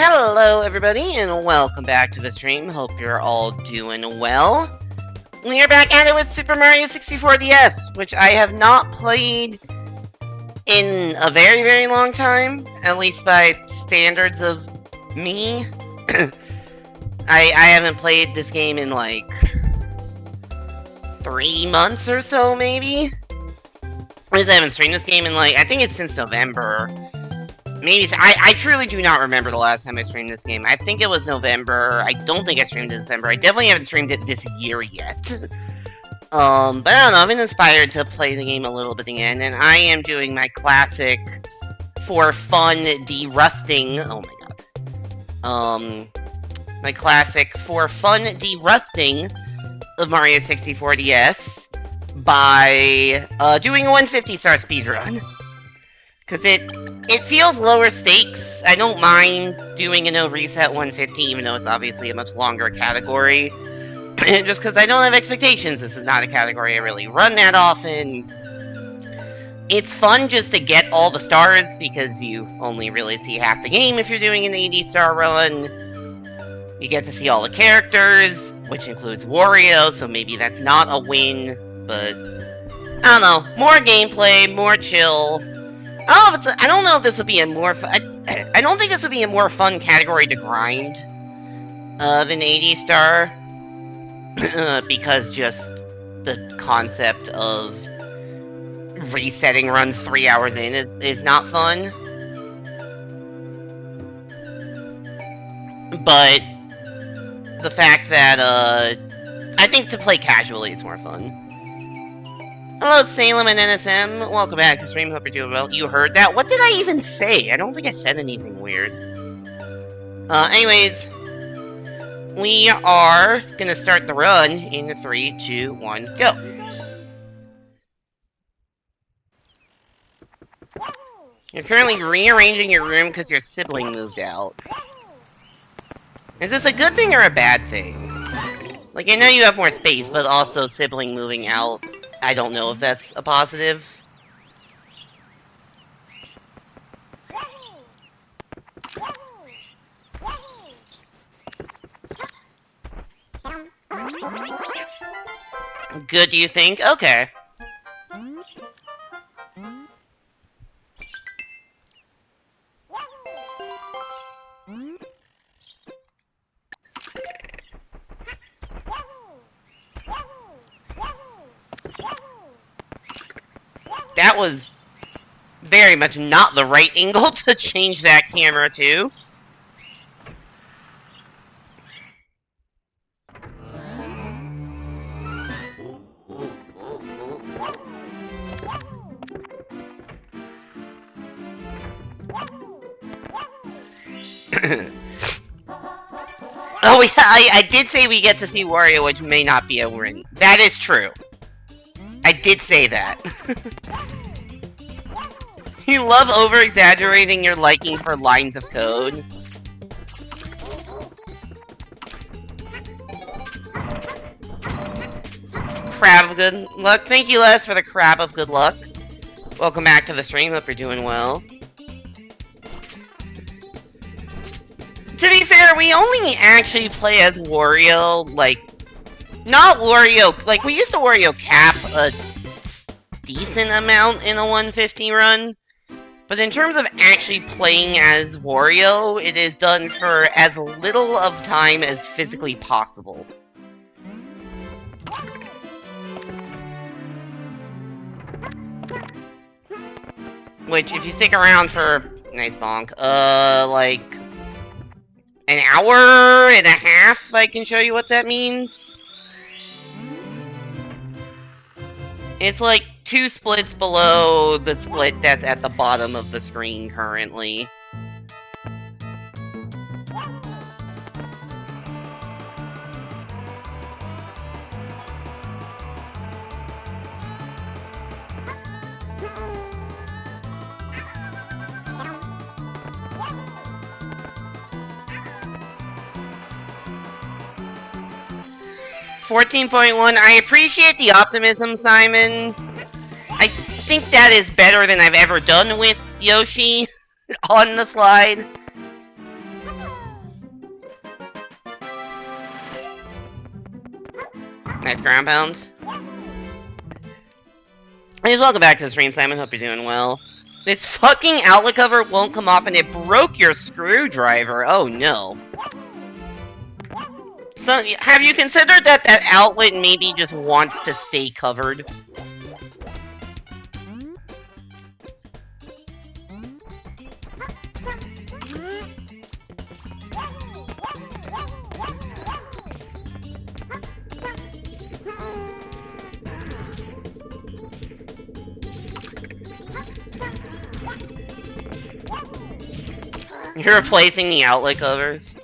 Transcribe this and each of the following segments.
Hello everybody and welcome back to the stream. Hope you're all doing well. We are back at it with Super Mario 64DS, which I have not played in a very, very long time, at least by standards of me. I haven't played this game in like 3 months or so, maybe? At least I haven't streamed this game in like, I think it's since November. Maybe, I truly do not remember the last time I streamed this game. I think it was November. I don't think I streamed it in December. I definitely haven't streamed it this year yet. But I don't know, I've been inspired to play the game a little bit again, and I am doing my classic for fun derusting. Oh my god. My classic for fun derusting of Mario 64DS by doing a 150-star speedrun. Because it feels lower stakes. I don't mind doing a no reset 150, even though it's obviously a much longer category. Just because I don't have expectations. This is not a category I really run that often. It's fun just to get all the stars, because you only really see half the game if you're doing an 80-star run. You get to see all the characters, which includes Wario, so maybe that's not a win, but I don't know. More gameplay, more chill. I don't know if this would be a more I don't think this would be a more fun category to grind than 80-star. Because just the concept of resetting runs 3 hours in is not fun. But the fact that, I think to play casually it's more fun. Hello, Salem and NSM. Welcome back to the stream. Hope you're doing well. You heard that? What did I even say? I don't think I said anything weird. Anyways, we are gonna start the run in 3, 2, 1, go. You're currently rearranging your room because your sibling moved out. Is this a good thing or a bad thing? Like, I know you have more space, but also sibling moving out, I don't know if that's a positive. Good, do you think? Okay. That was very much not the right angle to change that camera to. Oh yeah, I did say we get to see Wario, which may not be a win. That is true. I did say that. You love over-exaggerating your liking for lines of code. Crab of good luck. Thank you, Les, for the crab of good luck. Welcome back to the stream. Hope you're doing well. To be fair, we only actually play as Wario, like, not Wario, like, we used to Wario cap a decent amount in a 150 run, but in terms of actually playing as Wario, it is done for as little of time as physically possible. Which, if you stick around for, nice bonk, like, an hour and a half, I can show you what that means. It's like 2 splits below the split that's at the bottom of the screen currently. $14.1. I appreciate the optimism, Simon. I think that is better than I've ever done with Yoshi on the slide. Nice ground pound. Anyways, welcome back to the stream, Simon. Hope you're doing well. This fucking outlet cover won't come off and it broke your screwdriver. Oh no. So, have you considered that that outlet maybe just wants to stay covered? You're replacing the outlet covers?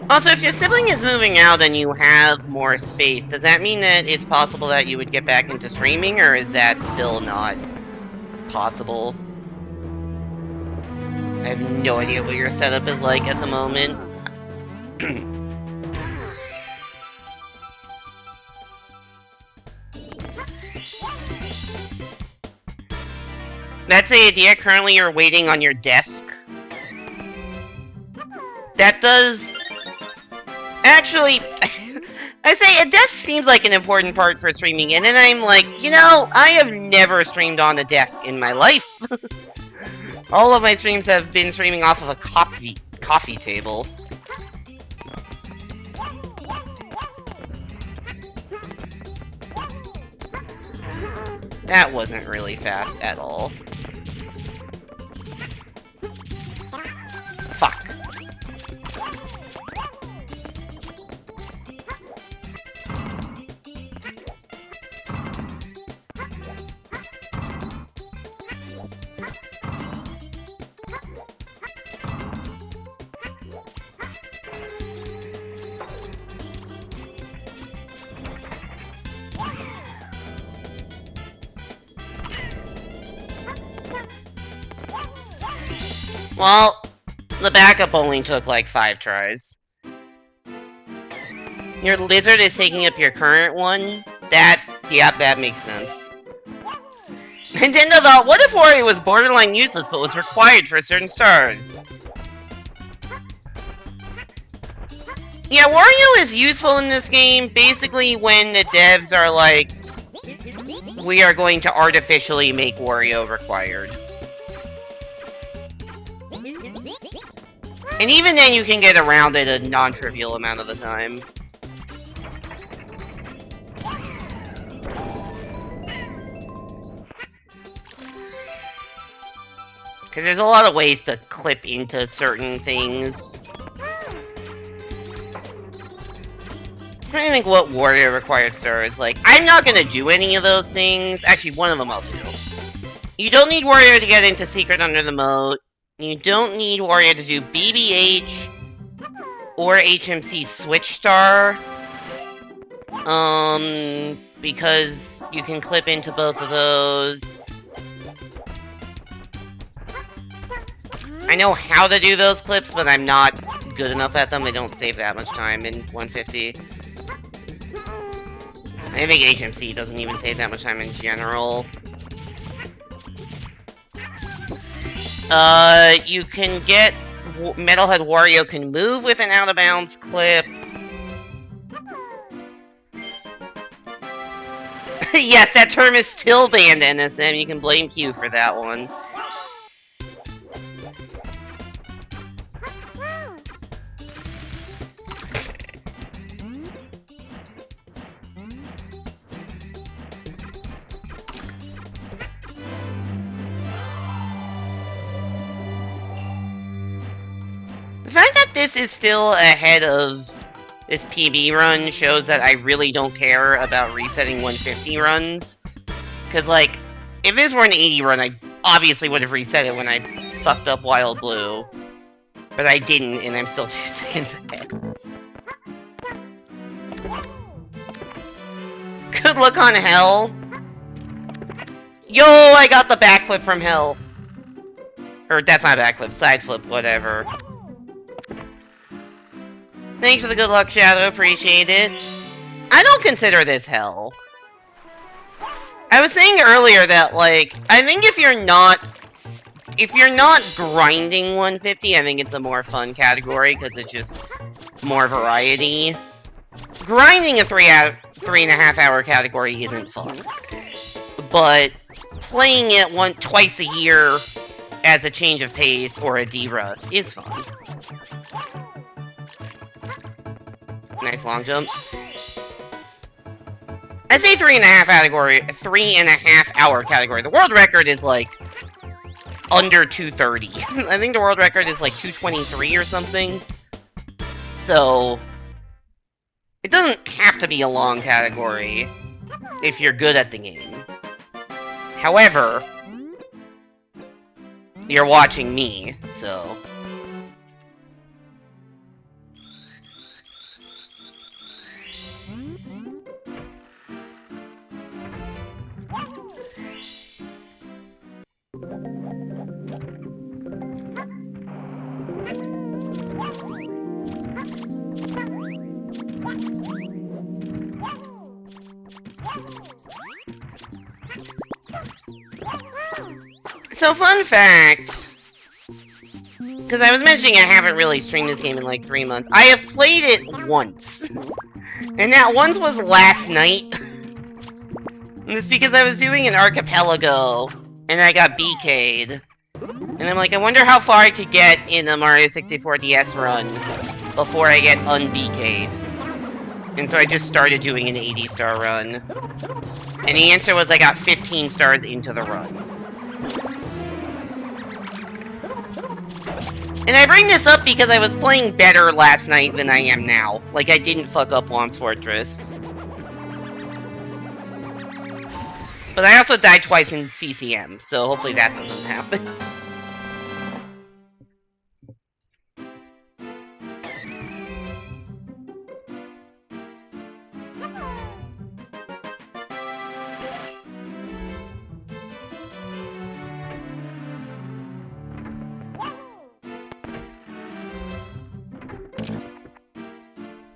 Also, if your sibling is moving out and you have more space, does that mean that it's possible that you would get back into streaming, or is that still not possible? I have no idea what your setup is like at the moment. That's the idea. Currently, you're waiting on your desk. That does... Actually, I say a desk seems like an important part for streaming, and then I'm like, you know, I have never streamed on a desk in my life. All of my streams have been streaming off of a coffee table. That wasn't really fast at all. Fuck. Well, the backup only took like 5 tries. Your lizard is taking up your current one? Yep, that makes sense. Nintendo thought, what if Wario was borderline useless but was required for certain stars? Yeah, Wario is useful in this game basically when the devs are like, we are going to artificially make Wario required. And even then you can get around it a non-trivial amount of the time. Because there's a lot of ways to clip into certain things. I'm trying to think what Wario required star is like. I'm not gonna do any of those things. Actually, one of them I'll do. You don't need Wario to get into Secret Under the Moat. You don't need Wario to do BBH or HMC Switch Star. Because you can clip into both of those. I know how to do those clips, but I'm not good enough at them. They don't save that much time in 150. I think HMC doesn't even save that much time in general. You can get... Metalhead Wario can move with an out-of-bounds clip. Yes, that term is still banned, NSM. You can blame Q for that one. The fact that this is still ahead of this PB run shows that I really don't care about resetting 150 runs. Because, like, if this were an 80 run, I obviously would have reset it when I fucked up Wild Blue. But I didn't, and I'm still 2 seconds ahead. Good luck on Hell. Yo, I got the backflip from Hell. Or, that's not a backflip, side flip, whatever. Thanks for the good luck, Shadow. Appreciate it. I don't consider this hell. I was saying earlier that, like, I think if you're not if you're not grinding 150, I think it's a more fun category because it's just more variety. Grinding a 3.5 hour category isn't fun, but playing it twice a year as a change of pace or a derust is fun. Nice long jump. I say 3.5 hour category. The world record is like under 230. I think the world record is like 223 or something. So it doesn't have to be a long category if you're good at the game. However, you're watching me, so... So, fun fact, because I was mentioning I haven't really streamed this game in like 3 months. I have played it once, and that once was last night. And it's because I was doing an archipelago, and I got BK'd. And I'm like, I wonder how far I could get in a Mario 64DS run before I get un-BK'd. And so I just started doing an 80-star run. And the answer was I got 15 stars into the run. And I bring this up because I was playing better last night than I am now. Like, I didn't fuck up Whomp's Fortress. But I also died twice in CCM, so hopefully that doesn't happen.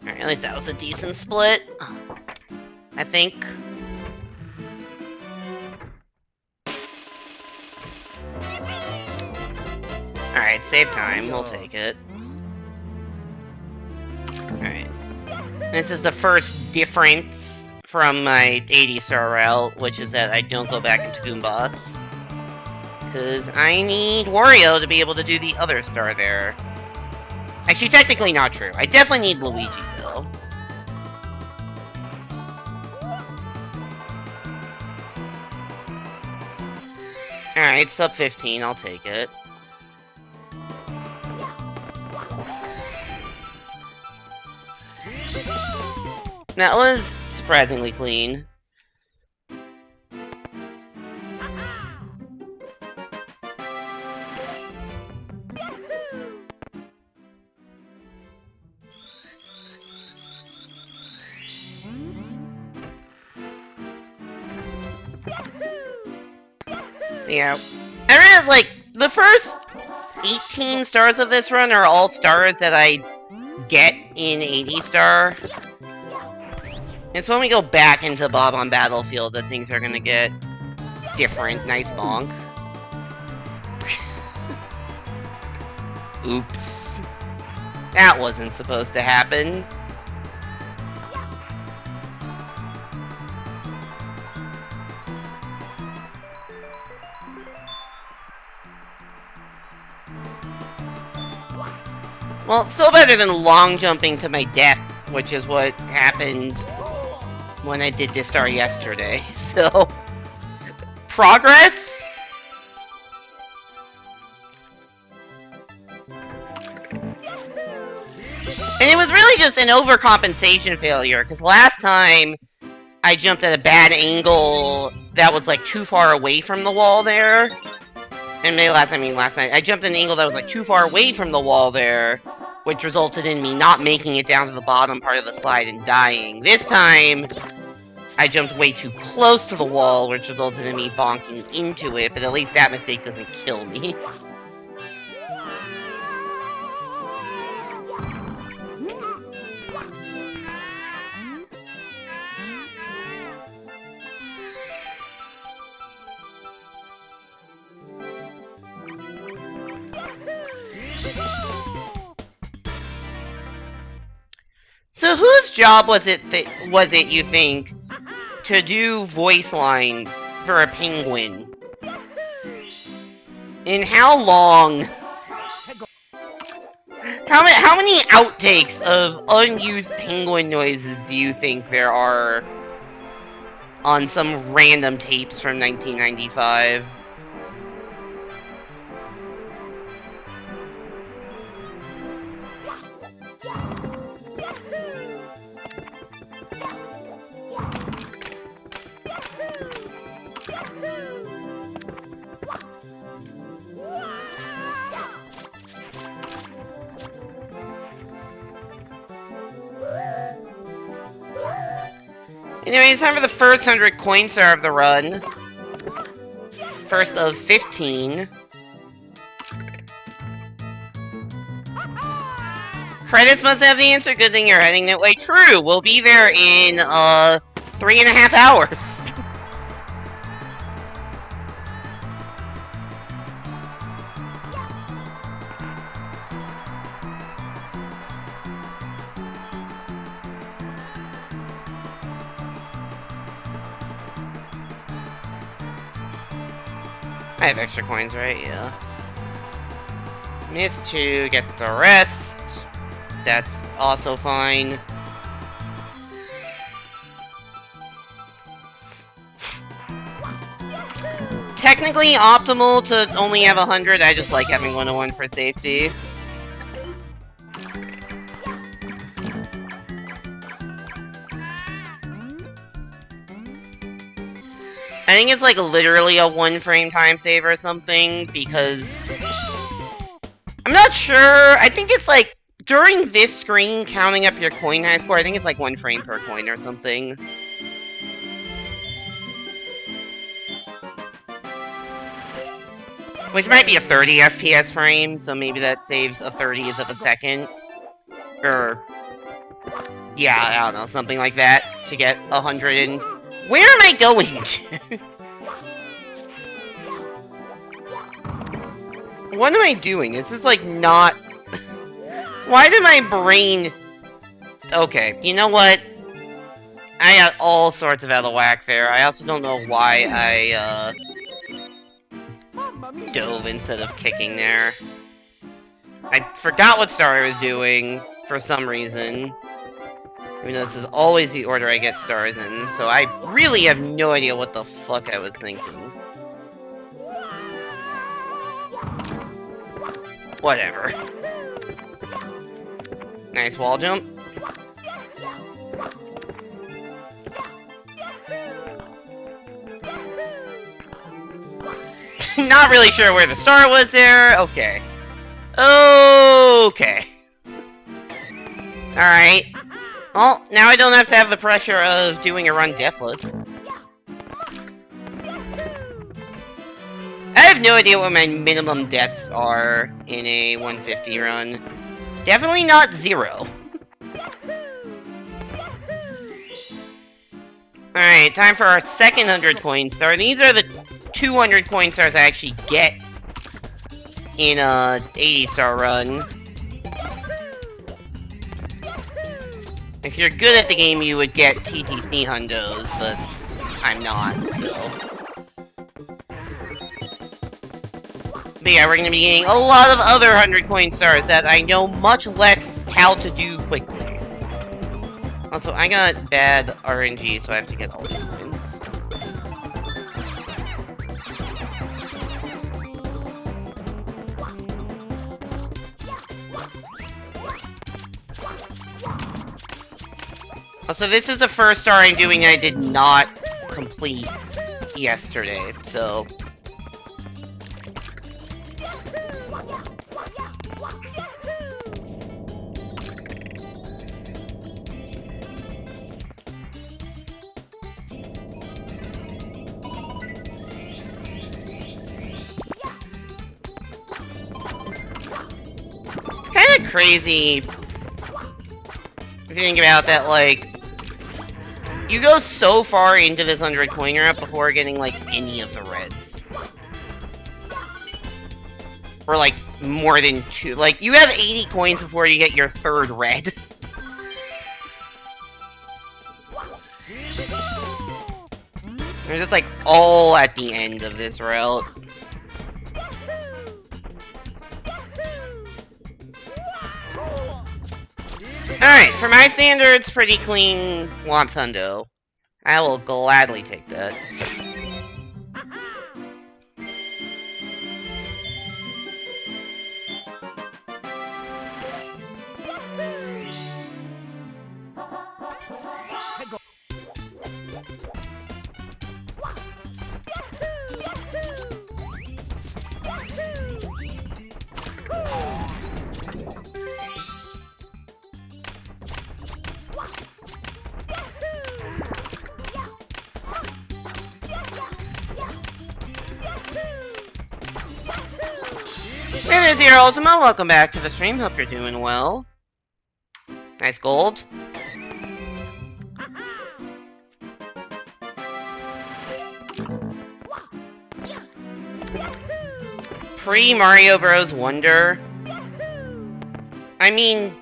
Alright, at least that was a decent split. I think. Alright, save time. We'll take it. Alright. This is the first difference from my 80-star route, which is that I don't go back into Goombas. Because I need Wario to be able to do the other star there. Actually, technically not true. I definitely need Luigi, though. Alright, sub 15, I'll take it. That was surprisingly clean. Yeah. I realize, like, the first 18 stars of this run are all stars that I get in 80-star. It's when we go back into Bob on Battlefield that things are gonna get different. Nice bonk. Oops. That wasn't supposed to happen. Well, it's still better than long jumping to my death, which is what happened when I did this star yesterday. So, progress? And it was really just an overcompensation failure, because last time I jumped at a bad angle that was like too far away from the wall there. And maybe last night, I jumped at an angle that was like too far away from the wall there, which resulted in me not making it down to the bottom part of the slide and dying. This time, I jumped way too close to the wall, which resulted in me bonking into it, but at least that mistake doesn't kill me. job was it, you think, to do voice lines for a penguin? And how long? How many outtakes of unused penguin noises do you think there are on some random tapes from 1995? Anyway, it's time for the first 100 coin star of the run. First of 15. Credits must have the answer. Good thing you're heading that way. True, we'll be there in 3.5 hours. I have extra coins, right? Yeah. Miss 2, get the rest. That's also fine. Technically optimal to only have 100, I just like having 101 for safety. I think it's like literally a 1 frame time save or something, because I'm not sure. I think it's like during this screen, counting up your coin high score, I think it's like 1 frame per coin or something. Which might be a 30 FPS frame, so maybe that saves a 30th of a second. Or, yeah, I don't know, something like that to get 100 and... Where am I going? What am I doing? Is this like not... Why did my brain... Okay, you know what? I got all sorts of out of whack there. I also don't know why I dove instead of kicking there. I forgot what star I was doing for some reason. Even though this is always the order I get stars in, so I really have no idea what the fuck I was thinking. Whatever. Nice wall jump. Not really sure where the star was there. Okay. Okay. Alright. Well, now I don't have to have the pressure of doing a run deathless. I have no idea what my minimum deaths are in a 150 run. Definitely not 0. Alright, time for our second 100 coin star. These are the 200 coin stars I actually get in a 80 star run. If you're good at the game, you would get TTC hundos, but I'm not, so... But yeah, we're gonna be getting a lot of other 100 coin stars that I know much less how to do quickly. Also, I got bad RNG, so I have to get all these coins. Also, this is the first star I'm doing I did not complete yesterday, so... It's kind of crazy if you think about that, like... You go so far into this 100 coin route before getting, like, any of the reds. Or, like, more than 2. Like, you have 80 coins before you get your 3rd red. They're just like all at the end of this route. Alright, for my standards, pretty clean Womps Hundo. I will gladly take that. Hey there, Zero Ultima. Welcome back to the stream. Hope you're doing well. Nice gold. Pre-Mario Bros. Wonder. I mean,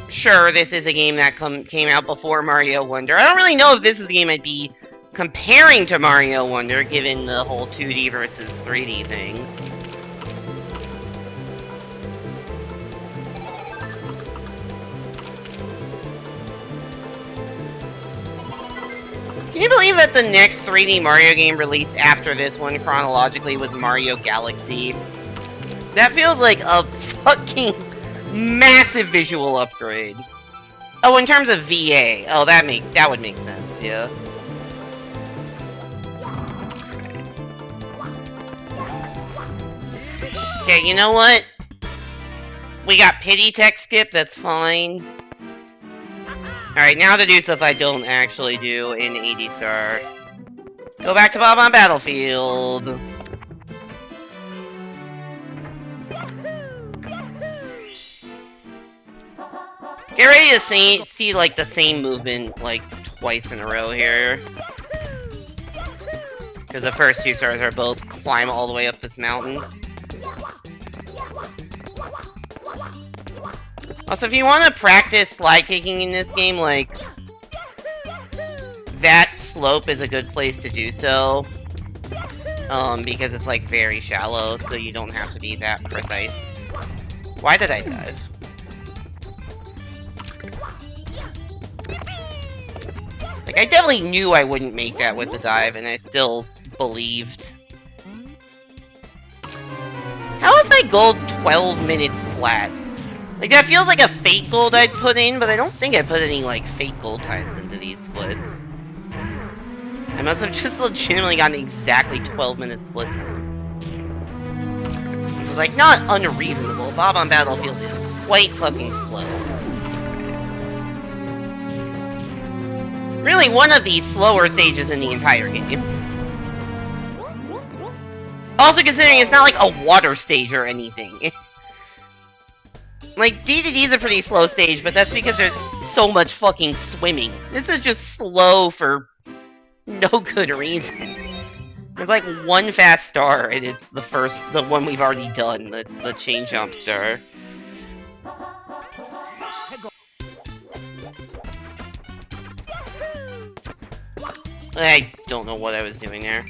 sure, this is a game that came out before Mario Wonder. I don't really know if this is a game I'd be comparing to Mario Wonder, given the whole 2D versus 3D thing. Can you believe that the next 3D Mario game released after this one chronologically was Mario Galaxy? That feels like a fucking massive visual upgrade. Oh, in terms of VA. Oh, that would make sense, yeah. Okay, you know what? We got pity tech skip, that's fine. Alright, now to do stuff I don't actually do in 80 Star. Go back to Bob on Battlefield. Get ready to see like the same movement like twice in a row here. Because the first 2 stars are both climb all the way up this mountain. Also, if you want to practice slide kicking in this game, like, that slope is a good place to do so. Because it's, like, very shallow, so you don't have to be that precise. Why did I dive? Like, I definitely knew I wouldn't make that with the dive, and I still believed. How is my gold 12 minutes flat? Like, that feels like a fake gold I'd put in, but I don't think I put any, like, fake gold times into these splits. I must have just legitimately gotten exactly 12 minutes split time. Which is, like, not unreasonable. Bob on Battlefield is quite fucking slow. Really, one of the slower stages in the entire game. Also considering it's not like a water stage or anything. Like, DDD is a pretty slow stage, but that's because there's so much fucking swimming. This is just slow for no good reason. There's like one fast star, and it's the one we've already done, the chain jump star. I don't know what I was doing there.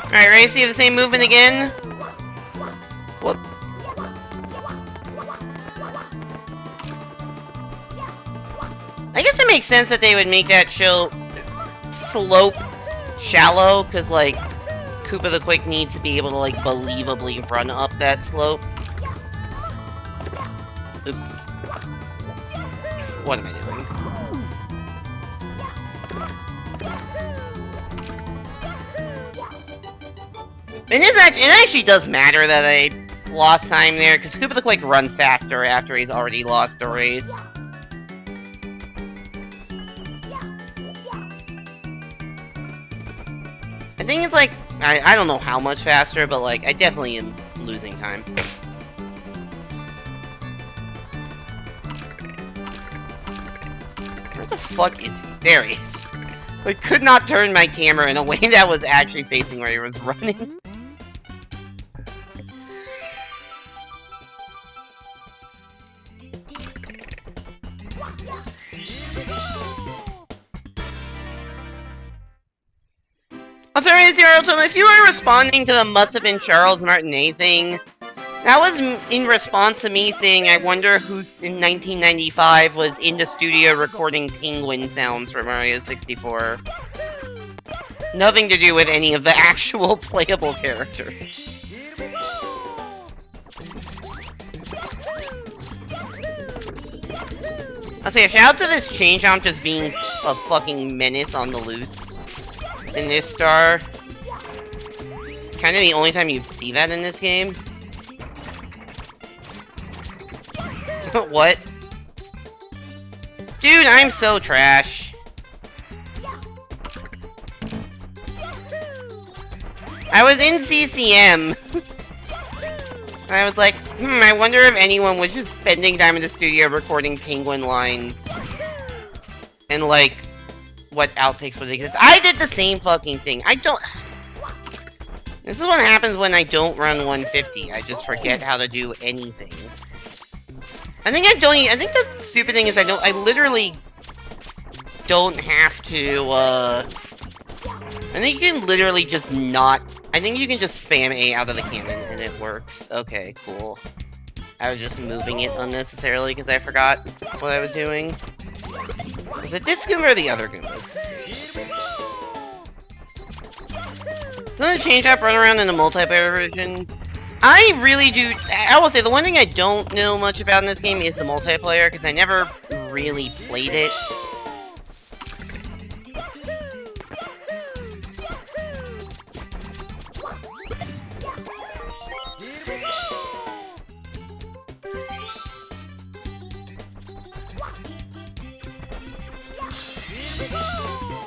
Alright, ready to see the same movement again? Whoop. I guess it makes sense that they would make that slope shallow, because, like, Koopa the Quick needs to be able to, like, believably run up that slope. Oops. What am I doing? And it actually does matter that I lost time there, because Koopa the Quick runs faster after he's already lost the race. I think it's like, I don't know how much faster, but like, I definitely am losing time. the fuck is he? There he is. I could not turn my camera in a way that was actually facing where he was running. Oh, sorry, if you were responding to the must have been Charles Martinet thing, that was in response to me saying I wonder who in 1995 was in the studio recording penguin sounds for Mario 64. Nothing to do with any of the actual playable characters. I'll say a shout out to this change jump just being a fucking menace on the loose in this star. Kind of the only time you see that in this game. What? Dude, I'm so trash. I was in CCM. I was like, I wonder if anyone was just spending time in the studio recording penguin lines. And like, what outtakes would exist. I did the same fucking thing. This is what happens when I don't run 150. I just forget how to do anything. I think the stupid thing is I literally don't have to, I think you can literally just not, I think you can just spam A out of the cannon and it works. Okay, cool. I was just moving it unnecessarily because I forgot what I was doing. Is it this Goomba or the other Goombas? Doesn't it change up run around in the multiplayer version? I really do. I will say the one thing I don't know much about in this game is the multiplayer because I never really played it.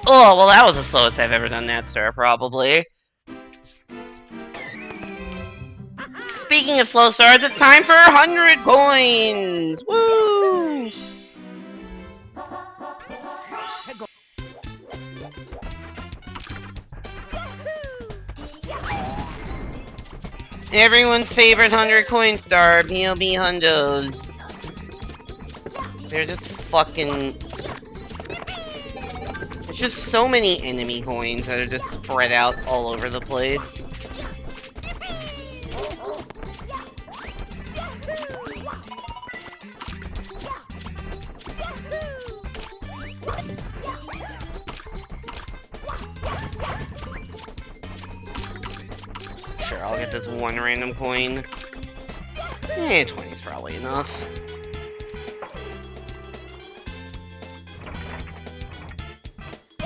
Oh, well that was the slowest I've ever done that, sir, probably. Speaking of slow stars, it's time for 100 coins! Woo! Everyone's favorite 100 coin star, POB hundos. They're just fucking... There's just so many enemy coins that are just spread out all over the place. Sure, I'll get this one random coin. 20's probably enough.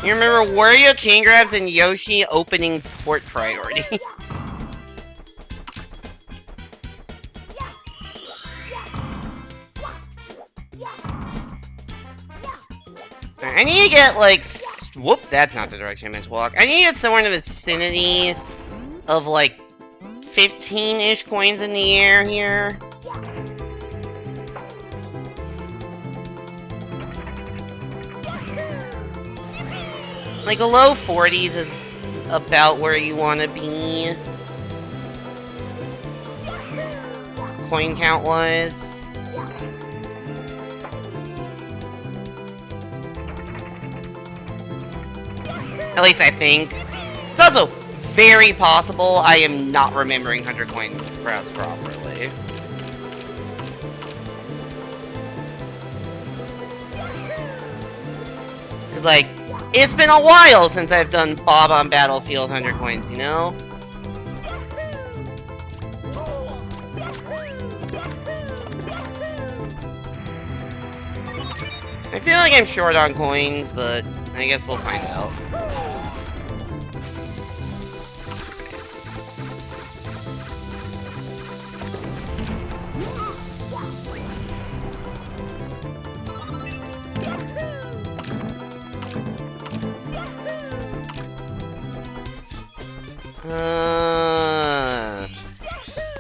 You remember Wario chain grabs and Yoshi opening port priority. I need to get like, whoop, that's not the direction I meant to walk. I need to get somewhere in the vicinity of like 15-ish coins in the air here. Like a low 40s is about where you want to be. Coin count wise. At least I think. It's also very possible I am not remembering 100 coin grabs properly. Because, like, it's been a while since I've done Bob on Battlefield 100 coins, you know? I feel like I'm short on coins, but I guess we'll find out.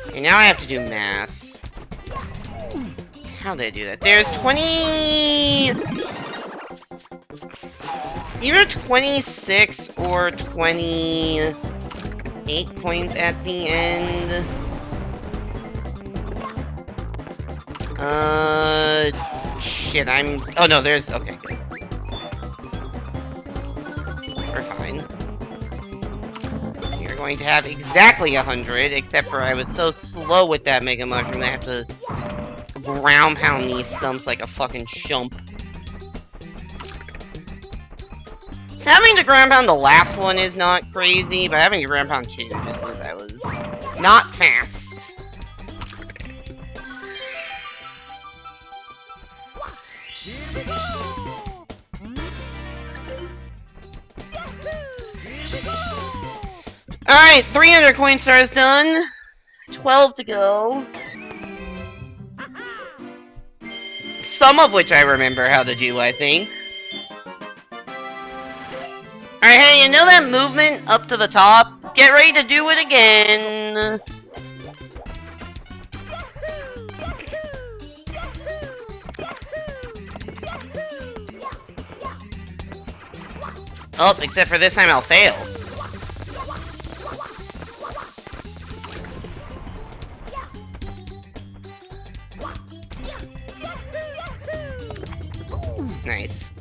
Okay, now I have to do math. How did I do that? There's 20... either 26 or 28 coins at the end. Shit, oh no, there's, okay, good. We're fine. You're going to have exactly 100, except for I was so slow with that Mega Mushroom, I have to ground pound these stumps like a fucking chump. So having to ground pound the last one is not crazy, but having to ground pound 2 just because I was not fast. Alright, 300 coin stars done. 12 to go. Some of which I remember how to do, I think. Alright, hey, you know that movement up to the top? Get ready to do it again. Oh, except for this time I'll fail. Nice.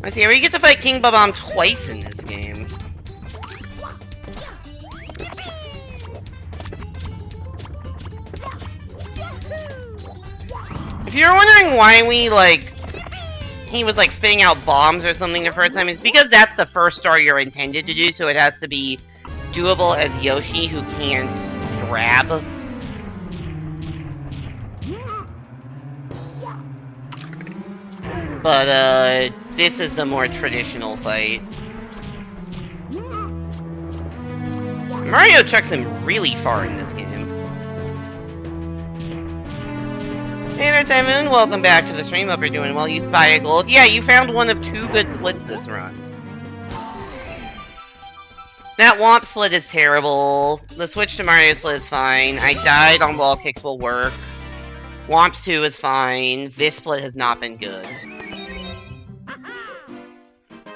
Let's see, we get to fight King Bob-omb twice in this game. If you're wondering why we, he was, spitting out bombs or something the first time, it's because that's the first star you're intended to do, so it has to be doable as Yoshi, who can't grab. But, this is the more traditional fight. Mario chucks him really far in this game. Hey there, Tymoon. Welcome back to the stream. Hope you're doing well. You spy a gold. Yeah, you found one of 2 good splits this run. That Womp split is terrible. The switch to Mario split is fine. I died on wall kicks will work. Womp 2 is fine. This split has not been good.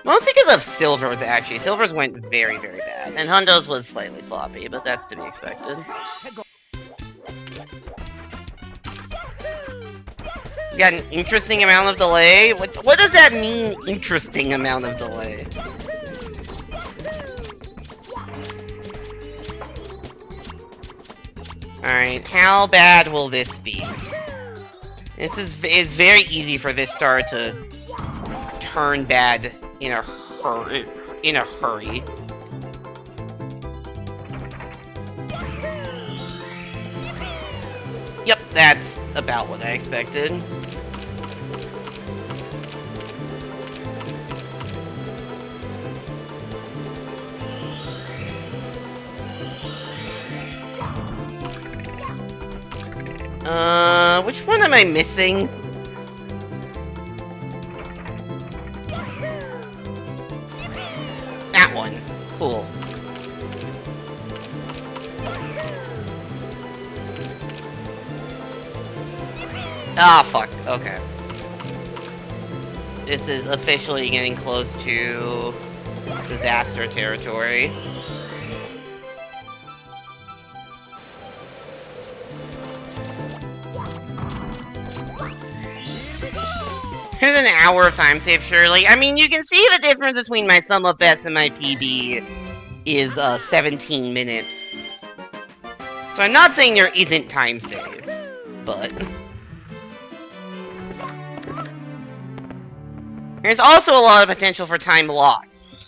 Mostly because of Silver's, actually. Silver's went very, very bad. And Hundo's was slightly sloppy, but that's to be expected. You got an interesting amount of delay? What does that mean, interesting amount of delay? Alright, how bad will this be? This is very easy for this star to turn bad in a hurry. Yep, that's about what I expected. Which one am I missing? That one. Cool. Ah, fuck. Okay. This is officially getting close to disaster territory. There's an hour of time save, surely. I mean, you can see the difference between my sum of best and my PB is 17 minutes. So I'm not saying there isn't time save, but... There's also a lot of potential for time loss.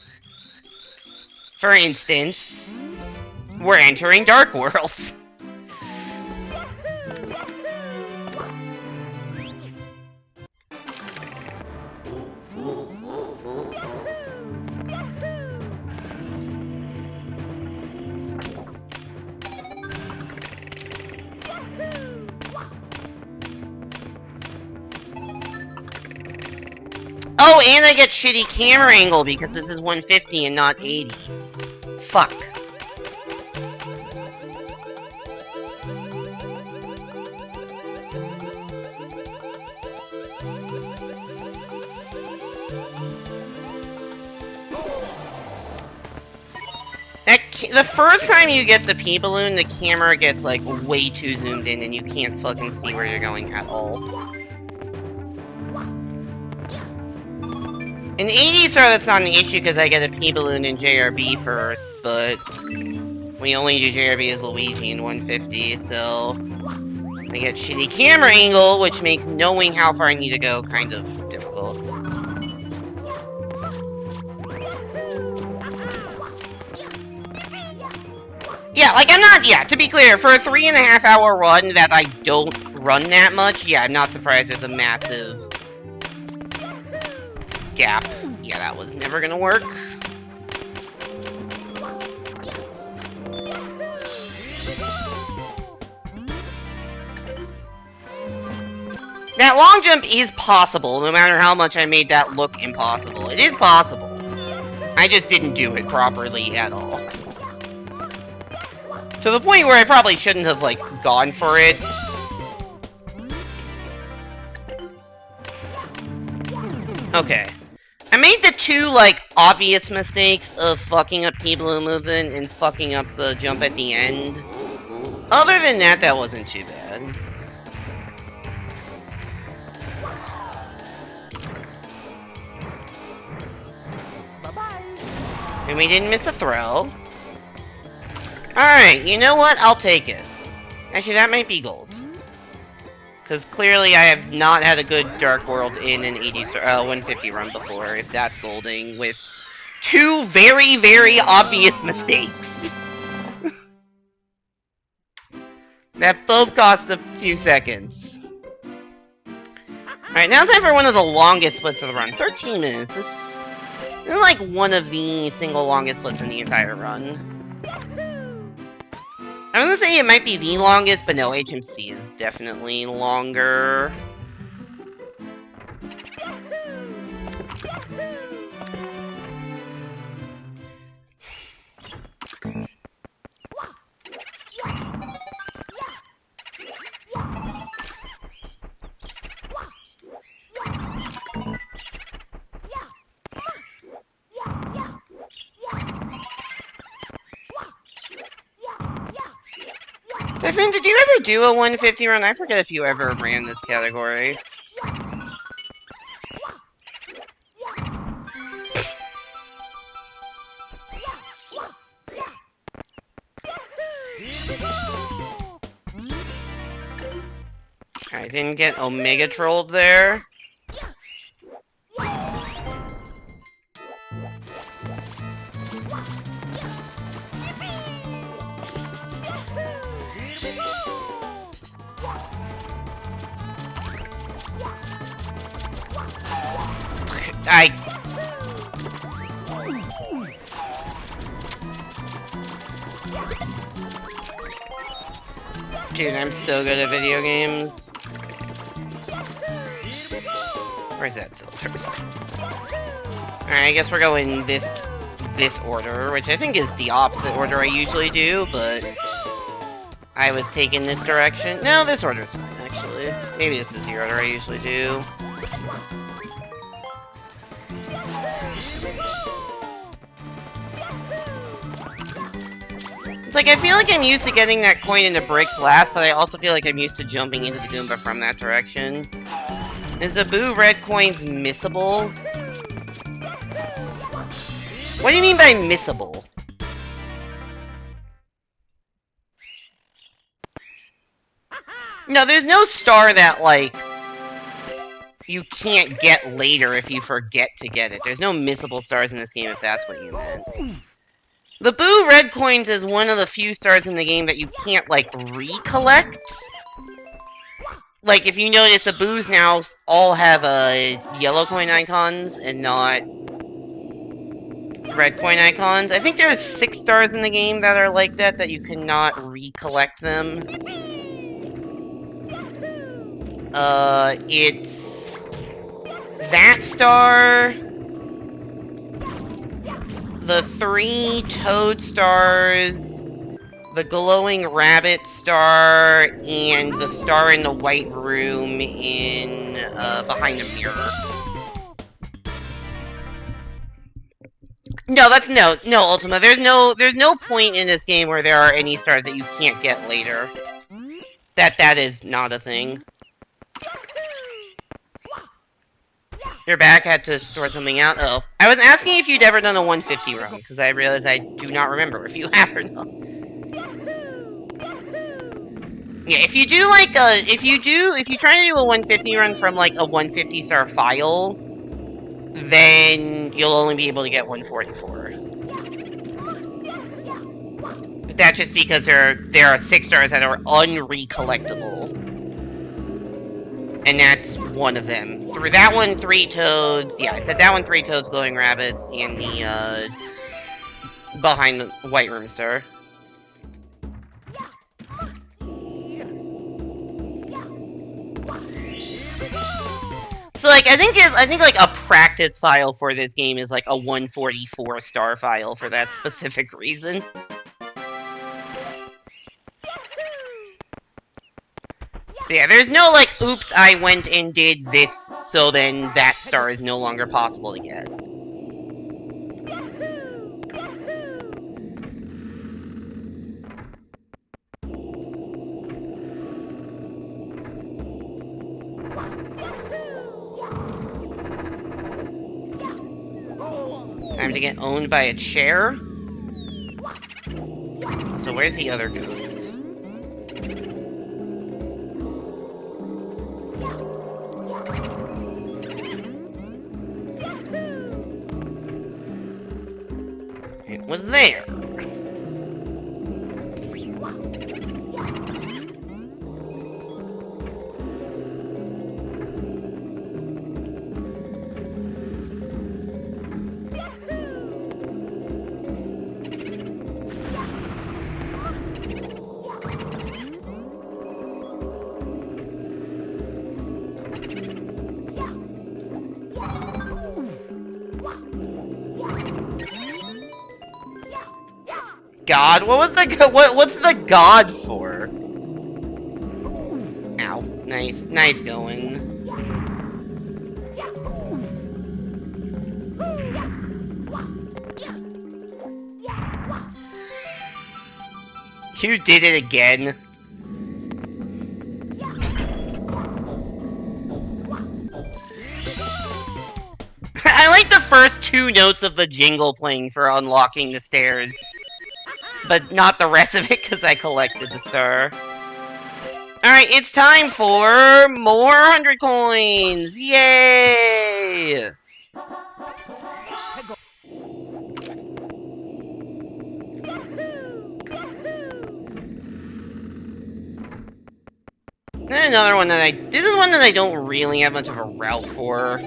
For instance, we're entering Dark World. Oh, and I get shitty camera angle because this is 150 and not 80. Fuck. the first time you get the pea balloon, the camera gets, like, way too zoomed in and you can't fucking see where you're going at all. In 80 star, that's not an issue because I get a pea balloon in JRB first, but we only do JRB as Luigi in 150, so I get shitty camera angle, which makes knowing how far I need to go kind of difficult. Yeah, like, I'm not, yeah, to be clear, for a 3.5 hour run that I don't run that much, yeah, I'm not surprised there's a massive gap. Yeah, that was never gonna work. That long jump is possible, no matter how much I made that look impossible. It is possible. I just didn't do it properly at all. To the point where I probably shouldn't have, like, gone for it. Okay. I made the two, like, obvious mistakes of fucking up pea balloon movement and fucking up the jump at the end. Other than that, that wasn't too bad. And we didn't miss a throw. Alright, you know what? I'll take it. Actually, that might be gold. Because clearly I have not had a good Dark World in an 150 run before, if that's golding, with two very, very obvious mistakes. That both cost a few seconds. Alright, now time for one of the longest splits of the run. 13 minutes. This is like one of the single longest splits in the entire run. I'm gonna say it might be the longest, but no, HMC is definitely longer. Tiffin, did you ever do a 150 run? I forget if you ever ran this category. I didn't get Omega trolled there. Dude, I'm so good at video games. Where's that silvers? Alright, I guess we're going this order, which I think is the opposite order I usually do, but I was taking this direction. No, this order's fine, actually. Maybe this is the order I usually do. It's like, I feel like I'm used to getting that coin into bricks last, but I also feel like I'm used to jumping into the Goomba from that direction. Is the Boo red coins missable? What do you mean by missable? No, there's no star that, like, you can't get later if you forget to get it. There's no missable stars in this game if that's what you meant. The Boo red coins is one of the few stars in the game that you can't, like, recollect. Like, if you notice, the Boos now all have yellow coin icons and not red coin icons. I think there's 6 stars in the game that are like that you cannot recollect them. It's that star, the 3 toad stars, the glowing rabbit star, and the star in the white room in behind a mirror. No, no, Ultima. There's no point in this game where there are any stars that you can't get later. That is not a thing. You're back. Had to sort something out. Oh, I was asking if you'd ever done a 150 run because I realized I do not remember if you have or not. Yeah, if you do like if you try to do a 150 run from like a 150 star file, then you'll only be able to get 144. But that's just because there are 6 stars that are unrecollectible. And that's one of them. Through that one, 3 toads. Yeah, I said that one, 3 toads, glowing rabbits, and the behind the white room star. So like I think like a practice file for this game is like a 144 star file for that specific reason. But yeah, there's no like, oops, I went and did this, so then that star is no longer possible to get. Time to get owned by a chair. So where's the other ghost? It was there. God? What was the what's the God for? Ow. Nice going. You did it again. I like the first 2 notes of the jingle playing for unlocking the stairs. But not the rest of it, because I collected the star. Alright, it's time for more 100 coins! Yay! And another one that this is one that I don't really have much of a route for.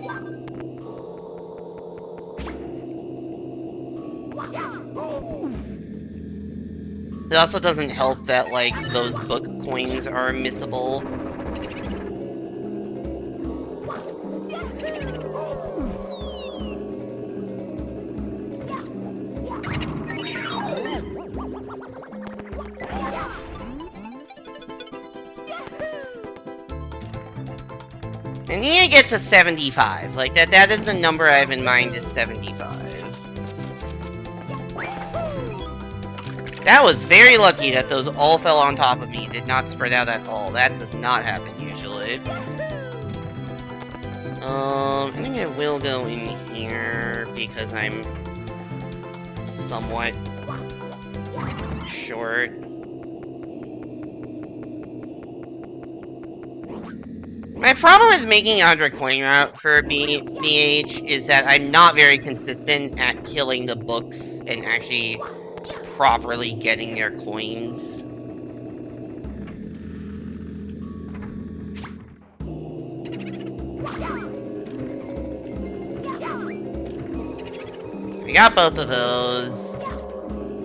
It also doesn't help that, like, those book coins are missable. I need to get to 75. Like, that is the number I have in mind, is 75. That was very lucky that those all fell on top of me, did not spread out at all. That does not happen usually. I think I will go in here because I'm somewhat short. My problem with making a 100 coin route for BH is that I'm not very consistent at killing the books and actually properly getting their coins. We got both of those.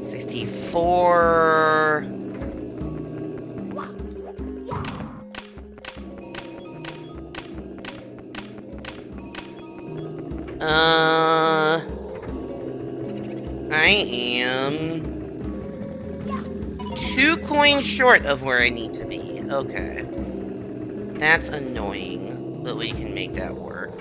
64. I am 2 coins short of where I need to be. Okay. That's annoying, but we can make that work.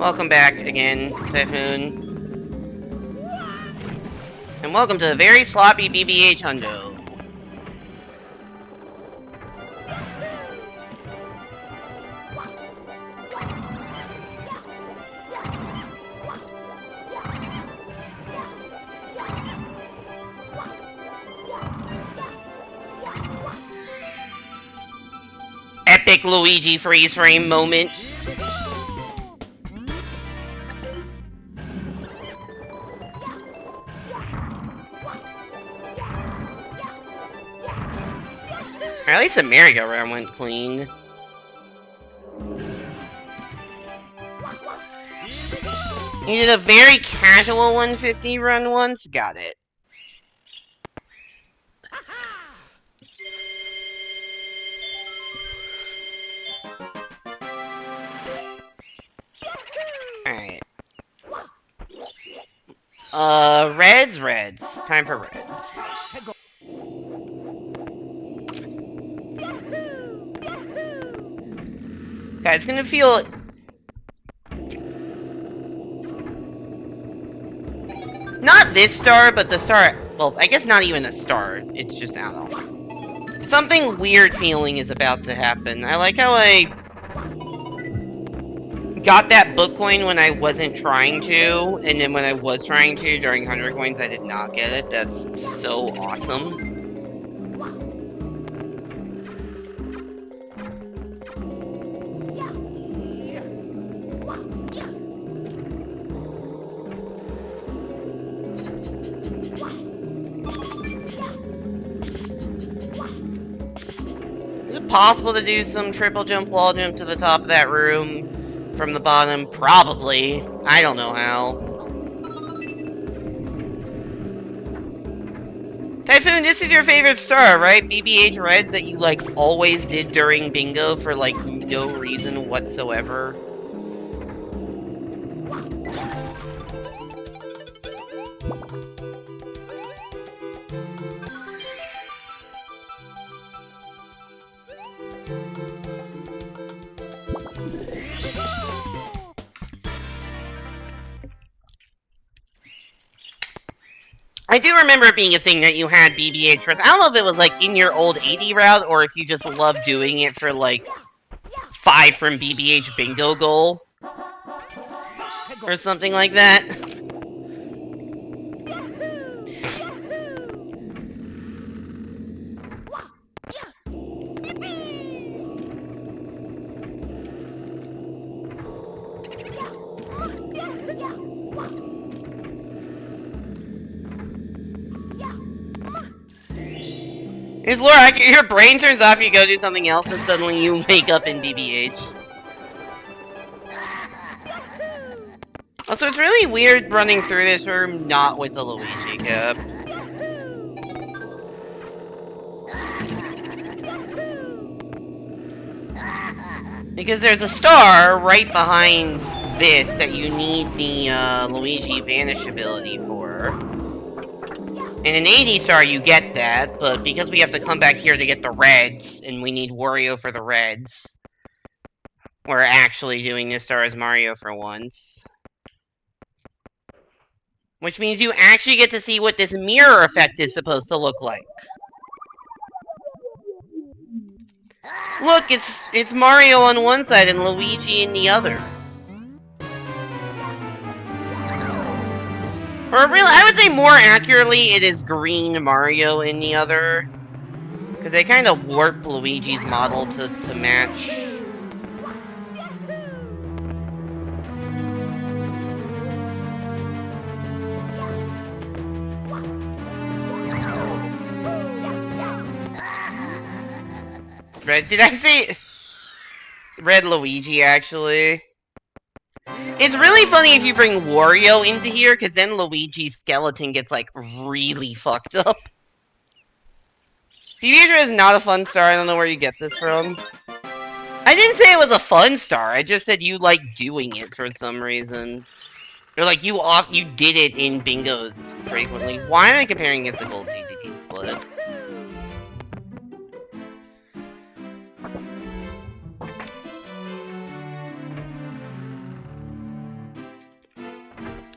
Welcome back again, Typhoon. And welcome to the very sloppy BBH Hundo. Epic Luigi freeze frame moment. Or at least the merry-go-round went clean. You did a very casual 150 run once? Got it. Alright. Reds. Time for reds. Okay, it's gonna feel... Not this star, but the star... Well, I guess not even a star. It's just, I don't know. Something weird feeling is about to happen. I like how I... got that book coin when I wasn't trying to, and then when I was trying to during 100 coins, I did not get it. That's so awesome. Is it possible to do some triple jump, wall jump to the top of that room? From the bottom? Probably. I don't know how. Typhoon, this is your favorite star, right? BBH Reds that you, like, always did during bingo for, like, no reason whatsoever. I do remember it being a thing that you had BBH Reds. I don't know if it was, like, in your old 80 route, or if you just loved doing it for, like, 5 from BBH bingo goal. Or something like that. Is Laura, your brain turns off, you go do something else, and suddenly you wake up in BBH. Also, it's really weird running through this room not with a Luigi cap. Because there's a star right behind this that you need the Luigi Vanish ability for. In an 80 star, you get that, but because we have to come back here to get the reds, and we need Wario for the reds, we're actually doing this star as Mario for once. Which means you actually get to see what this mirror effect is supposed to look like. Look, it's Mario on one side and Luigi in the other. Or really, I would say more accurately, it is green Mario in the other. Because they kind of warp Luigi's model to match. Red, did I say... Red Luigi, actually. It's really funny if you bring Wario into here, because then Luigi's skeleton gets, like, really fucked up. BBH is not a fun star, I don't know where you get this from. I didn't say it was a fun star, I just said you like doing it for some reason. Or like, you did it in bingos frequently. Why am I comparing against a gold DDD split?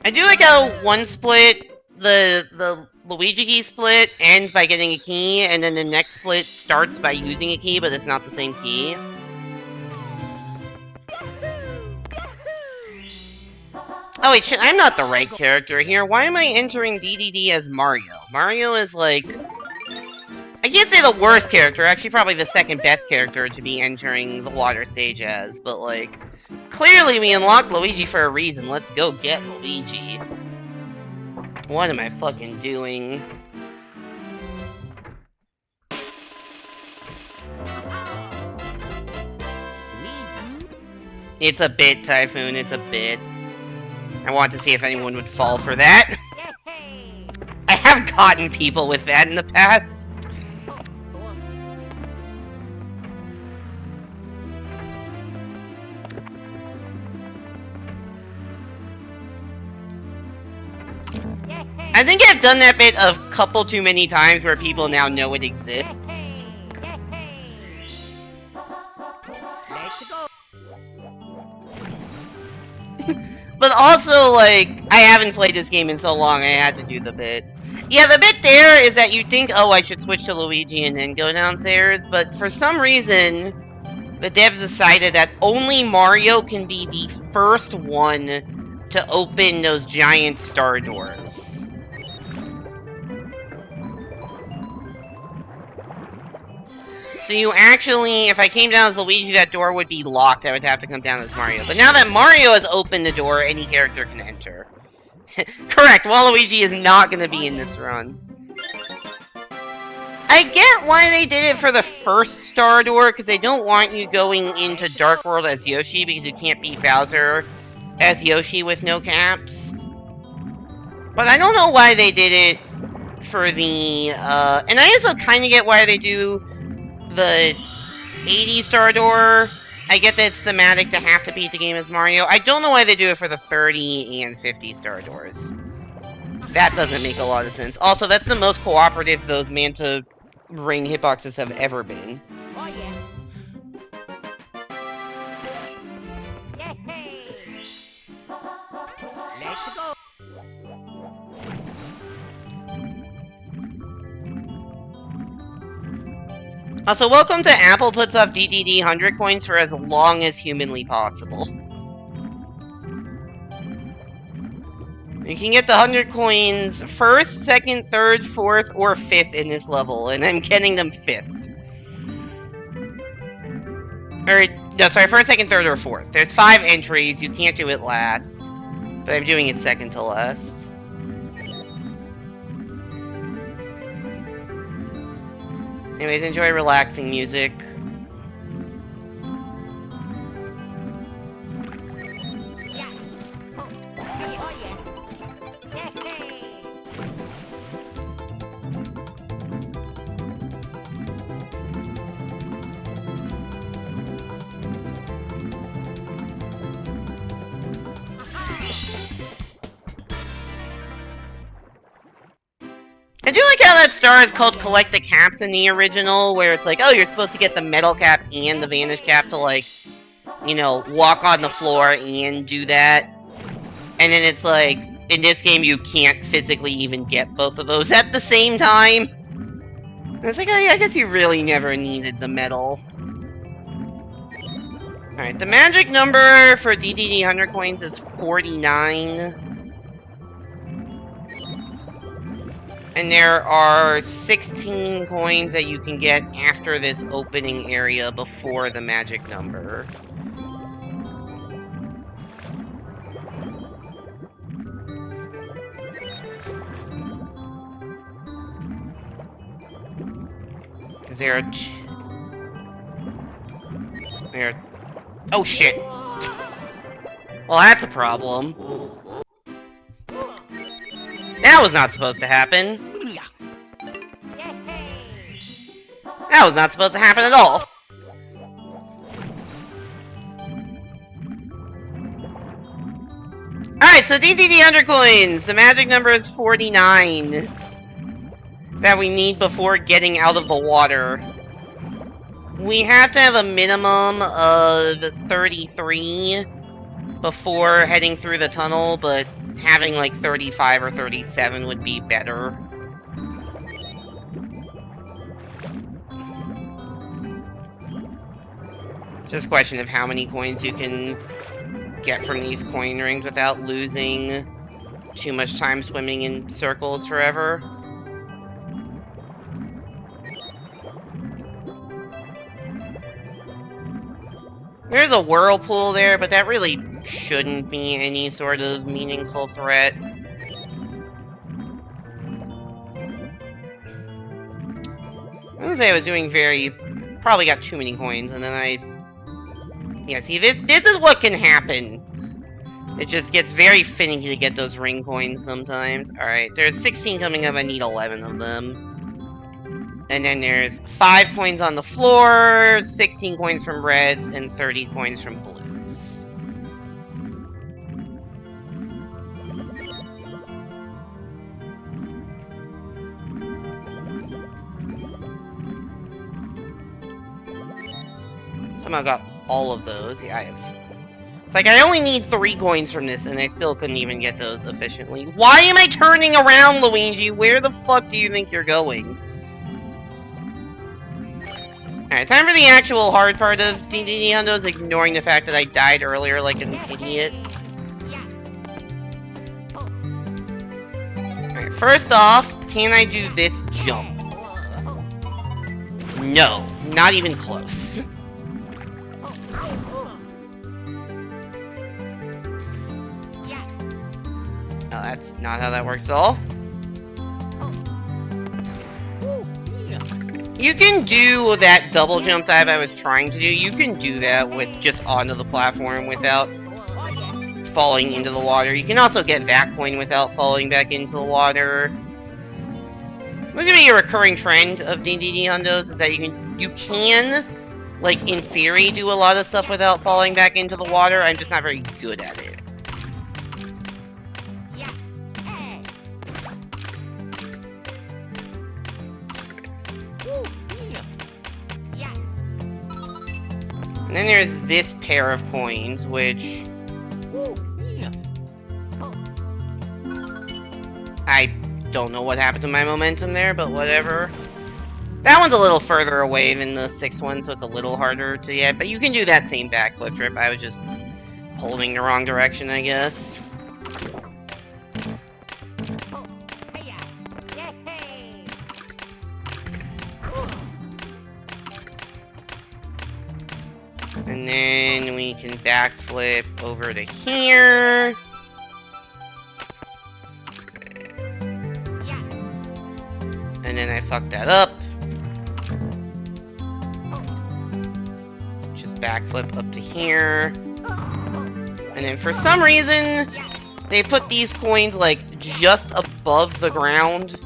I do like how one split, the Luigi key split, ends by getting a key, and then the next split starts by using a key, but it's not the same key. Oh wait, shit, I'm not the right character here. Why am I entering DDD as Mario? Mario is like... I can't say the worst character, actually probably the second best character to be entering the water stage as, but like... Clearly we unlocked Luigi for a reason. Let's go get Luigi. What am I fucking doing? It's a bit, Typhoon, it's a bit. I want to see if anyone would fall for that. I have gotten people with that in the past. I think I've done that bit a couple too many times where people now know it exists. But also, like, I haven't played this game in so long, I had to do the bit. Yeah, the bit there is that you think, oh, I should switch to Luigi and then go downstairs, but for some reason, the devs decided that only Mario can be the first one to open those giant star doors. So you actually, if I came down as Luigi, that door would be locked. I would have to come down as Mario. But now that Mario has opened the door, any character can enter. Correct, Waluigi is not going to be in this run. I get why they did it for the first star door, because they don't want you going into Dark World as Yoshi, because you can't beat Bowser as Yoshi with no caps. But I don't know why they did it for the, and I also kind of get why they do the 80 star door. I get that it's thematic to have to beat the game as Mario. I don't know why they do it for the 30 and 50 star doors. That doesn't make a lot of sense. Also, that's the most cooperative those Manta Ring hitboxes have ever been. Oh, yeah. Let's go. Also, welcome to Apple puts off DDD 100 coins for as long as humanly possible. You can get the 100 coins first, second, third, fourth, or fifth in this level, and I'm getting them fifth. Or, no, sorry, first, second, third, or fourth. There's 5 entries, you can't do it last, but I'm doing it second to last. Anyways, enjoy relaxing music. I do like how that star is called Collect the Caps in the original, where it's like, oh, you're supposed to get the metal cap and the vanish cap to, like, you know, walk on the floor and do that. And then it's like, in this game, you can't physically even get both of those at the same time. And it's like, oh yeah, I guess you really never needed the metal. Alright, the magic number for DDD 100 coins is 49. And there are 16 coins that you can get after this opening area before the magic number. Is there a... There... Oh shit! Well, that's a problem. That was not supposed to happen. That was not supposed to happen at all. Alright, so DDD 100 coins. The magic number is 49. That we need before getting out of the water. We have to have a minimum of 33 before heading through the tunnel, but having like 35 or 37 would be better. Just a question of how many coins you can get from these coin rings without losing too much time swimming in circles forever. There's a whirlpool there, but that really shouldn't be any sort of meaningful threat. I would say I was doing probably got too many coins, and then yeah, see, this is what can happen. It just gets very finicky to get those ring coins sometimes. Alright, there's 16 coming up, I need 11 of them. And then there's 5 coins on the floor, 16 coins from reds, and 30 coins from blues. Somehow got all of those. Yeah, I have. It's like I only need 3 coins from this, and I still couldn't even get those efficiently. Why am I turning around, Luigi? Where the fuck do you think you're going? Alright, time for the actual hard part of DDD Hundos, ignoring the fact that I died earlier like an idiot. Alright, first off, can I do this jump? No, not even close. No, that's not how that works at all. You can do that double jump dive I was trying to do. You can do that with just onto the platform without falling into the water. You can also get that coin without falling back into the water. Look at me, a recurring trend of DDD Hundos is that you can, like, in theory, do a lot of stuff without falling back into the water. I'm just not very good at it. And then there's this pair of coins, which I don't know what happened to my momentum there, but whatever. That one's a little further away than the 6th one, so it's a little harder to get, but you can do that same backflip trip. I was just holding the wrong direction, I guess. And then we can backflip over to here. And then I fucked that up. Just backflip up to here. And then for some reason, they put these coins like just above the ground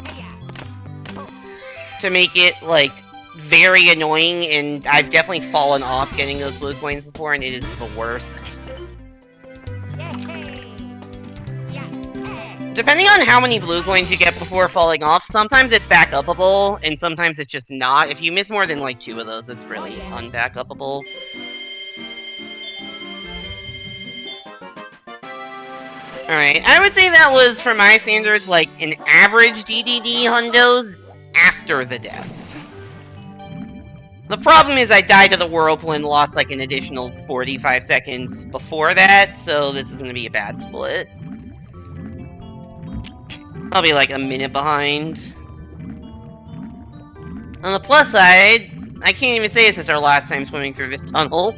to make it like very annoying, and I've definitely fallen off getting those blue coins before, and it is the worst. Depending on how many blue coins you get before falling off, sometimes it's back upable, and sometimes it's just not. If you miss more than like 2 of those, it's really unback upable. Alright, I would say that was, for my standards, like an average DDD Hundos after the death. The problem is I died to the whirlpool and lost like an additional 45 seconds before that, so this is going to be a bad split. I'll be like a minute behind. On the plus side, I can't even say this is our last time swimming through this tunnel,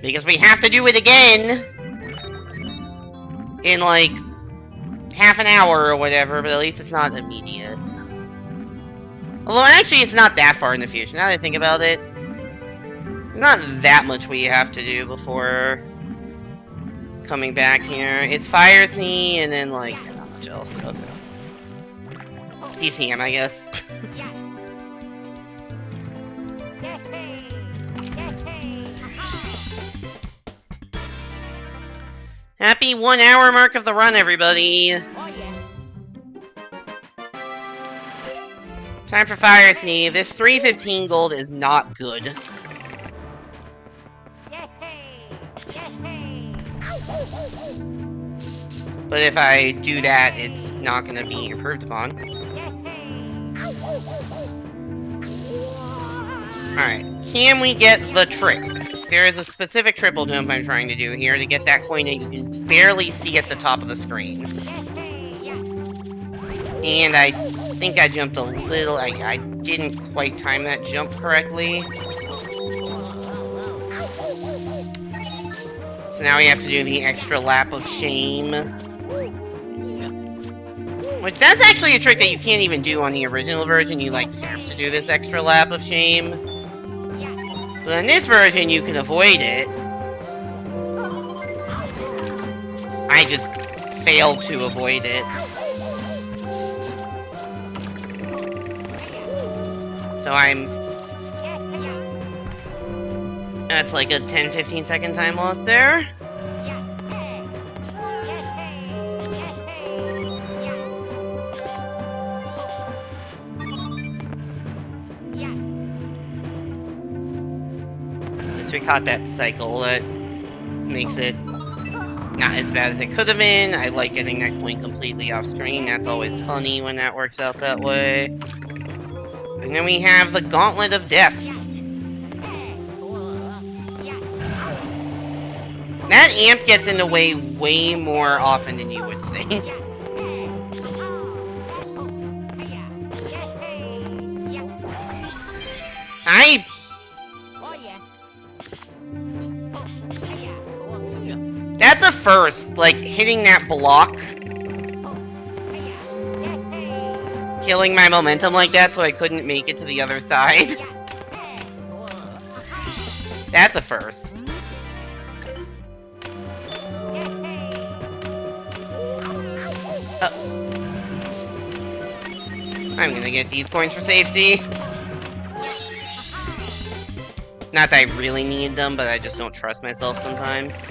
because we have to do it again in like half an hour or whatever, but at least it's not immediate. Although, actually, it's not that far in the future, now that I think about it. Not that much we have to do before coming back here. It's Fire Sea, and then, like, not much else. Okay. CCM, I guess. Happy 1 hour mark of the run, everybody! Time for Fire Sea. This 315 gold is not good. But if I do that, it's not going to be improved upon. Alright, can we get the trick? There is a specific triple jump I'm trying to do here to get that coin that you can barely see at the top of the screen. And I think I jumped a little... I didn't quite time that jump correctly. So now we have to do the extra lap of shame. Which, that's actually a trick that you can't even do on the original version. You, like, have to do this extra lap of shame. But in this version, you can avoid it. I just failed to avoid it. So that's like a 10-15 second time loss there. At least we caught that cycle. That makes it not as bad as it could have been. I like getting that coin completely off screen. That's always funny when that works out that way. And then we have the Gauntlet of Death. That amp gets in the way more often than you would think. That's a first, like, hitting that block. Killing my momentum like that so I couldn't make it to the other side. That's a first. I'm gonna get these coins for safety. Not that I really need them, but I just don't trust myself sometimes.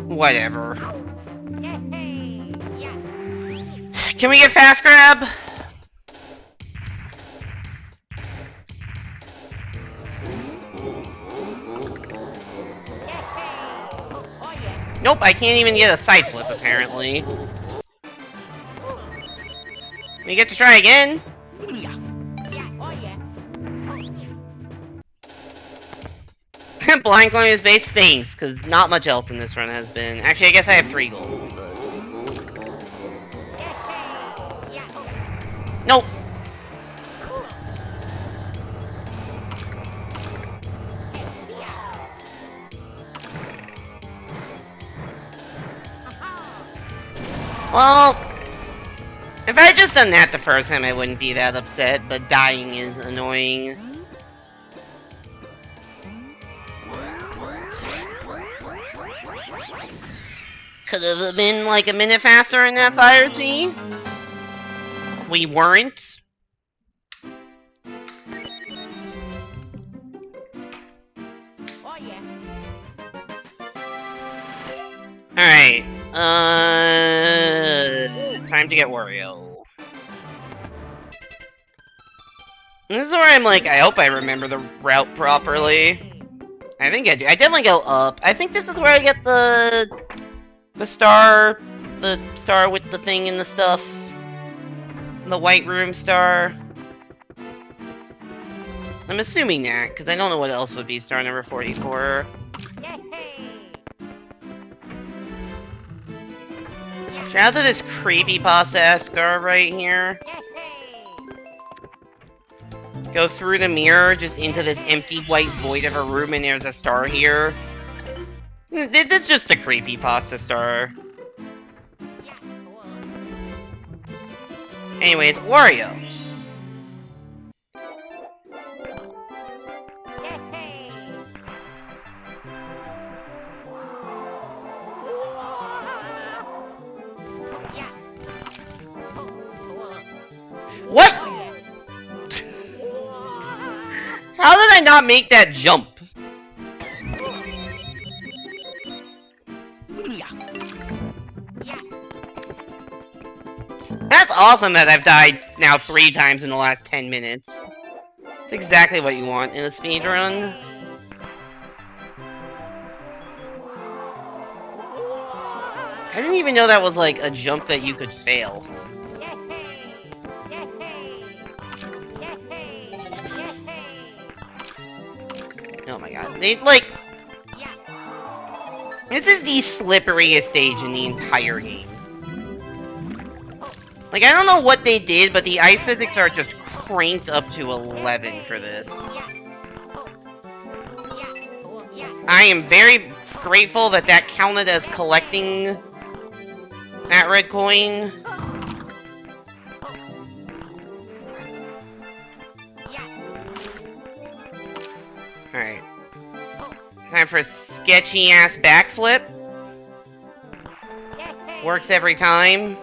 Whatever. Can we get fast grab? Nope, I can't even get a side flip apparently. We get to try again. Blind coin is base, thanks, because not much else in this run has been. Actually, I guess I have 3 golds, but... Nope! Well... if I had just done that the first time, I wouldn't be that upset, but dying is annoying. Could have been like a minute faster in that fire scene. We weren't. Oh, yeah. Alright. Time to get Wario. This is where I'm like, I hope I remember the route properly. I think I do. I definitely go up. I think this is where I get the star with the thing and the stuff. The white room star. I'm assuming that, because I don't know what else would be star number 44. Shout out to this creepypasta star right here. Go through the mirror, just into this empty white void of a room, and there's a star here. It's just a creepypasta star. Anyways, Wario. What? How did I not make that jump? That's awesome that I've died now 3 times in the last 10 minutes. That's exactly what you want in a speedrun. I didn't even know that was like a jump that you could fail. Oh my god. They, like... This is the slipperiest stage in the entire game. Like, I don't know what they did, but the ice physics are just cranked up to 11 for this. I am very grateful that that counted as collecting that red coin. Alright. Time for a sketchy-ass backflip. Works every time.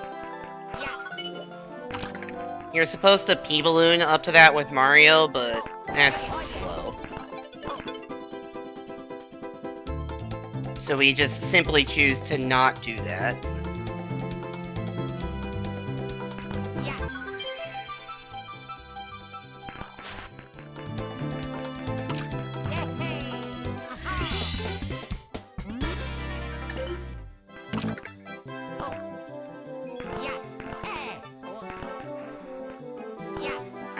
You're supposed to P-balloon up to that with Mario, but that's slow. So we just simply choose to not do that.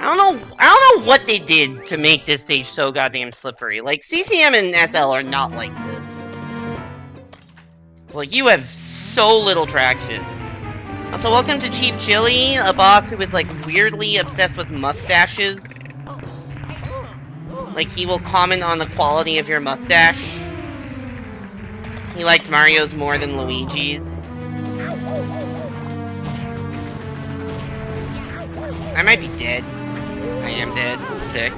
I don't know what they did to make this stage so goddamn slippery. Like, CCM and SL are not like this. Like, you have so little traction. Also, welcome to Chief Chili, a boss who is, like, weirdly obsessed with mustaches. Like, he will comment on the quality of your mustache. He likes Mario's more than Luigi's. I might be dead. I am dead. I'm sick.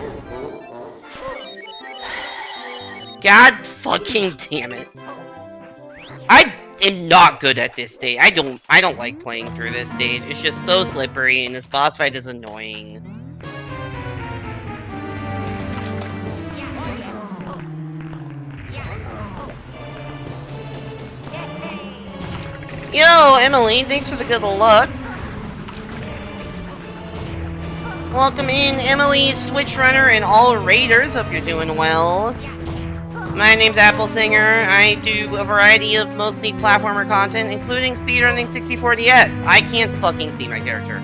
God fucking damn it. I am not good at this stage. I don't like playing through this stage. It's just so slippery and this boss fight is annoying. Yo, Emily, thanks for the good luck. Welcome in, Emily, Switch Runner, and all Raiders. Hope you're doing well. My name's Apple Singer. I do a variety of mostly platformer content, including speedrunning 64DS. I can't fucking see my character.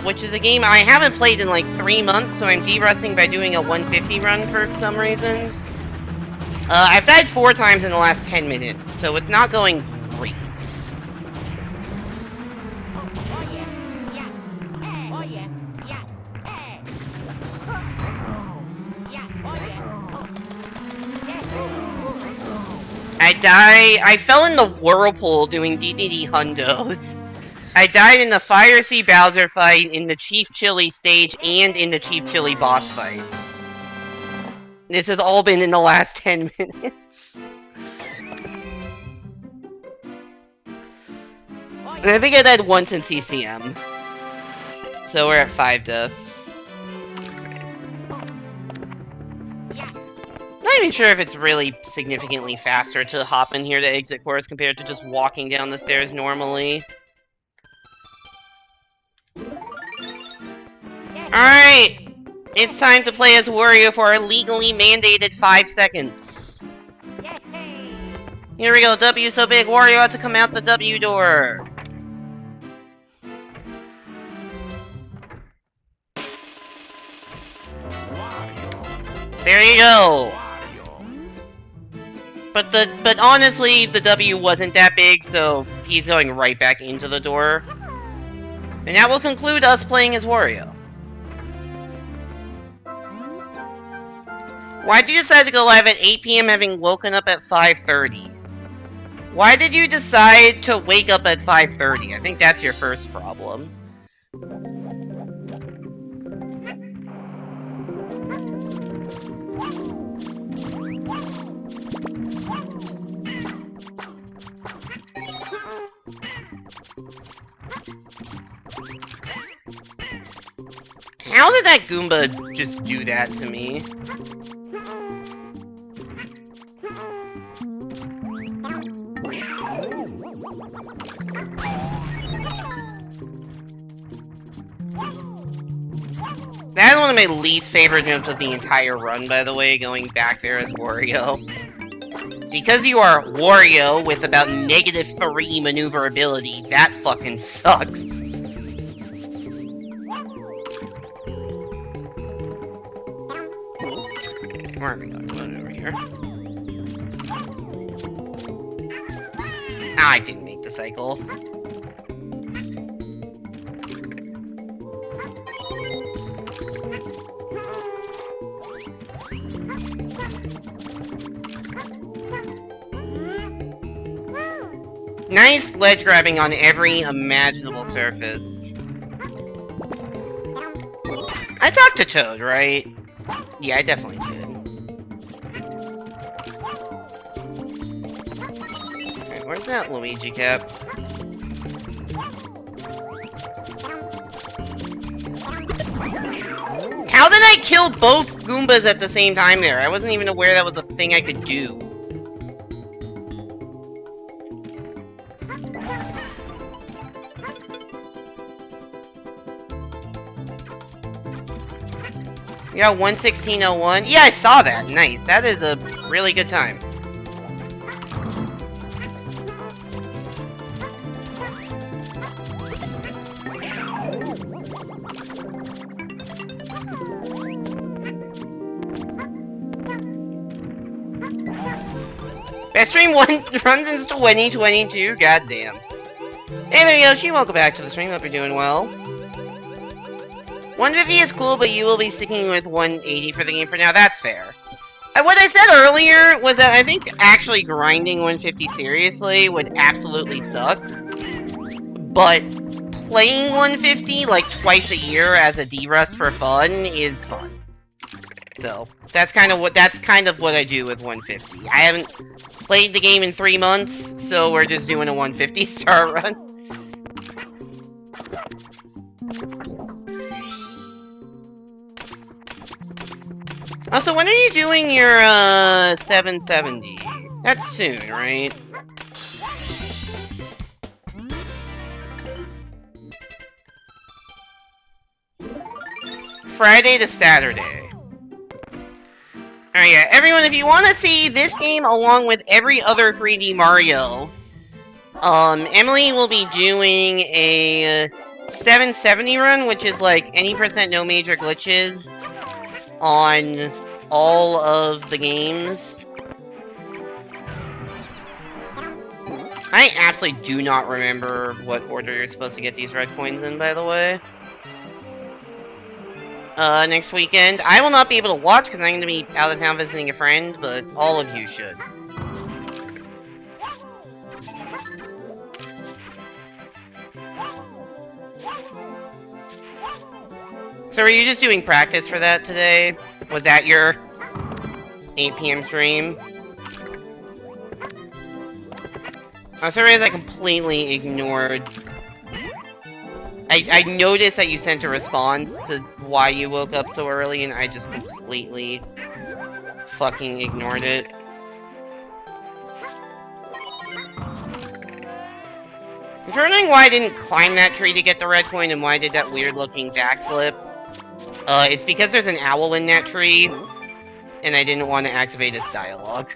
Which is a game I haven't played in like 3 months, so I'm derusting by doing a 150 run for some reason. I've died 4 times in the last 10 minutes, so it's not going great. I fell in the whirlpool doing DDD hundos. I died in the Fire Sea Bowser fight, in the Chief Chili stage, and in the Chief Chili boss fight. This has all been in the last 10 minutes. And I think I died once in CCM. So we're at 5 deaths. I'm not even sure if it's really significantly faster to hop in here to exit course compared to just walking down the stairs normally. Alright! It's time to play as Wario for our legally mandated 5 seconds. Here we go, W so big, Wario had to come out the W door. There you go. But honestly, the W wasn't that big, so he's going right back into the door. And that will conclude us playing as Wario. Why did you decide to go live at 8 PM having woken up at 5:30? Why did you decide to wake up at 5:30? I think that's your first problem. How did that Goomba just do that to me? That's one of my least favorite jumps of the entire run, by the way, going back there as Wario. Because you are Wario with about -3 maneuverability, that fucking sucks. Where are we going? Over here. Ah, I didn't make the cycle. Nice ledge grabbing on every imaginable surface. I talked to Toad, right? Yeah, I definitely did. Okay, where's that Luigi cap? How did I kill both Goombas at the same time there? I wasn't even aware that was a thing I could do. Yeah, 1:16:01. Yeah, I saw that. Nice. That is a really good time. Best stream one runs since 2022. Goddamn. Hey there, Yoshi. Welcome back to the stream. Hope you're doing well. 150 is cool, but you will be sticking with 180 for the game for now. That's fair. What I said earlier was that I think actually grinding 150 seriously would absolutely suck. But playing 150 like twice a year as a derust for fun is fun. So that's kind of what I do with 150. I haven't played the game in 3 months, so we're just doing a 150 star run. Also, when are you doing your 770? That's soon, right? Friday to Saturday. Alright, yeah, everyone, if you want to see this game along with every other 3D Mario, Emily will be doing a 770 run, which is like any % no major glitches on all of the games. I absolutely do not remember what order you're supposed to get these red coins in, by the way. Next weekend. I will not be able to watch because I'm going to be out of town visiting a friend, but all of you should. So are you just doing practice for that today? Was that your 8 PM stream? I'm sorry I completely ignored. I noticed that you sent a response to why you woke up so early, and I just completely fucking ignored it. I'm wondering why I didn't climb that tree to get the red coin and why I did that weird-looking backflip. It's because there's an owl in that tree, and I didn't want to activate its dialogue.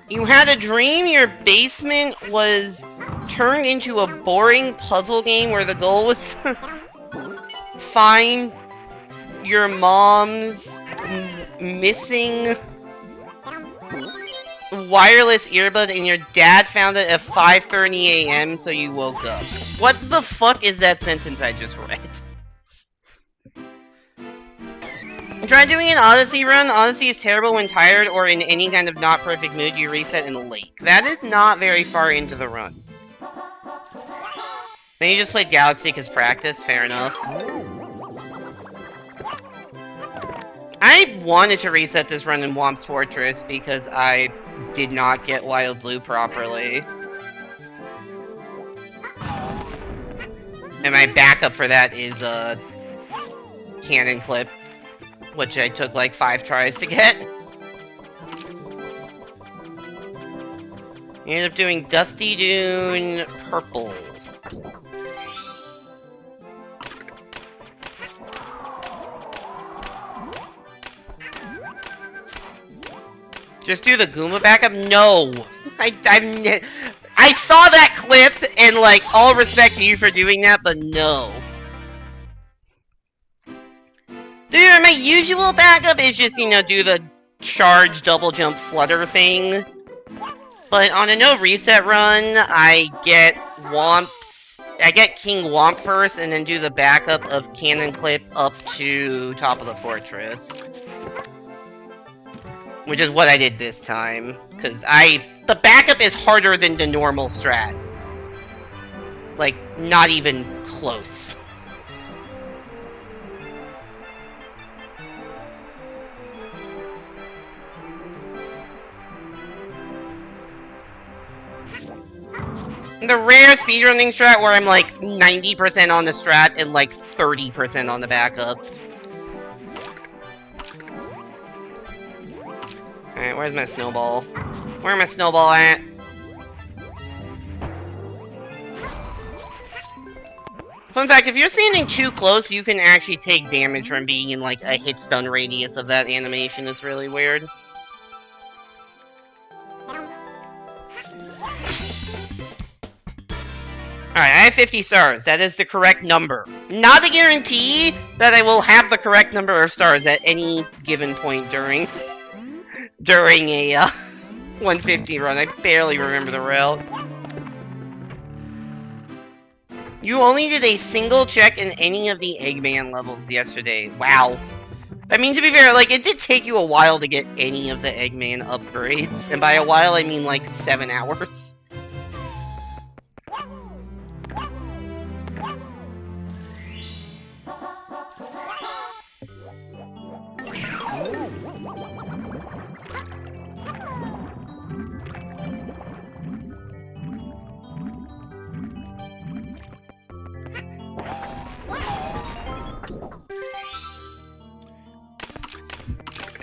You had a dream your basement was turned into a boring puzzle game where the goal was to find your mom's missing wireless earbud, and your dad found it at 5:30 AM, so you woke up. What the fuck is that sentence I just read? Try doing an Odyssey run. Odyssey is terrible when tired or in any kind of not perfect mood. You reset in the lake. That is not very far into the run. Then you just played Galaxy because practice. Fair enough. I wanted to reset this run in Womp's Fortress because I did not get Wild Blue properly. And my backup for that is a cannon clip, which I took like 5 tries to get. I ended up doing Dusty Dune Purple. Just do the Goomba backup? No! I saw that clip, and like, all respect to you for doing that, but no. Dude, my usual backup is just, you know, do the charge, double jump, flutter thing. But on a no reset run, I get Womps. I get King Womp first, and then do the backup of Cannon Clip up to top of the fortress. Which is what I did this time. Because the backup is harder than the normal strat. Like, not even close. The rare speedrunning strat where I'm like 90% on the strat and like 30% on the backup. Alright, where's my snowball? Where am I snowball at? Fun fact, if you're standing too close, you can actually take damage from being in like a hit stun radius of that animation. It's really weird. Alright, I have 50 stars. That is the correct number. Not a guarantee that I will have the correct number of stars at any given point during a 150 run. I barely remember the route. You only did a single check in any of the Eggman levels yesterday. Wow. I mean, to be fair, like, it did take you a while to get any of the Eggman upgrades. And by a while, I mean, like, 7 hours.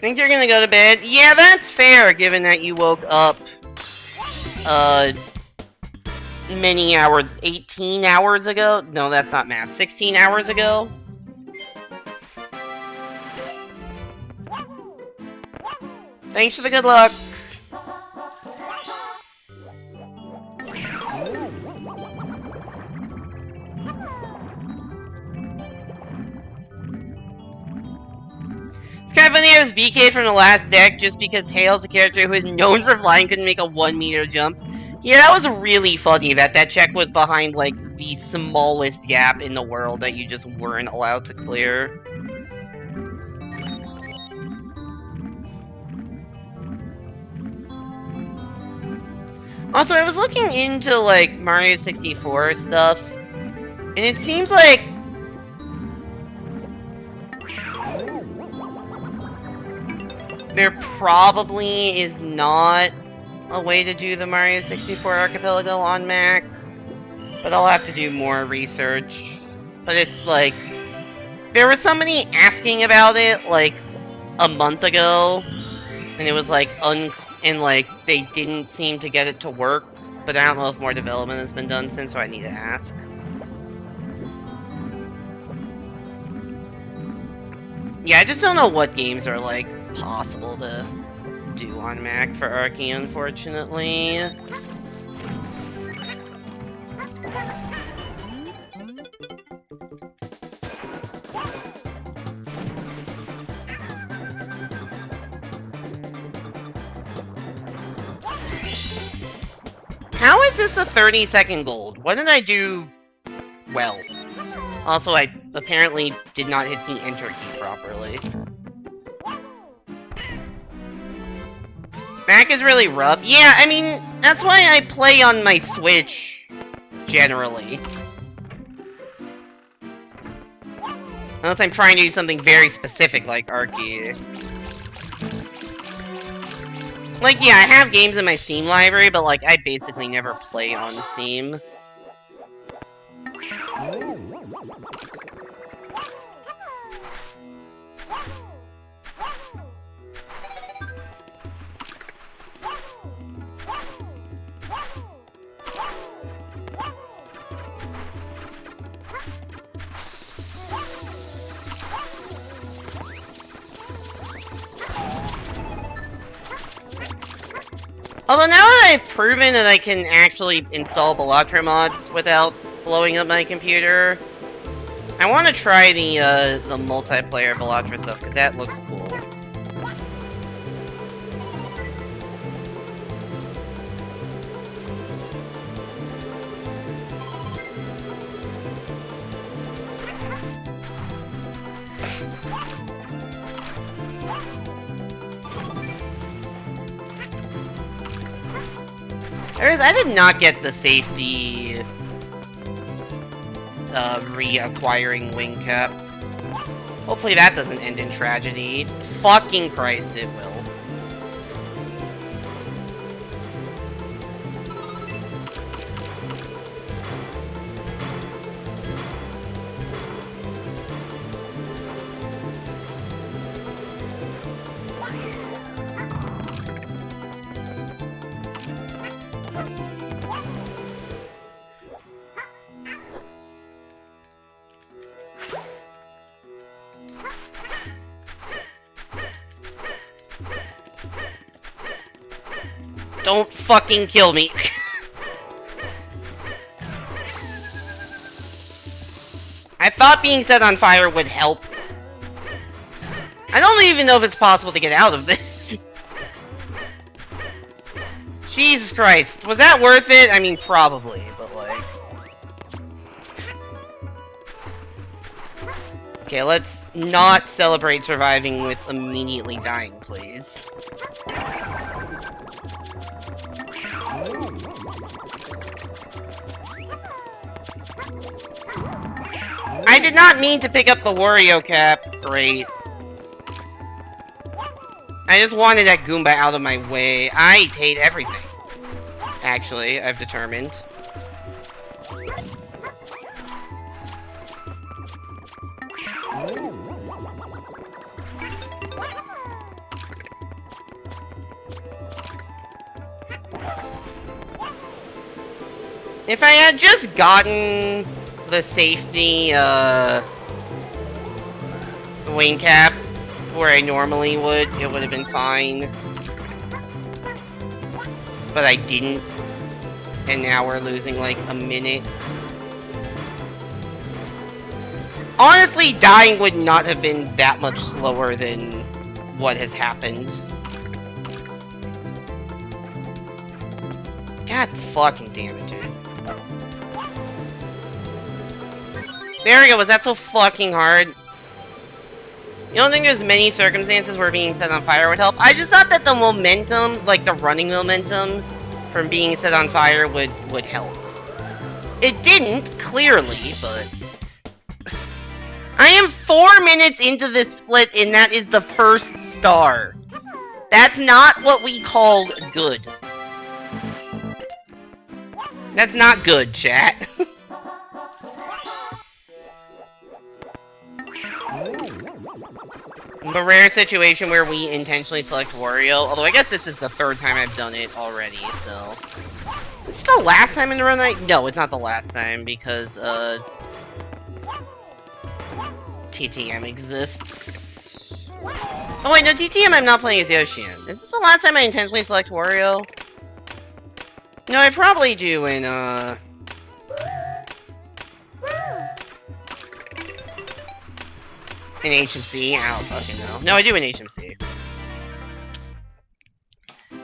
Think you're gonna go to bed? Yeah, that's fair, given that you woke up, many hours, 18 hours ago? No, that's not math. 16 hours ago? Thanks for the good luck. It's kind of funny I was BK from the last deck just because Tails, a character who is known for flying, couldn't make a 1-meter jump. Yeah, that was really funny that check was behind, like, the smallest gap in the world that you just weren't allowed to clear. Also, I was looking into, like, Mario 64 stuff, and it seems like there probably is not a way to do the Mario 64 Archipelago on Mac, but I'll have to do more research. But it's like, there was somebody asking about it, like, a month ago, and it was like, and like, they didn't seem to get it to work, but I don't know if more development has been done since, so I need to ask. Yeah, I just don't know what games are, like, possible to do on Mac for Archie, unfortunately. How is this a 30-second gold? What did I do well? Also, I apparently did not hit the enter key properly. Mac is really rough. Yeah, I mean, that's why I play on my Switch, generally. Unless I'm trying to do something very specific like Archie. Like, yeah, I have games in my Steam library, but, like, I basically never play on Steam. Although now that I've proven that I can actually install Balatro mods without blowing up my computer, I want to try the multiplayer Balatro stuff, because that looks cool. I did not get the safety reacquiring wing cap. Hopefully that doesn't end in tragedy. Fucking Christ, it will. Don't fucking kill me. I thought being set on fire would help. I don't even know if it's possible to get out of this. Jesus Christ. Was that worth it? I mean, probably, but like... Okay, let's not celebrate surviving with immediately dying, please. I did not mean to pick up the Wario cap. Great. I just wanted that Goomba out of my way. I hate everything. Actually, I've determined. If I had just gotten the safety, wing cap where I normally would, it would have been fine. But I didn't. And now we're losing like a minute. Honestly, dying would not have been that much slower than what has happened. God fucking damn it, dude. There we go, was that so fucking hard? You don't think there's many circumstances where being set on fire would help? I just thought that the momentum, like the running momentum from being set on fire would help. It didn't, clearly, but... I am 4 minutes into this split and that is the first star. That's not what we call good. That's not good, chat. The rare situation where we intentionally select Wario, although I guess this is the third time I've done it already, so... This is the last time in the run No, it's not the last time, because, TTM exists. Oh wait, no, TTM I'm not playing as Yoshi in. Is this the last time I intentionally select Wario? No, I probably do in, in HMC? I don't fucking know. No, I do in HMC.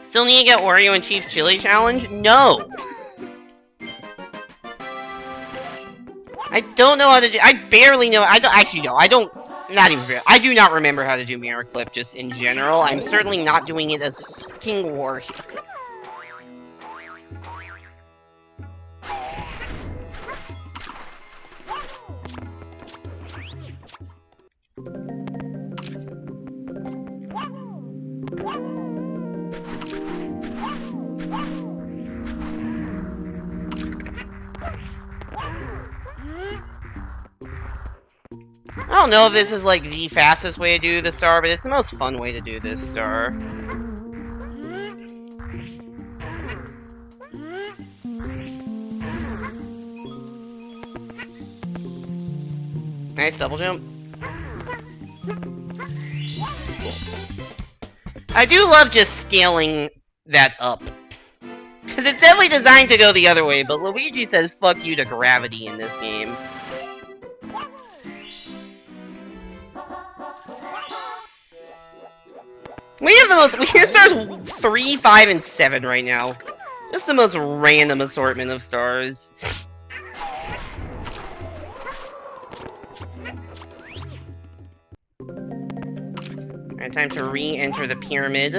Still need to get Wario and Chief's Chili Challenge? No! I don't know how to do- I barely know- I don't- actually, no, I don't- not even- I do not remember how to do Mirror Clip, just in general. I'm certainly not doing it as fucking Wario. I don't know if this is like the fastest way to do the star, but it's the most fun way to do this star. Nice double jump. Cool. I do love just scaling that up. Because it's definitely designed to go the other way, but Luigi says fuck you to gravity in this game. We have stars 3, 5, and 7 right now. Just the most random assortment of stars. Alright, time to re-enter the pyramid.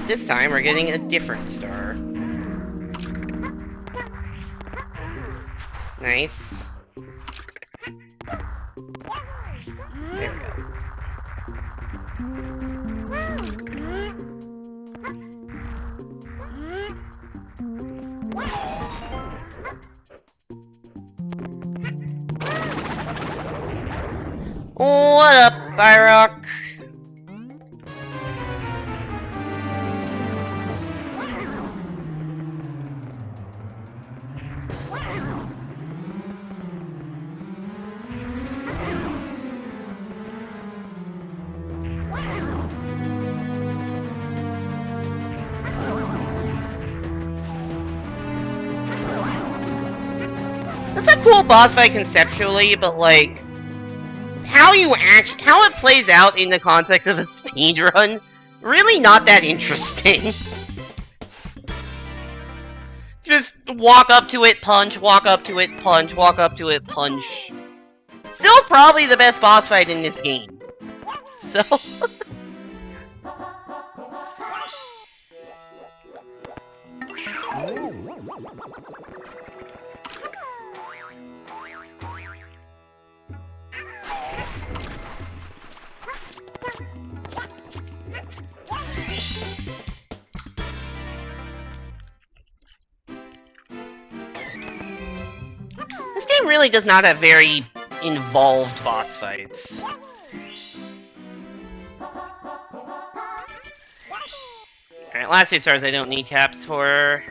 This time we're getting a different star. Nice. There we go. What up, Byrock? That's a cool boss fight conceptually, but like how it plays out in the context of a speedrun, really not that interesting. Just walk up to it, punch, walk up to it, punch, walk up to it, punch. Still probably the best boss fight in this game. So this game really does not have very involved boss fights. Alright, last 2 stars I don't need caps for.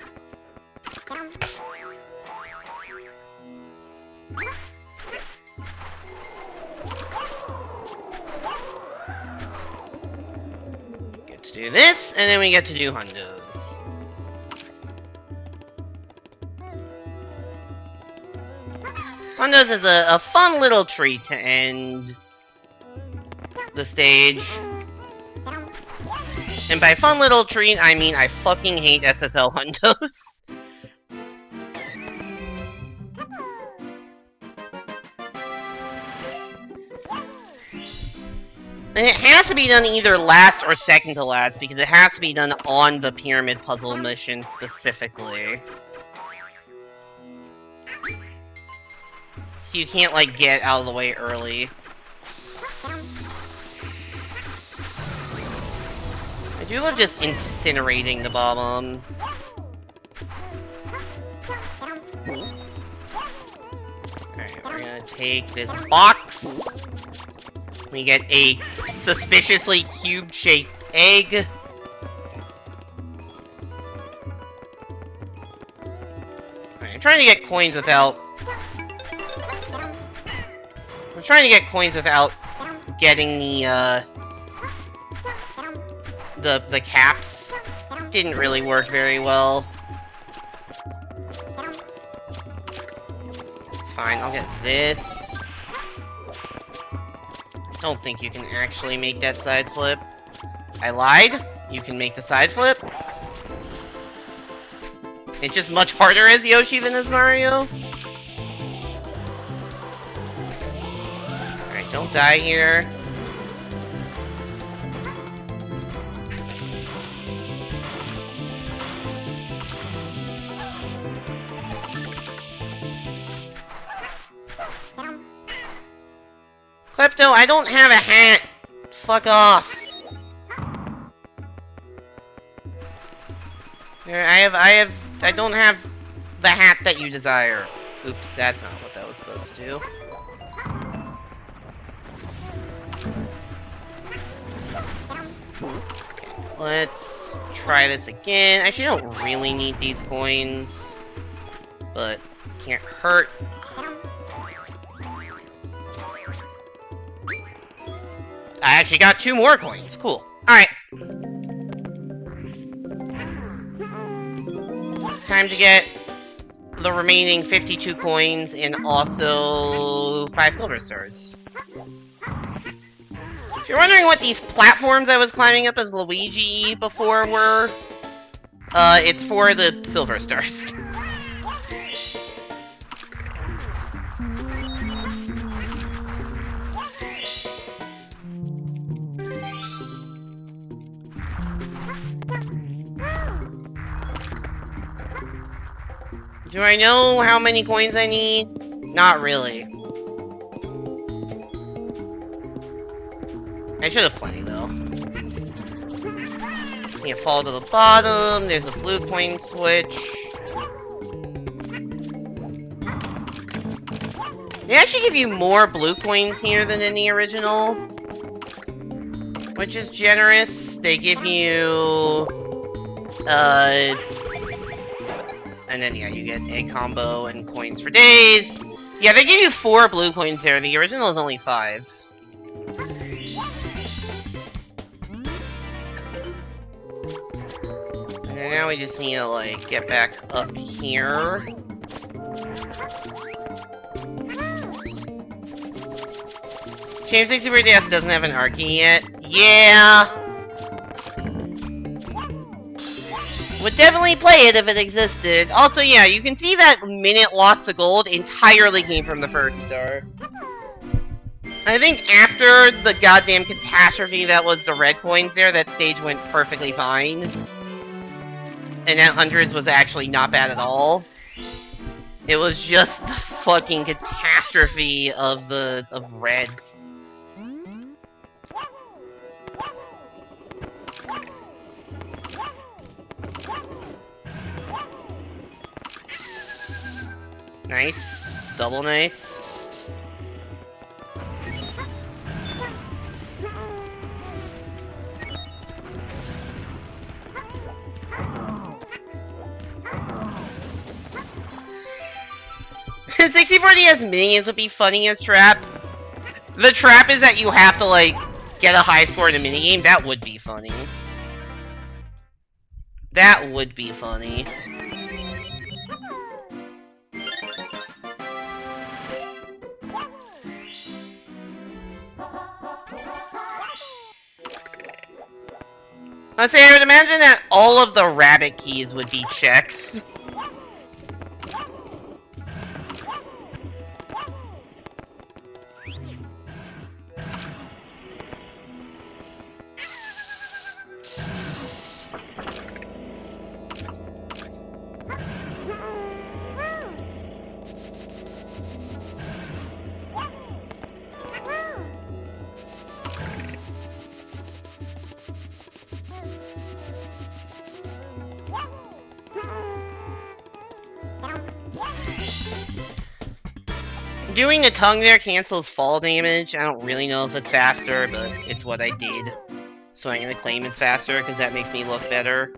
Get to do this, and then we get to do hundos. Hundos is a fun little treat to end the stage. And by fun little treat, I mean I fucking hate SSL hundos. And it has to be done either last or second to last, because it has to be done on the pyramid puzzle mission specifically. So you can't, like, get out of the way early. I do love just incinerating the bomb. Alright, we're gonna take this box. We get a suspiciously cube-shaped egg. Alright, I'm trying to get coins without... I'm trying to get coins without getting the caps. Didn't really work very well. It's fine, I'll get this. Don't think you can actually make that side flip. I lied. You can make the side flip. It's just much harder as Yoshi than as Mario. Alright, don't die here. Klepto, I don't have a hat! Fuck off! I don't have the hat that you desire. Oops, that's not what that was supposed to do. Let's try this again. Actually, I don't really need these coins, but can't hurt. I actually got 2 more coins. Cool. Alright. Time to get the remaining 52 coins and also 5 silver stars. If you're wondering what these platforms I was climbing up as Luigi before were, it's for the silver stars. Do I know how many coins I need? Not really. I should have plenty, though. Just need to fall to the bottom. There's a blue coin switch. They actually give you more blue coins here than in the original, which is generous. They give you, and then, yeah, you get a combo and coins for days. Yeah, they give you 4 blue coins there. The original is only 5. And now we just need to, like, get back up here. SM64DS doesn't have an Arky yet. Yeah! Would definitely play it if it existed. Also, yeah, you can see that minute lost to gold entirely came from the first star. I think after the goddamn catastrophe that was the red coins there, that stage went perfectly fine. And that hundreds was actually not bad at all. It was just the fucking catastrophe of reds. Nice. Double nice. SM64DS minigames would be funny as traps. The trap is that you have to, like, get a high score in a minigame. That would be funny. That would be funny. I would imagine that all of the rabbit keys would be checks. Doing the tongue there cancels fall damage. I don't really know if it's faster, but it's what I did. So I'm gonna claim it's faster, because that makes me look better.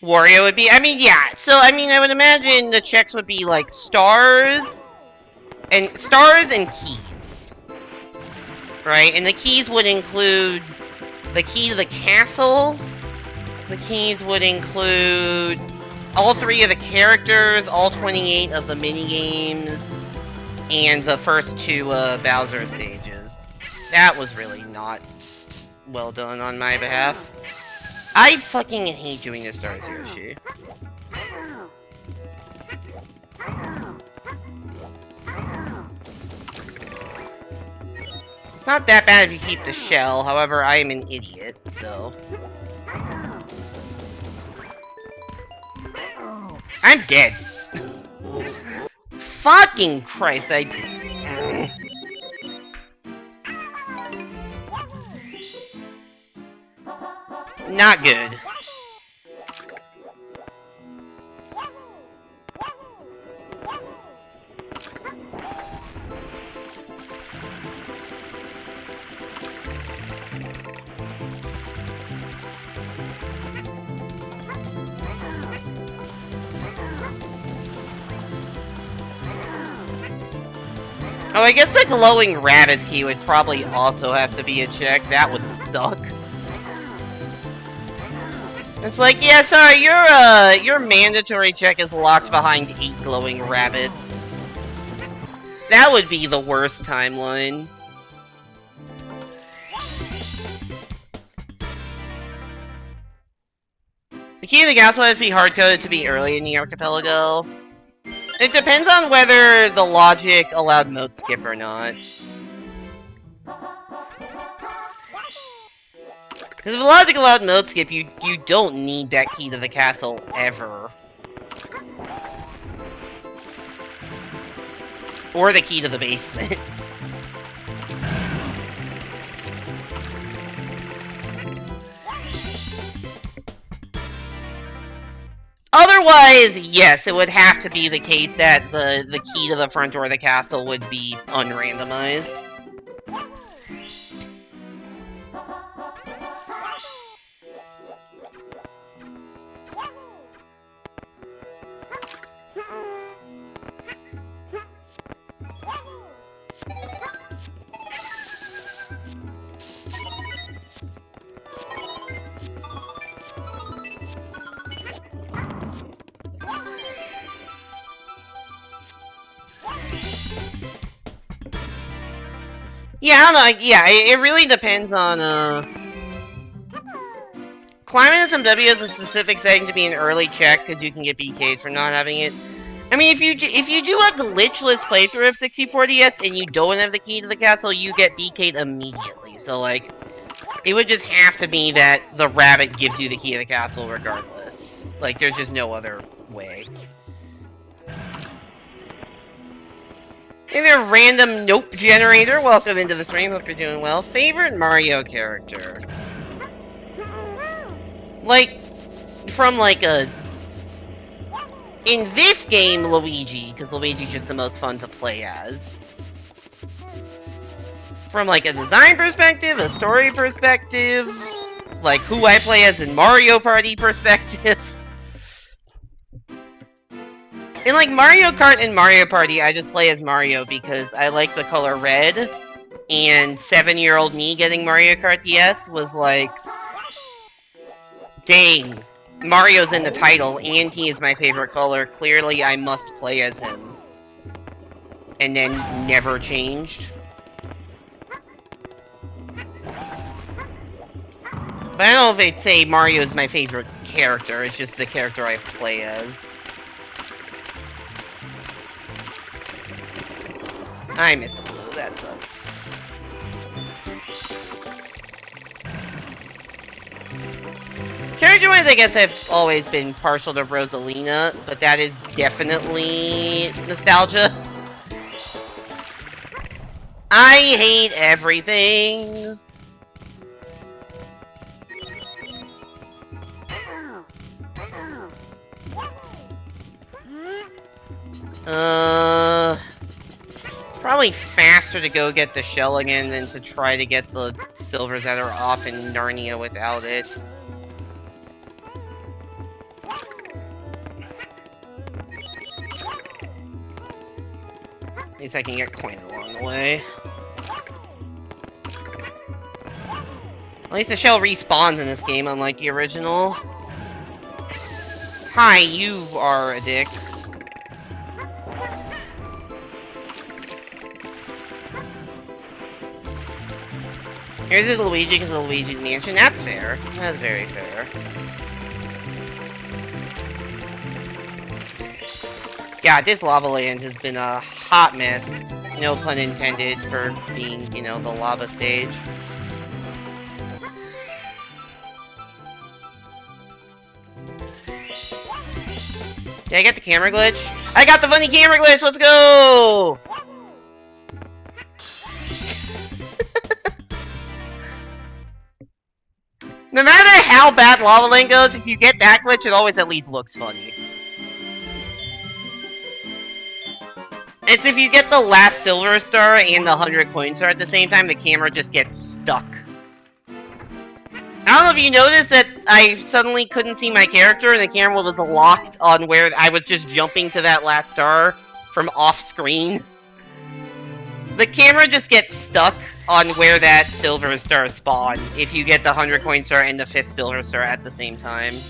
Wario would be... I mean, yeah. So, I mean, I would imagine the checks would be, like, stars and keys. Right? And the keys would include the key to the castle. The keys would include all 3 of the characters, all 28 of the minigames, and the first 2 Bowser stages. That was really not well done on my behalf. I fucking hate doing the stars, Yoshi. It's not that bad if you keep the shell, however, I am an idiot, so... I'm dead. Fucking Christ, Not good. Oh, I guess the glowing rabbit's key would probably also have to be a check. That would suck. It's like, yeah, sorry, your mandatory check is locked behind 8 glowing rabbits. That would be the worst timeline. The key to the gas will have to be hard-coded to be early in the archipelago. It depends on whether the logic allowed mode skip or not. Because if the logic allowed mode skip, you don't need that key to the castle ever. Or the key to the basement. Otherwise, yes, it would have to be the case that the key to the front door of the castle would be unrandomized. Yeah, I don't know. Yeah, it really depends on, climbing SMW is a specific setting to be an early check, because you can get BK'd for not having it. I mean, if you do a glitchless playthrough of 64DS and you don't have the key to the castle, you get BK'd immediately. So, like, it would just have to be that the rabbit gives you the key to the castle regardless. Like, there's just no other way. Hey there, random nope generator. Welcome into the stream. Hope you're doing well. Favorite Mario character? Like, from like a... In this game, Luigi, because Luigi's just the most fun to play as. From like a design perspective, a story perspective, like who I play as in Mario Party perspective. In like Mario Kart and Mario Party, I just play as Mario because I like the color red, and 7-year-old me getting Mario Kart DS was like, dang, Mario's in the title, and he is my favorite color, clearly I must play as him. And then never changed. But I don't know if I'd say Mario is my favorite character, it's just the character I play as. I missed the blue, that sucks. Character-wise, I guess I've always been partial to Rosalina, but that is definitely nostalgia. I hate everything. It's probably faster to go get the shell again than to try to get the silvers that are off in Narnia without it. At least I can get coins along the way. At least the shell respawns in this game, unlike the original. Hi, you are a dick. Here's his Luigi because of Luigi's Mansion. That's fair. That's very fair. God, this lava land has been a hot mess. No pun intended for being, you know, the lava stage. Did I get the camera glitch? I got the funny camera glitch! Let's go! No matter how bad Lava Land goes, if you get that glitch, it always at least looks funny. It's if you get the last silver star and the 100 coin star at the same time, the camera just gets stuck. I don't know if you noticed that I suddenly couldn't see my character and the camera was locked on where I was just jumping to that last star from off screen. The camera just gets stuck on where that silver star spawns if you get the 100 coin star and the 5th silver star at the same time.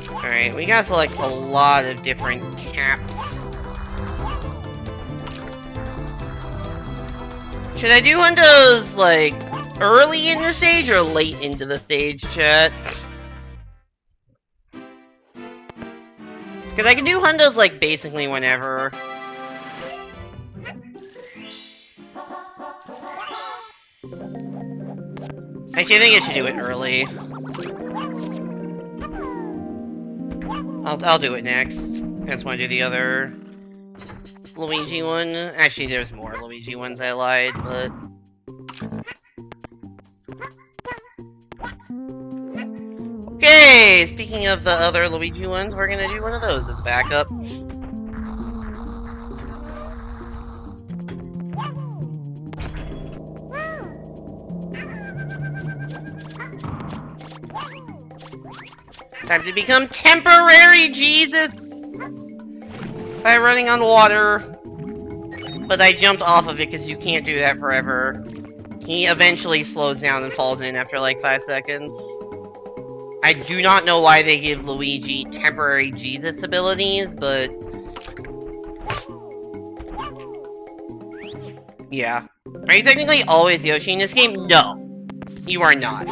Alright, we gotta select a lot of different caps. Should I do hundos, like, early in the stage or late into the stage, chat? Because I can do hundos, like, basically whenever. Actually, I think I should do it early. I'll do it next. I just want to do the other Luigi one. Actually, there's more Luigi ones, I lied, but... Okay, speaking of the other Luigi ones, we're gonna do one of those as backup. Time to become temporary Jesus by running on water. But I jumped off of it because you can't do that forever. He eventually slows down and falls in after like 5 seconds. I do not know why they give Luigi temporary Jesus abilities, but... yeah. Are you technically always Yoshi in this game? No. You are not.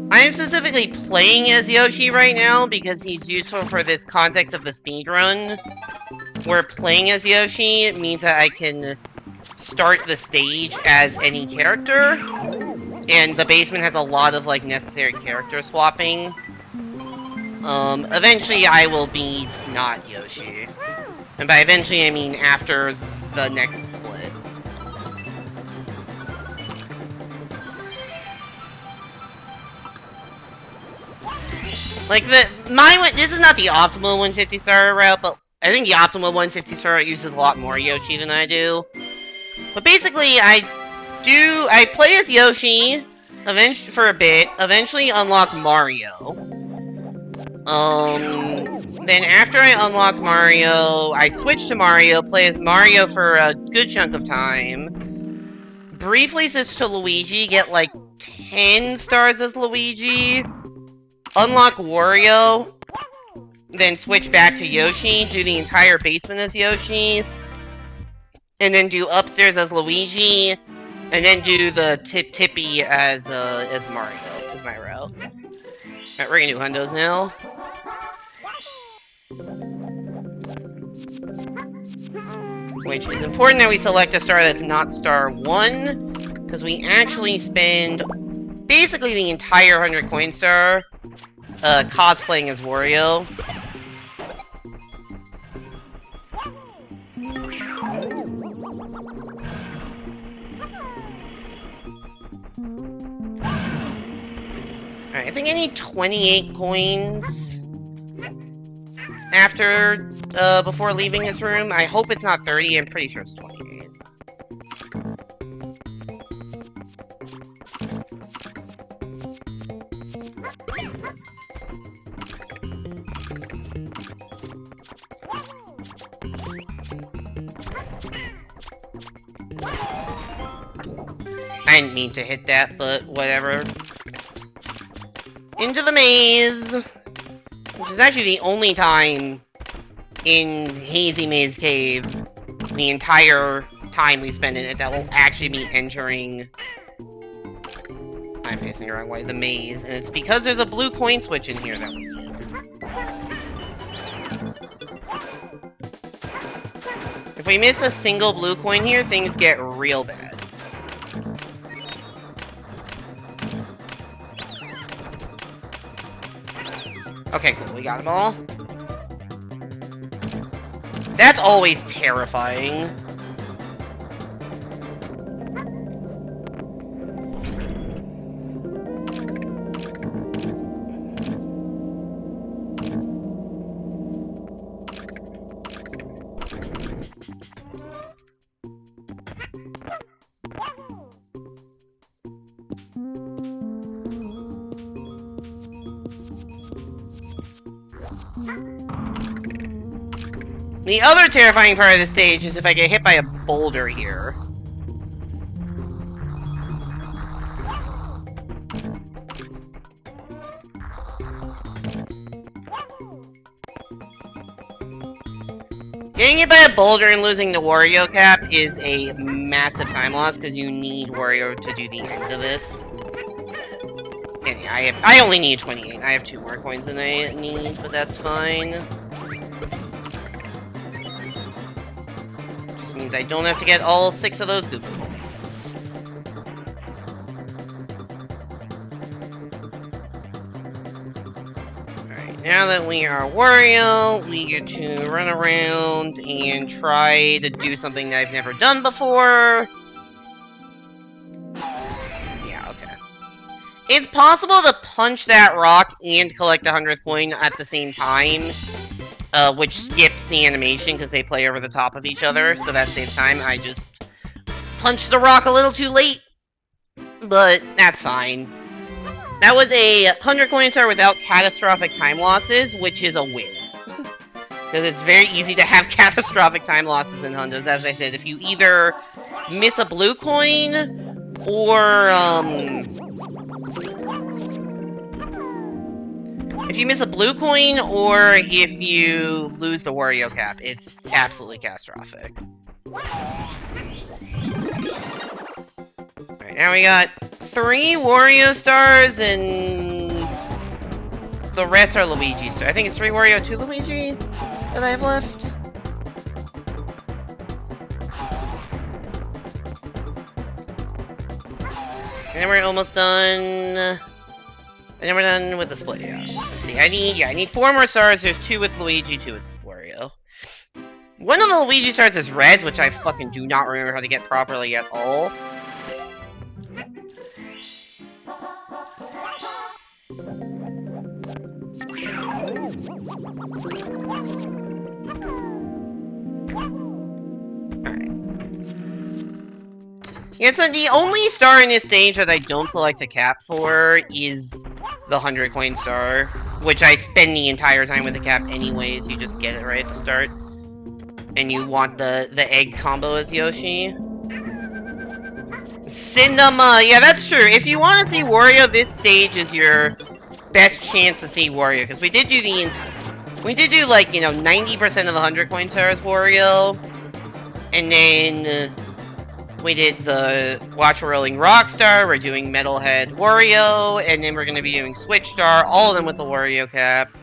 I am specifically playing as Yoshi right now because he's useful for this context of the speedrun. Where playing as Yoshi means that I can start the stage as any character. And the basement has a lot of, like, necessary character swapping. Eventually I will be not Yoshi. And by eventually I mean after the next split. Like, this is not the optimal 150 star route, but I think the optimal 150 star route uses a lot more Yoshi than I do. But basically, I play as Yoshi, for a bit, eventually unlock Mario. Then after I unlock Mario, I switch to Mario, play as Mario for a good chunk of time. Briefly switch to Luigi, get like 10 stars as Luigi. Unlock Wario, then switch back to Yoshi, do the entire basement as Yoshi, and then do upstairs as Luigi, and then do the Tippy as Mario, as my row. Alright, we're gonna do hundos now. Which is important that we select a star that's not star 1, because we actually spend basically the entire 100 coin star cosplaying as Wario. Alright, I think I need 28 coins after, before leaving this room. I hope it's not 30, I'm pretty sure it's 28. I didn't mean to hit that, but whatever. Into the maze! Which is actually the only time in Hazy Maze Cave, the entire time we spend in it, that will actually be entering... I'm facing the wrong way, the maze. And it's because there's a blue coin switch in here that we need. If we miss a single blue coin here, things get real bad. Okay, cool, we got them all. That's always terrifying. The other terrifying part of the stage is if I get hit by a boulder here. Getting hit by a boulder and losing the Wario cap is a massive time loss because you need Wario to do the end of this. And yeah, I only need 28. I have 2 more coins than I need, but that's fine. Just means I don't have to get all 6 of those Google coins. Now that we are Wario, we get to run around and try to do something that I've never done before. Yeah, okay. It's possible to punch that rock and collect a 100th coin at the same time, which skips the animation because they play over the top of each other, so that saves time. I just punched the rock a little too late, but that's fine. That was a 100 coin star without catastrophic time losses, which is a win. Because it's very easy to have catastrophic time losses in Hundos. As I said, if you either miss a blue coin, or, if you miss a blue coin, or if you lose the Wario cap, it's absolutely catastrophic. Alright, now we got 3 Wario stars, and the rest are Luigi stars. I think it's 3 Wario, 2 Luigi that I have left. And then we're almost done. And then we're done with the split, yeah. Let's see, I need 4 more stars. There's 2 with Luigi, 2 with Wario. One of the Luigi stars is reds, which I fucking do not remember how to get properly at all. Alright. Yeah, so the only star in this stage that I don't select a cap for is the 100 coin star, which I spend the entire time with the cap anyways. You just get it right at the start. And you want the egg combo as Yoshi. Cinema! Yeah, that's true. If you want to see Wario, this stage is your best chance to see Wario, because we did do like, you know, 90% of the 100 coin stars Wario, and then we did the Watch a Rolling Rock Star, we're doing Metalhead Wario, and then we're going to be doing Switch Star, all of them with the Wario cap.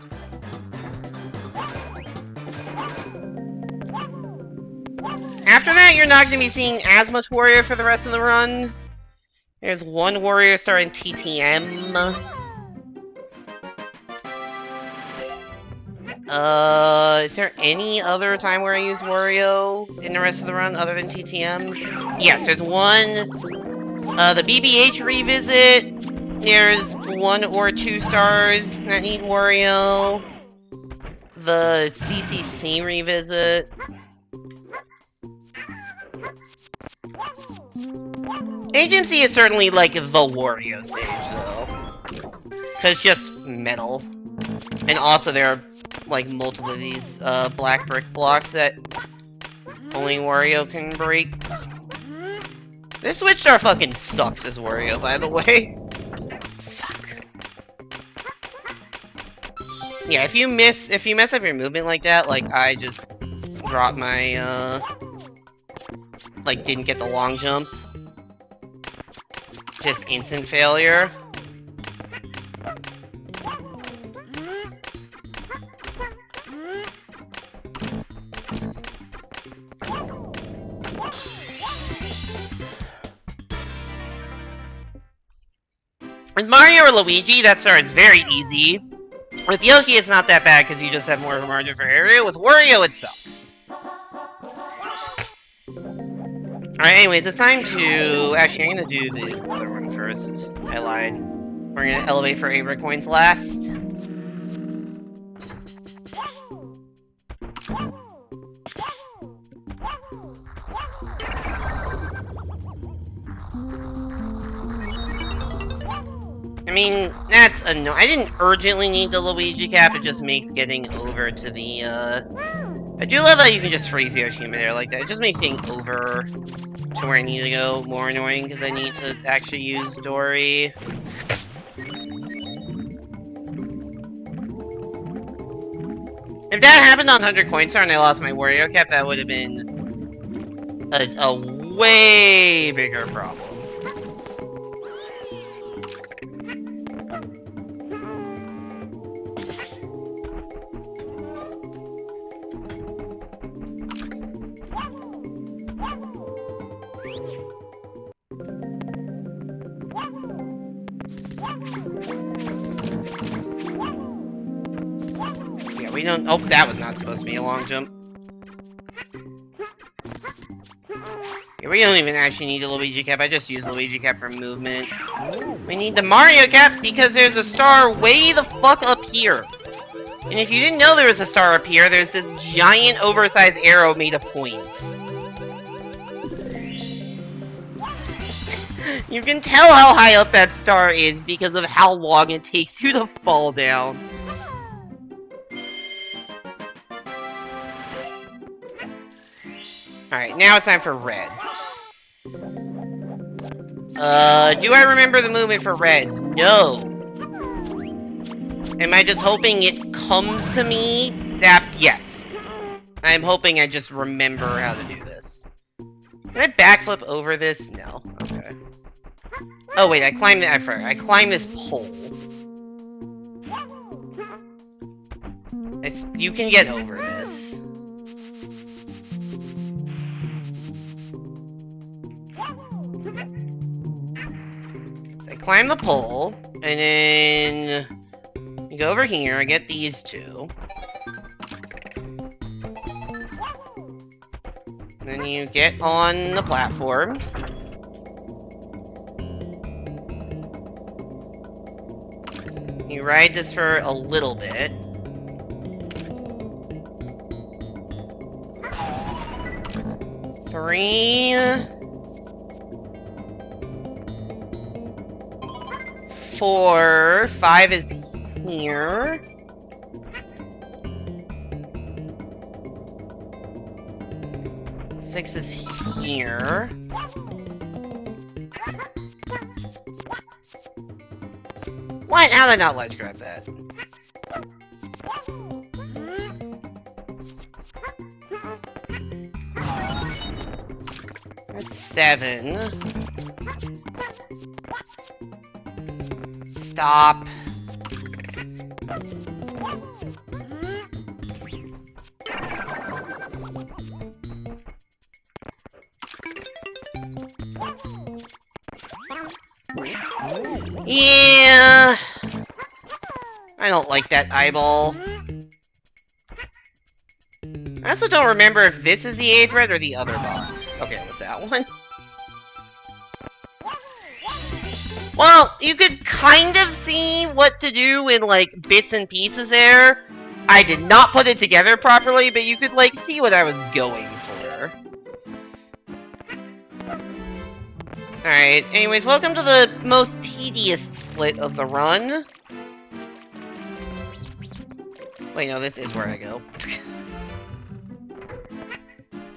After that, you're not going to be seeing as much Wario for the rest of the run. There's 1 Wario Star in TTM. Is there any other time where I use Wario in the rest of the run other than TTM? Yes, there's 1, the BBH revisit, there's 1 or 2 stars that need Wario, the CCC revisit. Agency is certainly, like, the Wario stage, though. Because just metal. And also there are, like, multiple of these, black brick blocks that only Wario can break. This Switch Star fucking sucks as Wario, by the way. Fuck. Yeah, if you mess up your movement like that, like, I just dropped my, like, didn't get the long jump. Just instant failure. With Mario or Luigi, that star is very easy. With Yoshi, it's not that bad because you just have more of a margin for error. With Wario, it sucks. Alright, anyways, it's time to... Actually, I'm gonna do the other one first. I lied. We're gonna elevate for 8 coins last. I mean, That's annoying. I didn't urgently need the Luigi cap, it just makes getting over to the, I do love how you can just freeze Yoshima there like that. It just makes getting over to where I need to go more annoying, because I need to actually use Dory. If that happened on 100 Coin Star and I lost my Wario cap, that would have been a way bigger problem. Yeah, we don't. Oh, that was not supposed to be a long jump. Yeah, we don't even actually need a Luigi cap. I just use Luigi cap for movement. We need the Mario cap because there's a star way the fuck up here. And if you didn't know there was a star up here, there's this giant oversized arrow made of coins. You can tell how high up that star is because of how long it takes you to fall down. Alright, now it's time for reds. Do I remember the movement for reds? No. Am I just hoping it comes to me? Yes. I'm hoping I just remember how to do this. Can I backflip over this? No. Okay. Oh wait, I climbed this pole. You can get over this. So I climb the pole, and then you go over here, I get these two. And then you get on the platform. You ride this for a little bit. Three. 4. 5 is here. 6 is here. What? How did I not ledge grab that? That's 7. Stop. Yeah. I don't like that eyeball. I also don't remember if this is the 8th red or the other boss. Okay, it was that one. Well, you could kind of see what to do in, like, bits and pieces there. I did not put it together properly, but you could, like, see what I was going for. Alright, anyways, welcome to the most tedious split of the run. Wait, no, this is where I go.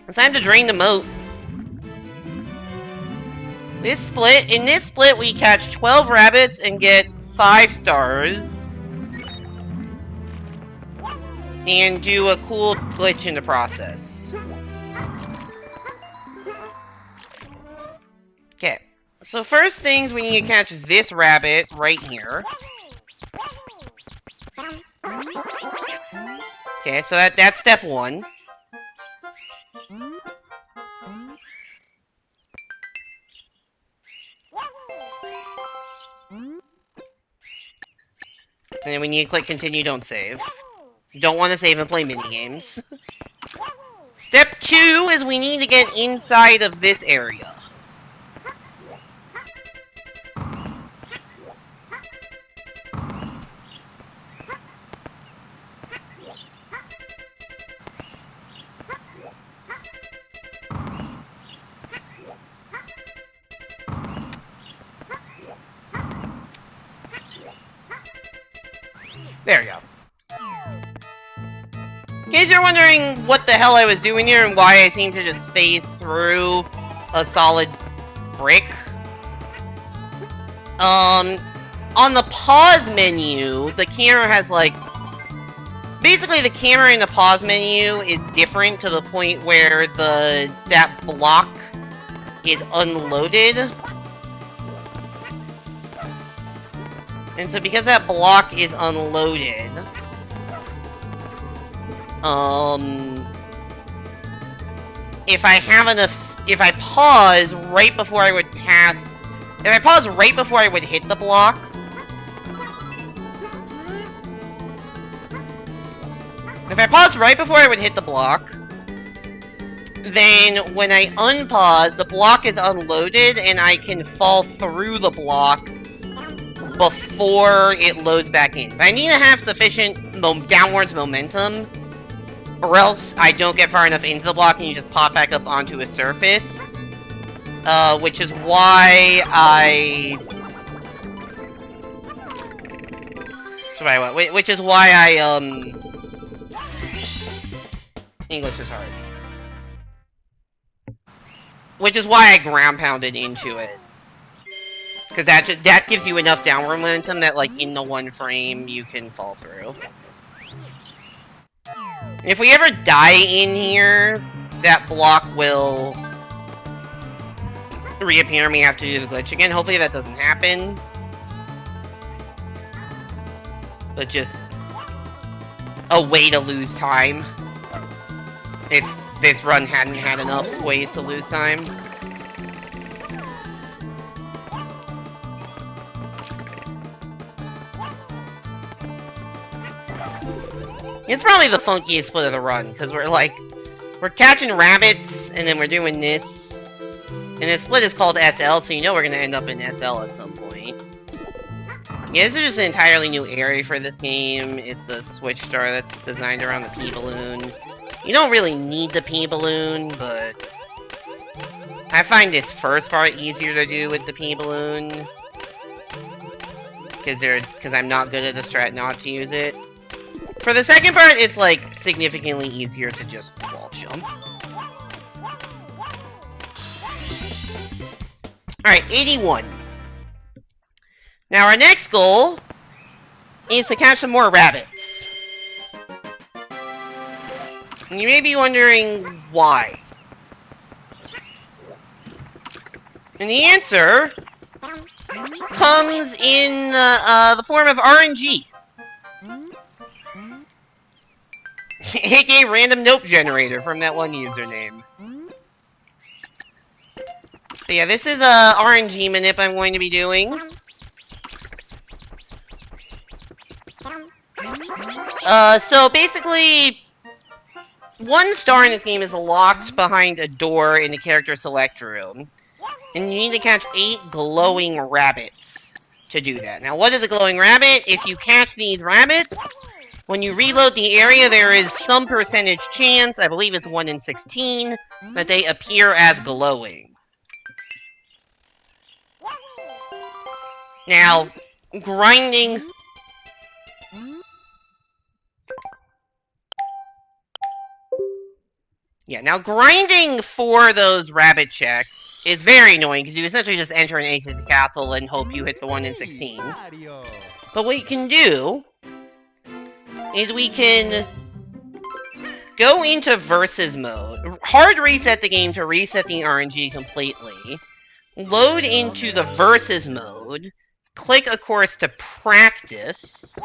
It's time to drain the moat. In this split, we catch 12 rabbits and get 5 stars. And do a cool glitch in the process. Okay, so first things, we need to catch this rabbit right here. Okay, so that's step 1. And then we need to click continue, don't save. You don't want to save and play minigames. Step 2 is we need to get inside of this area. There we go. In case you're wondering what the hell I was doing here and why I seem to just phase through a solid brick. On the pause menu, the camera has like... Basically, the camera in the pause menu is different to the point where that block is unloaded. And so because that block is unloaded, if I pause right before I would hit the block, then when I unpause, the block is unloaded and I can fall through the block before it loads back in. But I need to have sufficient downwards momentum, or else I don't get far enough into the block and you just pop back up onto a surface. Which is why English is hard. Which is why I ground pounded into it. Because that gives you enough downward momentum that, like, in the one frame, you can fall through. And if we ever die in here, that block will reappear and we have to do the glitch again. Hopefully that doesn't happen. But just a way to lose time. If this run hadn't had enough ways to lose time. It's probably the funkiest split of the run, because we're catching rabbits, and then we're doing this. And the split is called SL, so you know we're gonna end up in SL at some point. Yeah, this is just an entirely new area for this game. It's a Switch star that's designed around the P-Balloon. You don't really need the P-Balloon, but I find this first part easier to do with the P-Balloon. Because I'm not good at the strat not to use it. For the second part, it's, like, significantly easier to just wall jump. Alright, 81. Now, our next goal is to catch some more rabbits. And you may be wondering why. And the answer comes in the form of RNG. aka random nope generator from that one username. But yeah, this is a RNG manip I'm going to be doing. So basically, one star in this game is locked behind a door in the character select room. And you need to catch 8 glowing rabbits to do that. Now, what is a glowing rabbit? If you catch these rabbits, when you reload the area, there is some percentage chance, I believe it's 1 in 16, that they appear as glowing. Now, grinding... Yeah, now grinding for those rabbit checks is very annoying, because you essentially just enter and exit the castle and hope you hit the 1 in 16. But what you can do is we can go into versus mode, hard reset the game to reset the RNG completely, load into the versus mode, click, of course, to practice,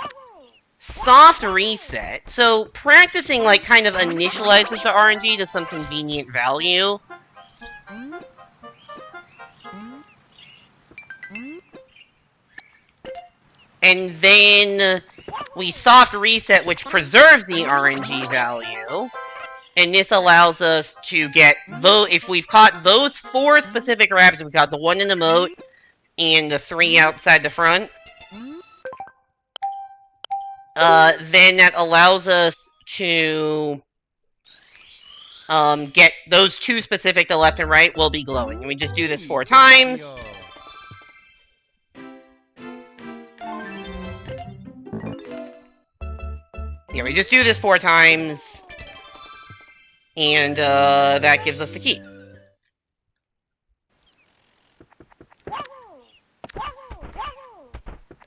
soft reset. So practicing, like, kind of initializes the RNG to some convenient value. And then we soft reset, which preserves the RNG value. And this allows us to get, if we've caught those 4 specific rabbits, we've got the 1 in the moat and the 3 outside the front. Then that allows us to get those 2 specific to left and right will be glowing. And we just do this 4 times. Yeah, we just do this 4 times. And that gives us the key.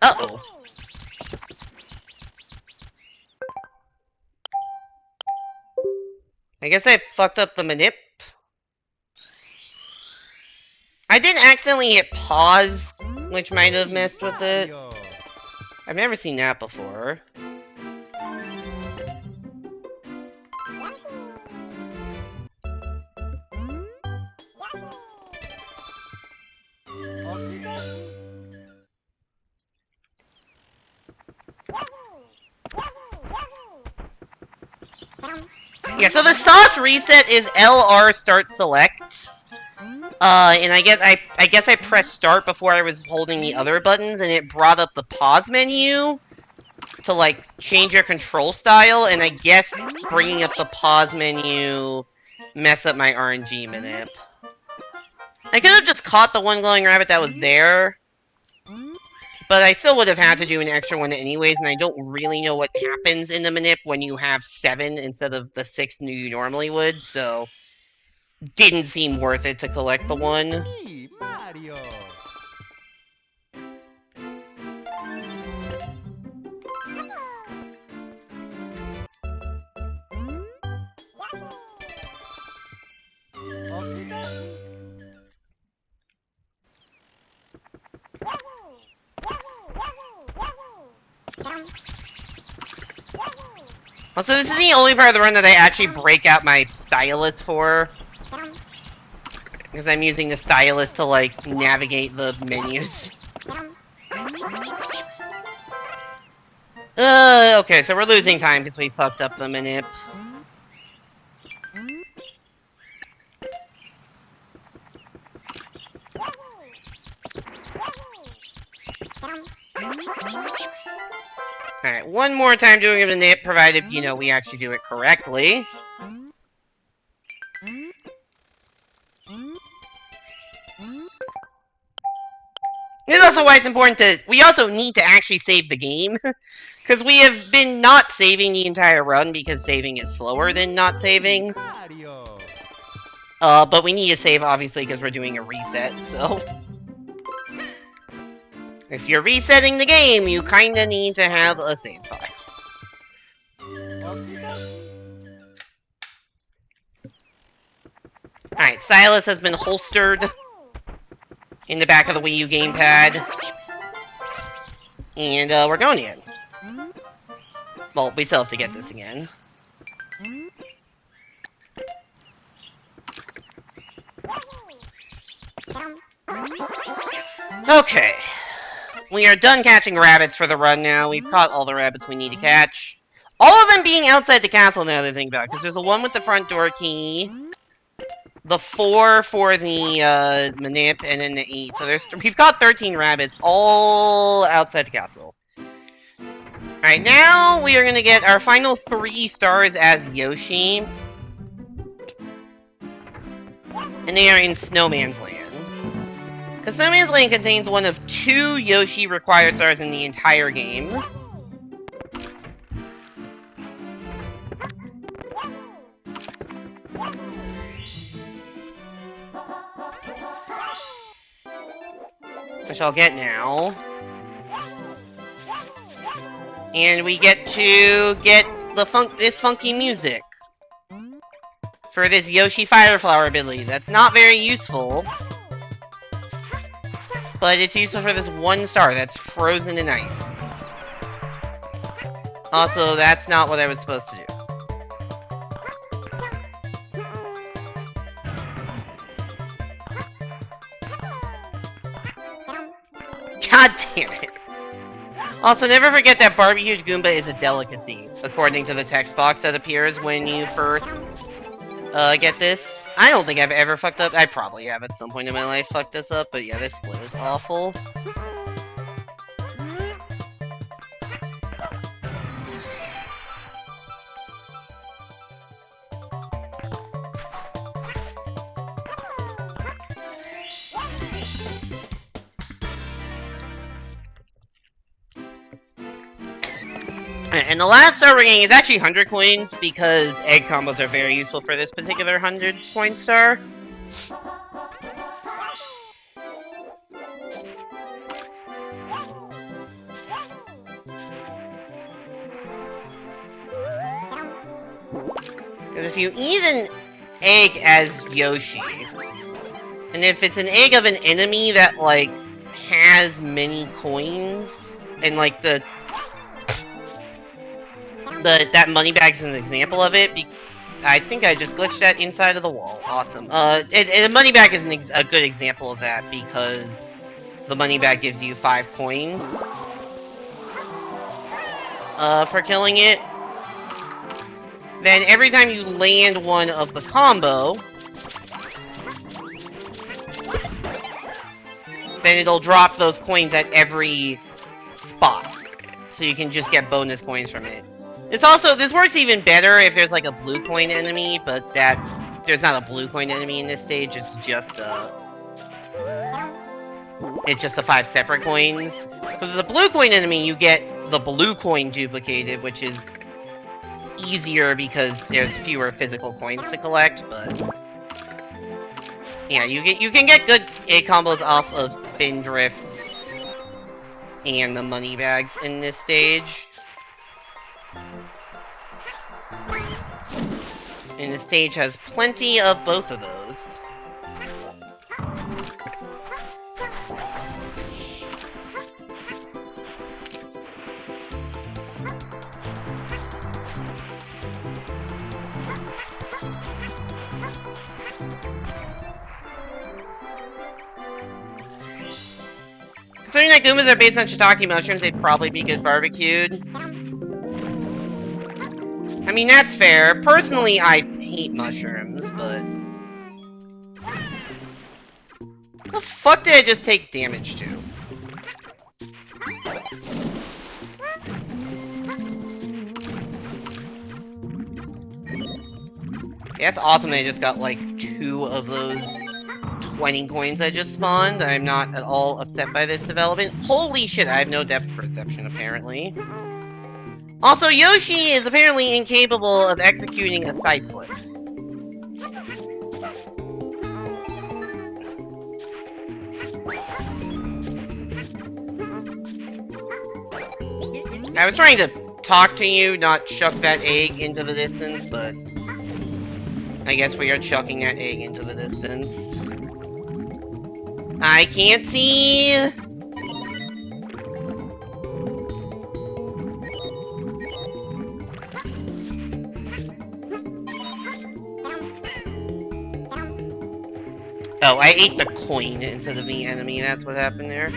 Uh-oh. I guess I fucked up the manip. I did accidentally hit pause, which might have messed with it. I've never seen that before. Yeah, so the soft reset is LR start select. And I guess I pressed start before I was holding the other buttons, and it brought up the pause menu to, like, change your control style, and I guess bringing up the pause menu mess up my RNG manip. I could have just caught the one glowing rabbit that was there, but I still would have had to do an extra one anyways, and I don't really know what happens in the manip when you have 7 instead of the 6 you normally would, so didn't seem worth it to collect the one. Mario. Also, this is the only part of the run that I actually break out my stylus for. Because I'm using the stylus to, like, navigate the menus. Okay, so we're losing time because we fucked up the manip. Alright, one more time doing a manip, provided, you know, we actually do it correctly. This is also why it's important to... We also need to actually save the game. Because we have been not saving the entire run because saving is slower than not saving. But we need to save, obviously, because we're doing a reset, so... If you're resetting the game, you kinda need to have a save file. Alright, Silas has been holstered in the back of the Wii U gamepad. And, we're going again. Well, we still have to get this again. Okay. We are done catching rabbits for the run now. We've caught all the rabbits we need to catch. All of them being outside the castle now that I think about it, because there's the one with the front door key, the 4 for the manip, and then the 8. So we've got 13 rabbits, all outside the castle. Alright, now we are going to get our final 3 stars as Yoshi. And they are in Snowman's Land. Because Snowman's Land contains one of 2 Yoshi required stars in the entire game. Which I'll get now. And we get to get this funky music. For this Yoshi Fire Flower ability. That's not very useful. But it's useful for this 1 star that's frozen in ice. Also, that's not what I was supposed to do. God damn it. Also, never forget that barbecued Goomba is a delicacy, according to the text box that appears when you first get this. I don't think I've ever fucked up. I probably have at some point in my life fucked this up, but yeah, this split is awful. And the last star we're getting is actually 100 coins, because egg combos are very useful for this particular 100 coin star. Because if you eat an egg as Yoshi, and if it's an egg of an enemy that, like, has many coins, and, like, that money bag's an example of it, I think I just glitched that inside of the wall. Awesome. A money bag is a good example of that, because the money bag gives you 5 coins for killing it. Then every time you land one of the combo, then it'll drop those coins at every spot. So you can just get bonus coins from it. This works even better if there's like a blue coin enemy, but there's not a blue coin enemy in this stage, it's just the 5 separate coins. Because with the blue coin enemy, you get the blue coin duplicated, which is easier because there's fewer physical coins to collect, but yeah, you can get good egg combos off of spin drifts and the money bags in this stage. And the stage has plenty of both of those. Considering that Goombas are based on shiitake mushrooms, they'd probably be good barbecued. I mean, that's fair. Personally, I hate mushrooms, but... What the fuck did I just take damage to? Yeah, that's awesome that I just got, like, 2 of those 20 coins I just spawned. I'm not at all upset by this development. Holy shit, I have no depth perception, apparently. Also, Yoshi is apparently incapable of executing a side flip. I was trying to talk to you, not chuck that egg into the distance, but I guess we are chucking that egg into the distance. I can't see! Oh, I ate the coin instead of the enemy, that's what happened there.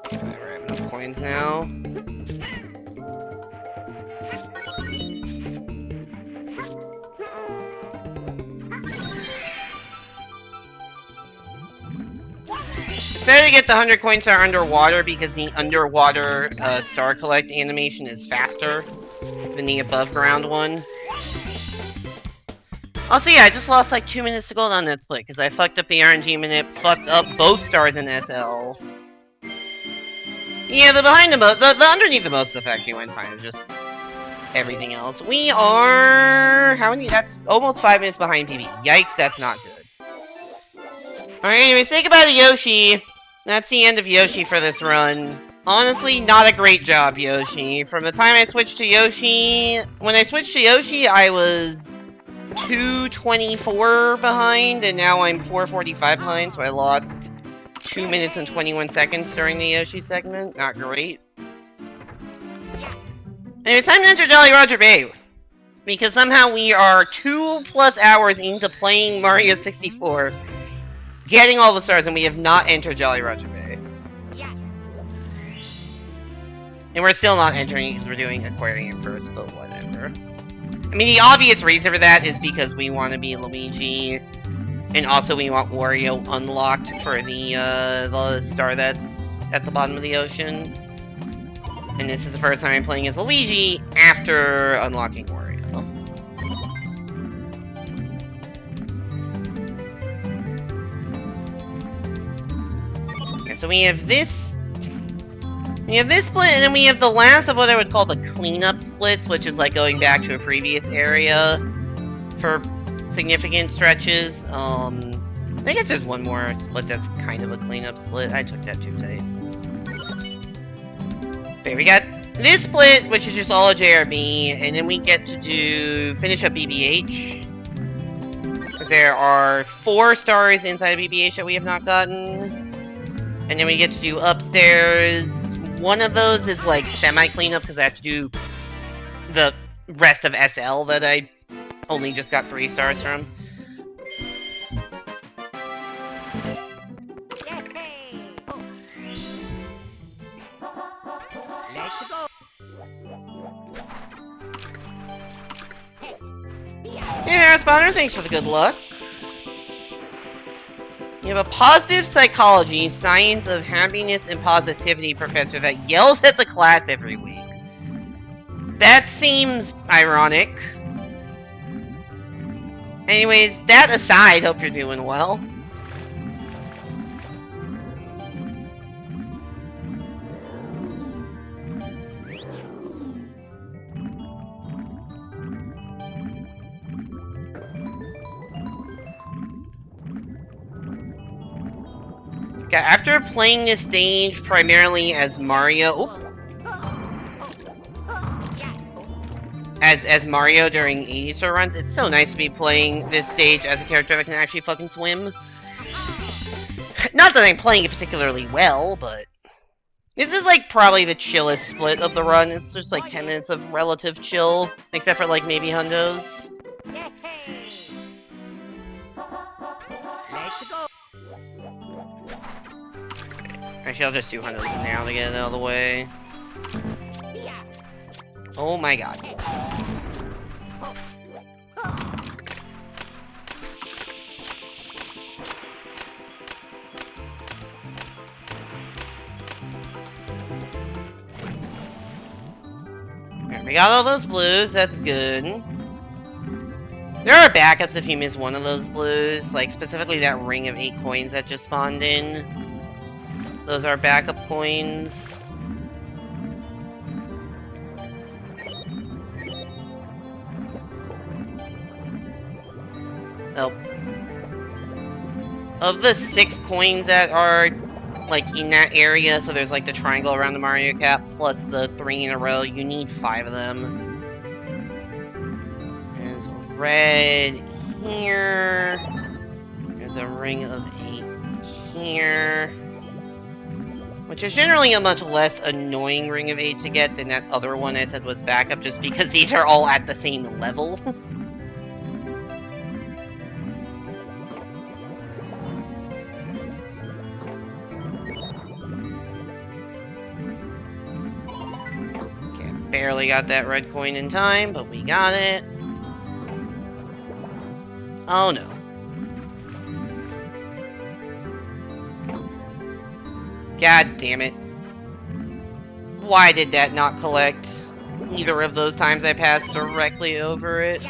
Okay, I have enough coins now. It's better to get the 100 coin star underwater because the underwater star collect animation is faster than the above ground one. Also, yeah, I just lost like 2 minutes to gold on that split because I fucked up the RNG minute, fucked up both stars in SL. Yeah, the behind the moat, the underneath the moat stuff actually went fine. It's just everything else. We are... How many? That's almost 5 minutes behind PB. Yikes, that's not good. Alright, anyway, say goodbye to Yoshi. That's the end of Yoshi for this run. Honestly, not a great job, Yoshi. From the time I switched to Yoshi... When I switched to Yoshi, I was 2:24 behind, and now I'm 4:45 behind, so I lost 2 minutes and 21 seconds during the Yoshi segment. Not great. Anyway, it's time to enter Jolly Roger Bay. Because somehow we are 2+ hours into playing Mario 64. Getting all the stars, and we have not entered Jolly Roger Bay. And we're still not entering because we're doing Aquarium first, but whatever. I mean, the obvious reason for that is because we want to be Luigi, and also we want Wario unlocked for the star that's at the bottom of the ocean. And this is the first time I'm playing as Luigi after unlocking Wario. so we have this. We have this split, and then we have the last of what I would call the cleanup splits, which is like going back to a previous area for significant stretches. I guess there's one more split that's kind of a cleanup split. I took that too tight. Okay, we got this split, which is just all a JRB, and then we get to finish up BBH. Because there are 4 stars inside of BBH that we have not gotten. And then we get to do upstairs. One of those is like semi-cleanup because I have to do the rest of SL that I only just got 3 stars from. Yeah, Spawner, thanks for the good luck. You have a positive psychology, science of happiness and positivity professor that yells at the class every week. That seems ironic. Anyways, that aside, hope you're doing well. Okay, after playing this stage primarily as Mario, as Mario during 80s runs, it's so nice to be playing this stage as a character that can actually fucking swim. Not that I'm playing it particularly well, but this is like probably the chillest split of the run. It's just like 10 minutes of relative chill, except for like maybe Hundos. Actually, I'll just do Hundos now to get it out of the way. Oh my god. Alright, we got all those blues, that's good. There are backups if you miss one of those blues, like specifically that ring of 8 coins that just spawned in. Those are backup coins. Oh. Of the 6 coins that are, like, in that area, so there's, like, the triangle around the Mario cap, plus the 3 in a row, you need 5 of them. There's a red here. There's a ring of 8 here. Which is generally a much less annoying ring of 8 to get than that other one I said was backup, just because these are all at the same level. Okay, barely got that red coin in time, but we got it. Oh no. God damn it. Why did that not collect? Either of those times I passed directly over it.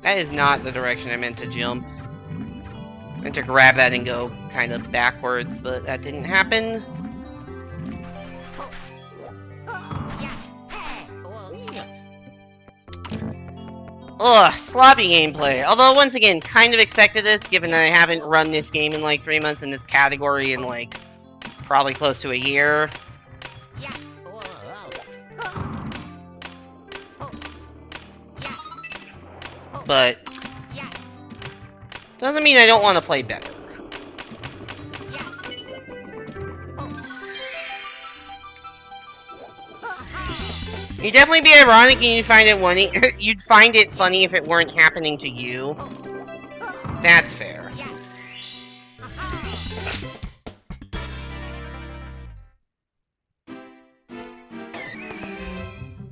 That is not the direction I meant to jump. I meant to grab that and go kind of backwards, but that didn't happen. Ugh, sloppy gameplay. Although, once again, kind of expected this, given that I haven't run this game in like 3 months in this category in like, probably close to a year. But, doesn't mean I don't want to play better. You'd definitely be ironic and you'd find it funny. You'd find it funny if it weren't happening to you. That's fair.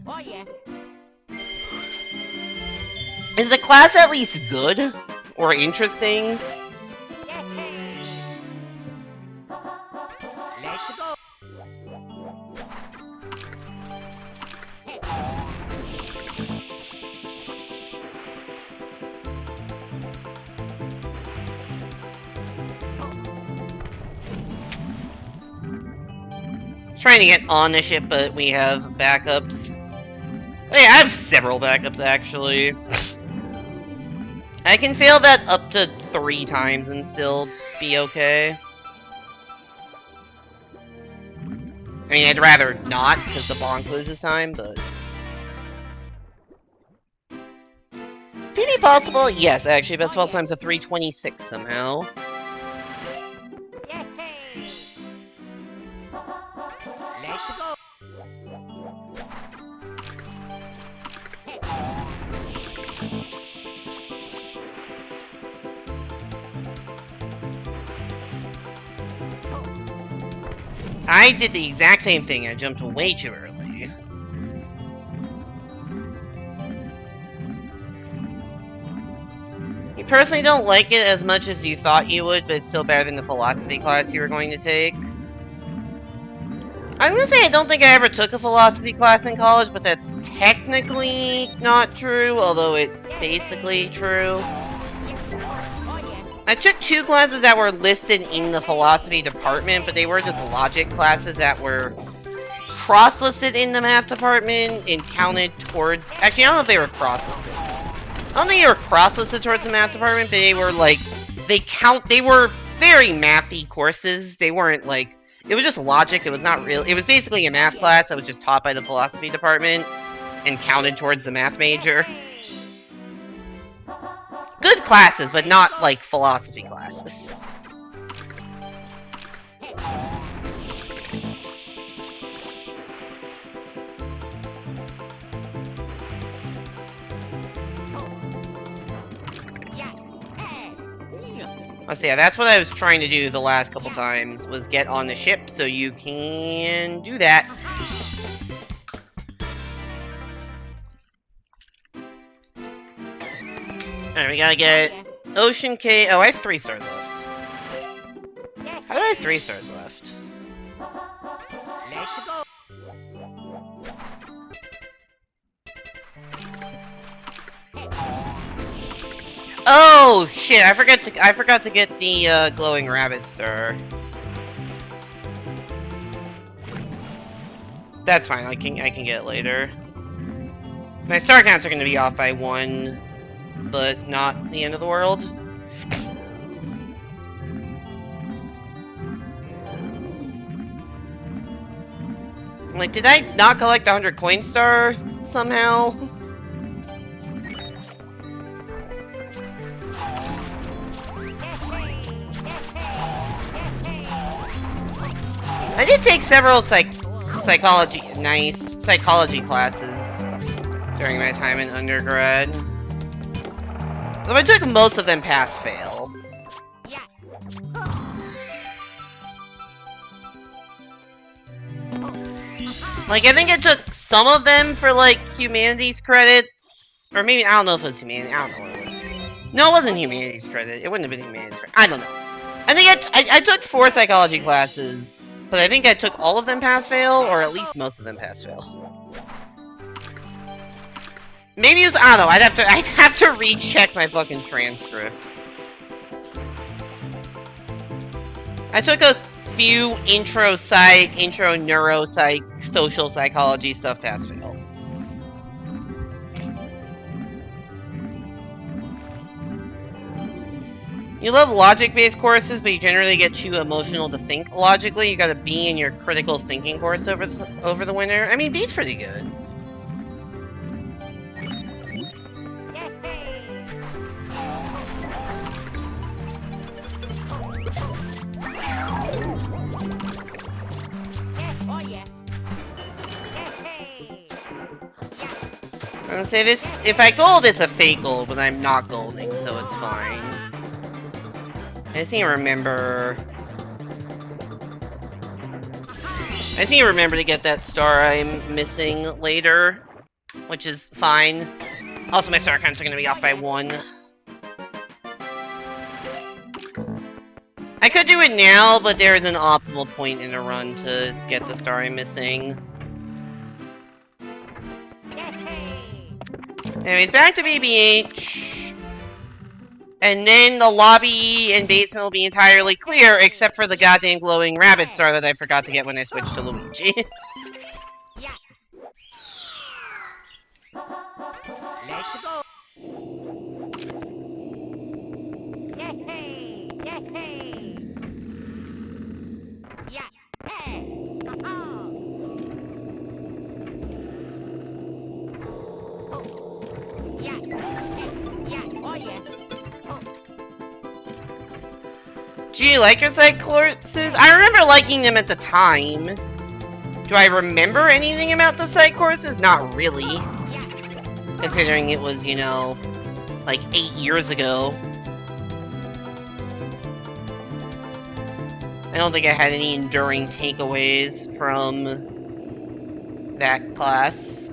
Oh yeah. Is the class at least good? Or interesting? Let's go. Trying to get on the ship, but we have backups. Oh, yeah, I have several backups, actually. I can fail that up to 3 times and still be okay. I mean, I'd rather not, because the bonk loses time, but... Is PB possible? Yes, actually, best fall time's a 3:26 somehow. I did the exact same thing. I jumped way too early. You personally don't like it as much as you thought you would, but it's still better than the philosophy class you were going to take. I'm gonna say I don't think I ever took a philosophy class in college, but that's technically not true, although it's basically true. I took 2 classes that were listed in the philosophy department, but they were just logic classes that were cross-listed in the math department and counted towards... Actually, I don't know if they were cross-listed. I don't think they were cross-listed towards the math department, but they were like... They were very mathy courses. They weren't like... It was just logic. It was not real. It was basically a math class that was just taught by the philosophy department and counted towards the math major. Good classes, but not, like, philosophy classes. So yeah, that's what I was trying to do the last couple times, was get on the ship so you can do that. Alright, we gotta get Ocean K. Oh, I have 3 stars left. How do I have 3 stars left? Oh shit! I forgot to get the glowing rabbit star. That's fine. I can get it later. My star counts are going to be off by 1. But not the end of the world. Like, did I not collect the 100 coin star somehow? I did take several psychology classes during my time in undergrad. So I took most of them pass-fail. Like, I think I took some of them for, like, humanities credits. Or maybe, I don't know if it was humanities. I don't know what it was. No, it wasn't humanities credit. It wouldn't have been humanities credit. I don't know. I think I took 4 psychology classes. But I think I took all of them pass-fail, or at least most of them pass-fail. Maybe it was, I don't know, I'd have to recheck my fucking transcript. I took a few intro psych, intro neuropsych, social psychology stuff pass-fail. You love logic-based courses, but you generally get too emotional to think logically. You got a B in your critical thinking course over the winter. I mean, B's pretty good. I'm gonna say this, if I gold, it's a fake gold, but I'm not golding, so it's fine. I just need to remember... to get that star I'm missing later, which is fine. Also, my star counts are gonna be off by 1. I could do it now, but there is an optimal point in a run to get the star I'm missing. Anyways, back to BBH. And then the lobby and basement will be entirely clear, except for the goddamn glowing rabbit star that I forgot to get when I switched to Luigi. Let's go. Yay! Yay! Yeah. Hey. Oh. Yeah. Hey. Yeah. Oh yeah. Oh. Do you like your side courses? I remember liking them at the time. Do I remember anything about the side courses? Not really. Yeah. Considering it was, you know, like 8 years ago. I don't think I had any enduring takeaways from that class.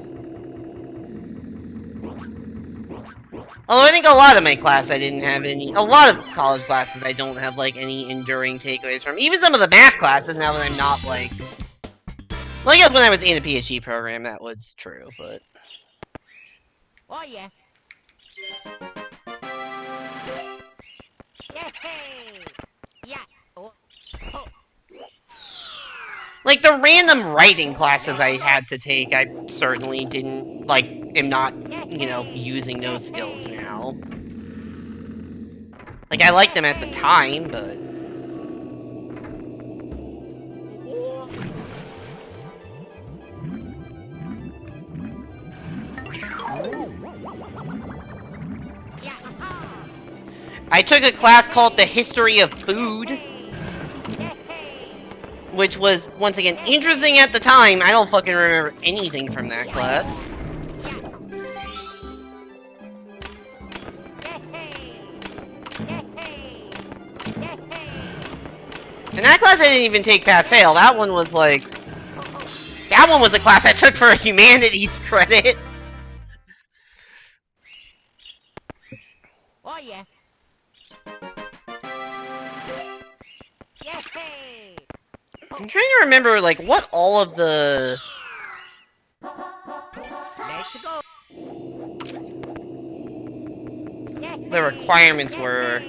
Although I think a lot of my class I didn't have any. A lot of college classes I don't have like any enduring takeaways from. Even some of the math classes now that I'm not like. Well, I guess when I was in a PhD program that was true, but. Oh yeah. Yay! Yeah. Oh. Oh. Like, the random writing classes I had to take, I certainly didn't, like, am not, you know, using those skills now. Like, I liked them at the time, but... I took a class called The History of Food, which was, once again, interesting at the time. I don't fucking remember anything from that class. And that class I didn't even take pass-fail. That one was like... That one was a class I took for a humanities credit. Oh yeah. Yay! I'm trying to remember, like, what all of the... Let's go. the requirements were.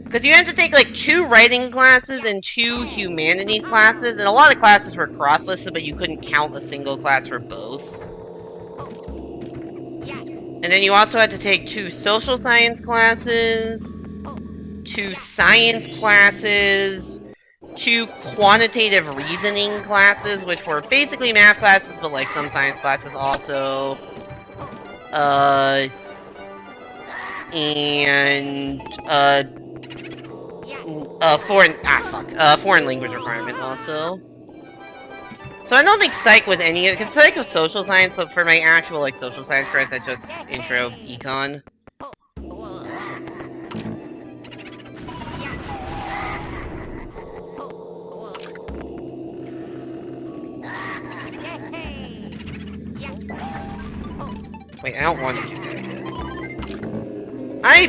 Because you had to take, like, 2 writing classes and 2 humanities classes, and a lot of classes were cross-listed, but you couldn't count a single class for both. And then you also had to take 2 social science classes, 2 science classes, 2 quantitative reasoning classes, which were basically math classes, but, like, some science classes also. And, foreign language requirement also. So I don't think psych was any of it, because psych was social science, but for my actual, like, social science credits, I took intro econ. Wait, I don't want to do that yet. I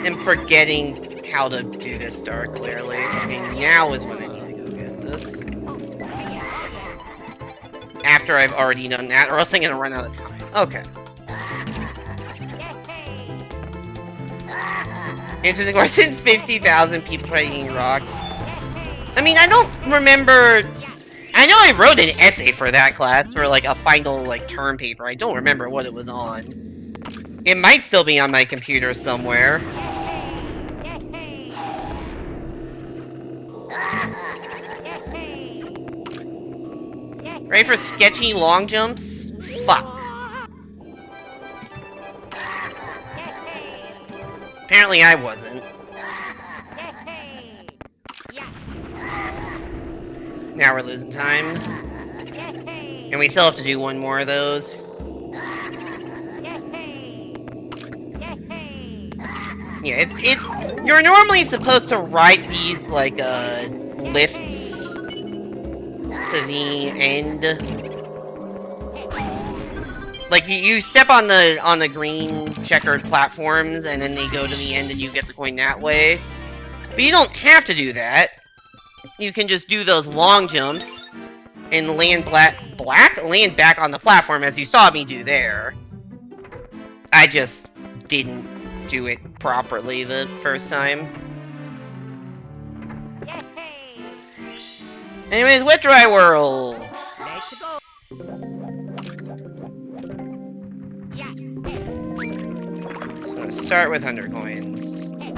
am forgetting how to do this star clearly. Okay, now is when I need to go get this. After I've already done that, or else I'm gonna run out of time. Okay. Interesting question, 50,000 people try eating rocks. I mean, I don't remember... I know I wrote an essay for that class, for like a final like term paper. I don't remember what it was on. It might still be on my computer somewhere. Ready for sketchy long jumps? Fuck. Apparently I wasn't. Now we're losing time. And we still have to do one more of those. Yeah, it's you're normally supposed to ride these like lifts to the end. Like you step on the green checkered platforms and then they go to the end and you get the coin that way. But you don't have to do that. You can just do those long jumps and land land back on the platform as you saw me do there. I just didn't do it properly the first time. Yay! Anyways, Wet Dry World! Let's go! Yeah! So start with 100 coins. Hey!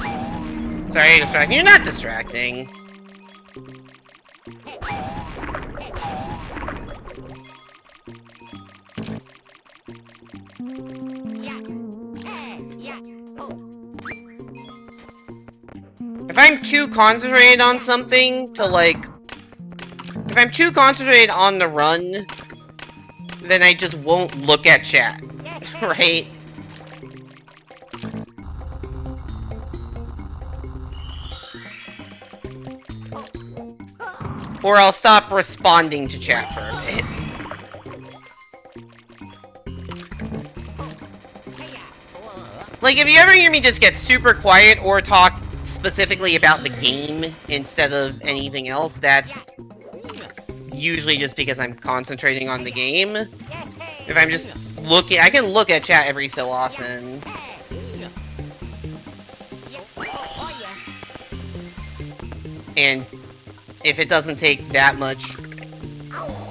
Sorry, distracting. You're not distracting. Hey! Yeah! Yeah! Oh! If I'm too concentrated on something to like... If I'm too concentrated on the run, then I just won't look at chat, right? Or I'll stop responding to chat for a bit. Like, if you ever hear me just get super quiet or talk specifically about the game instead of anything else, that's usually just because I'm concentrating on the game. If I'm just looking, I can look at chat every so often. And if it doesn't take that much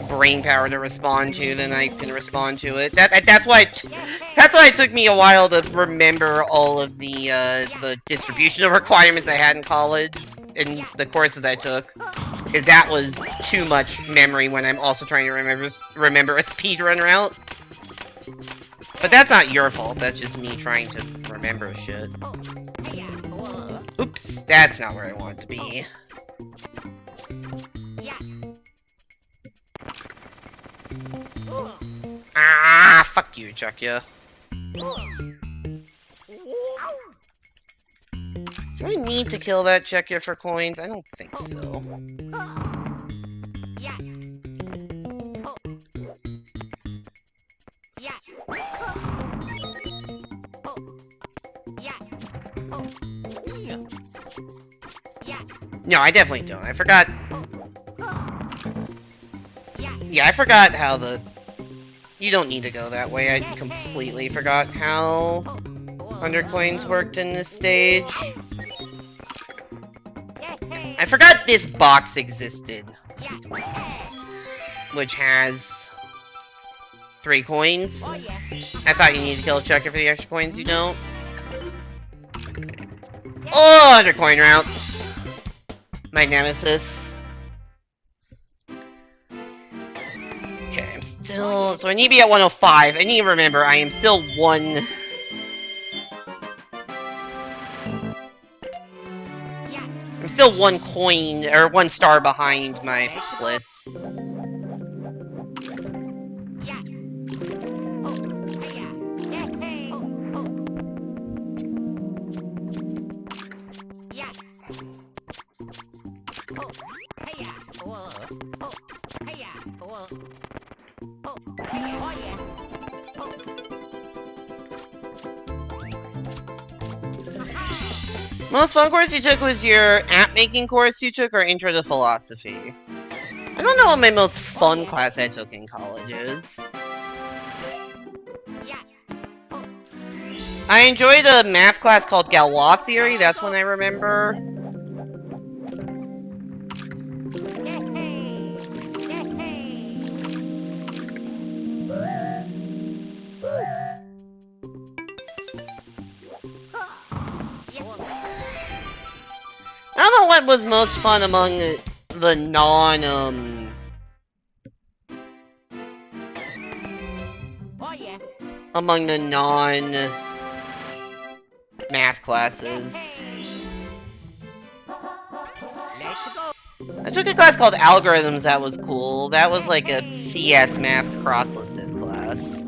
brain power to respond to, then I can respond to it. That's why it took me a while to remember all of the distributional requirements I had in college and the courses I took, because that was too much memory when I'm also trying to remember a speedrun route. But that's not your fault. That's just me trying to remember shit. Oops, that's not where I want to be. Ah, fuck you, Chuckya. Do I need to kill that Chuckya for coins? I don't think so. No, I definitely don't. I forgot. Yeah, I forgot how the... You don't need to go that way. I completely forgot how 100 coins worked in this stage. I forgot this box existed. Which has 3 coins. I thought you needed to kill a checker for the extra coins, you don't. Oh, 100 coin routes. My nemesis. Okay, I'm still... So I need to be at 105. I need to remember, I am still one... I'm still 1 coin, or 1 star behind my splits. Most fun course you took was your app making course you took, or intro to philosophy? I don't know what my most fun class I took in college is. I enjoyed a math class called Galois Theory, that's one I remember. I don't know what was most fun among the non-math classes. I took a class called Algorithms that was cool. That was like a CS math cross-listed class.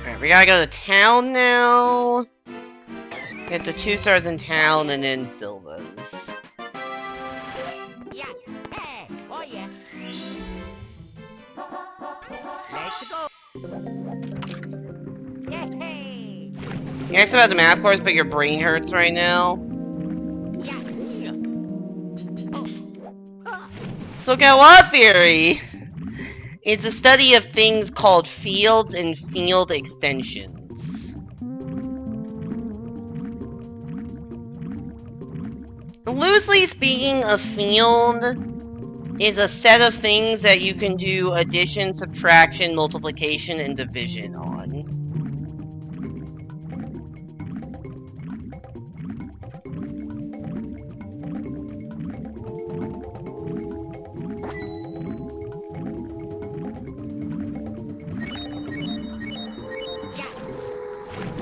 Alright, we gotta go to town now. Get the 2 stars in town and then Silva's. Nice about the math course, but your brain hurts right now. So Galois theory. It's a study of things called fields and field extensions. Loosely speaking, a field is a set of things that you can do addition, subtraction, multiplication, and division on.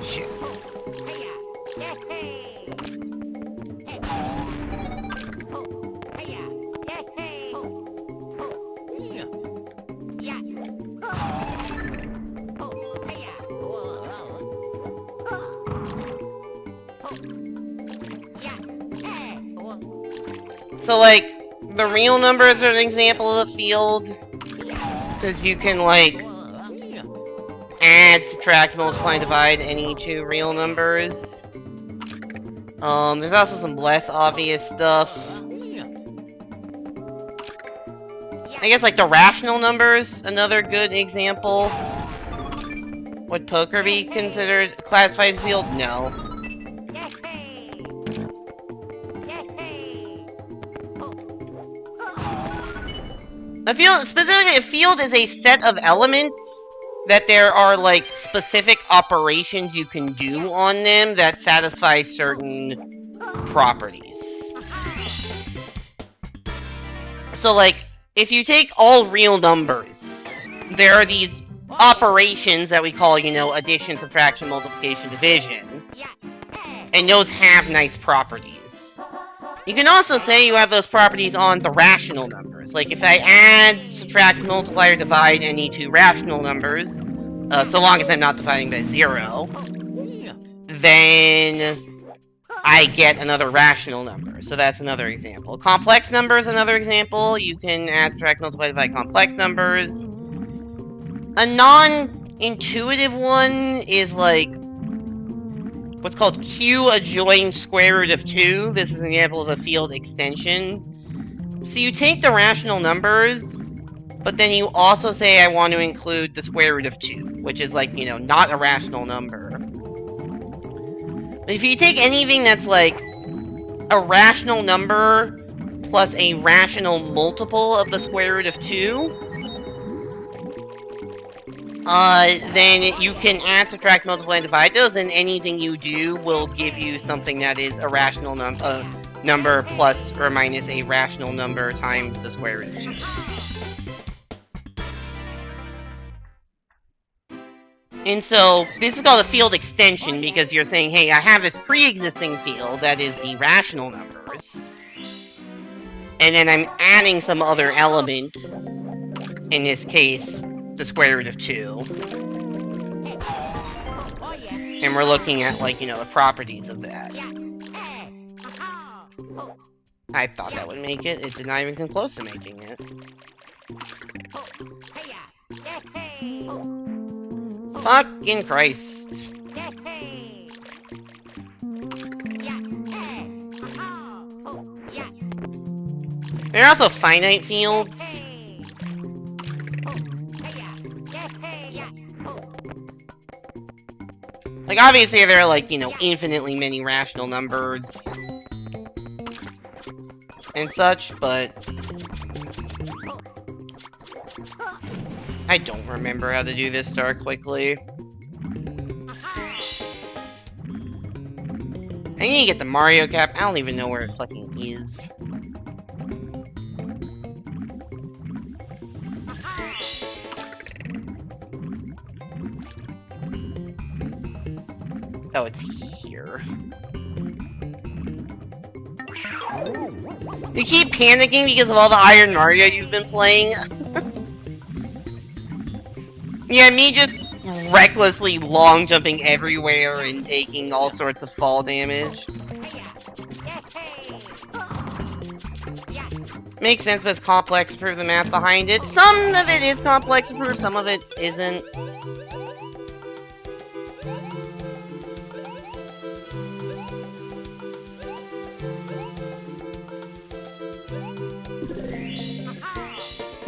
Shit. So, like, the real numbers are an example of a field, because you can, like, add, subtract, multiply, and divide any two real numbers. There's also some less obvious stuff. I guess, like, the rational numbers, another good example. Would poker be considered classified as a field? No. A field, specifically, a field is a set of elements that there are, like, specific operations you can do on them that satisfy certain properties. So, like, if you take all real numbers, there are these operations that we call, you know, addition, subtraction, multiplication, division. And those have nice properties. You can also say you have those properties on the rational numbers. Like, if I add, subtract, multiply, or divide any two rational numbers, so long as I'm not dividing by 0, then I get another rational number. So that's another example. Complex numbers, another example. You can add, subtract, multiply, divide complex numbers. A non-intuitive one is, like, what's called Q adjoin square root of 2. This is an example of a field extension. So you take the rational numbers, but then you also say I want to include the square root of 2, which is, like, you know, not a rational number. But if you take anything that's, like, a rational number plus a rational multiple of the square root of 2, then you can add, subtract, multiply, and divide those, and anything you do will give you something that is a rational number plus or minus a rational number times the square root of 2. And so, this is called a field extension, because you're saying, hey, I have this pre-existing field that is the rational numbers, and then I'm adding some other element, in this case, the square root of 2. And we're looking at, like, you know, the properties of that. I thought that would make it. It did not even come close to making it. Fucking Christ. There are also finite fields. Like, obviously there are, like, you know, infinitely many rational numbers and such, but I don't remember how to do this star quickly. I need to get the Mario cap. I don't even know where it fucking is. Oh, it's here. You keep panicking because of all the Iron Mario you've been playing? Yeah, me just recklessly long jumping everywhere and taking all sorts of fall damage. Makes sense, but it's complex to prove the math behind it. Some of it is complex to prove, some of it isn't.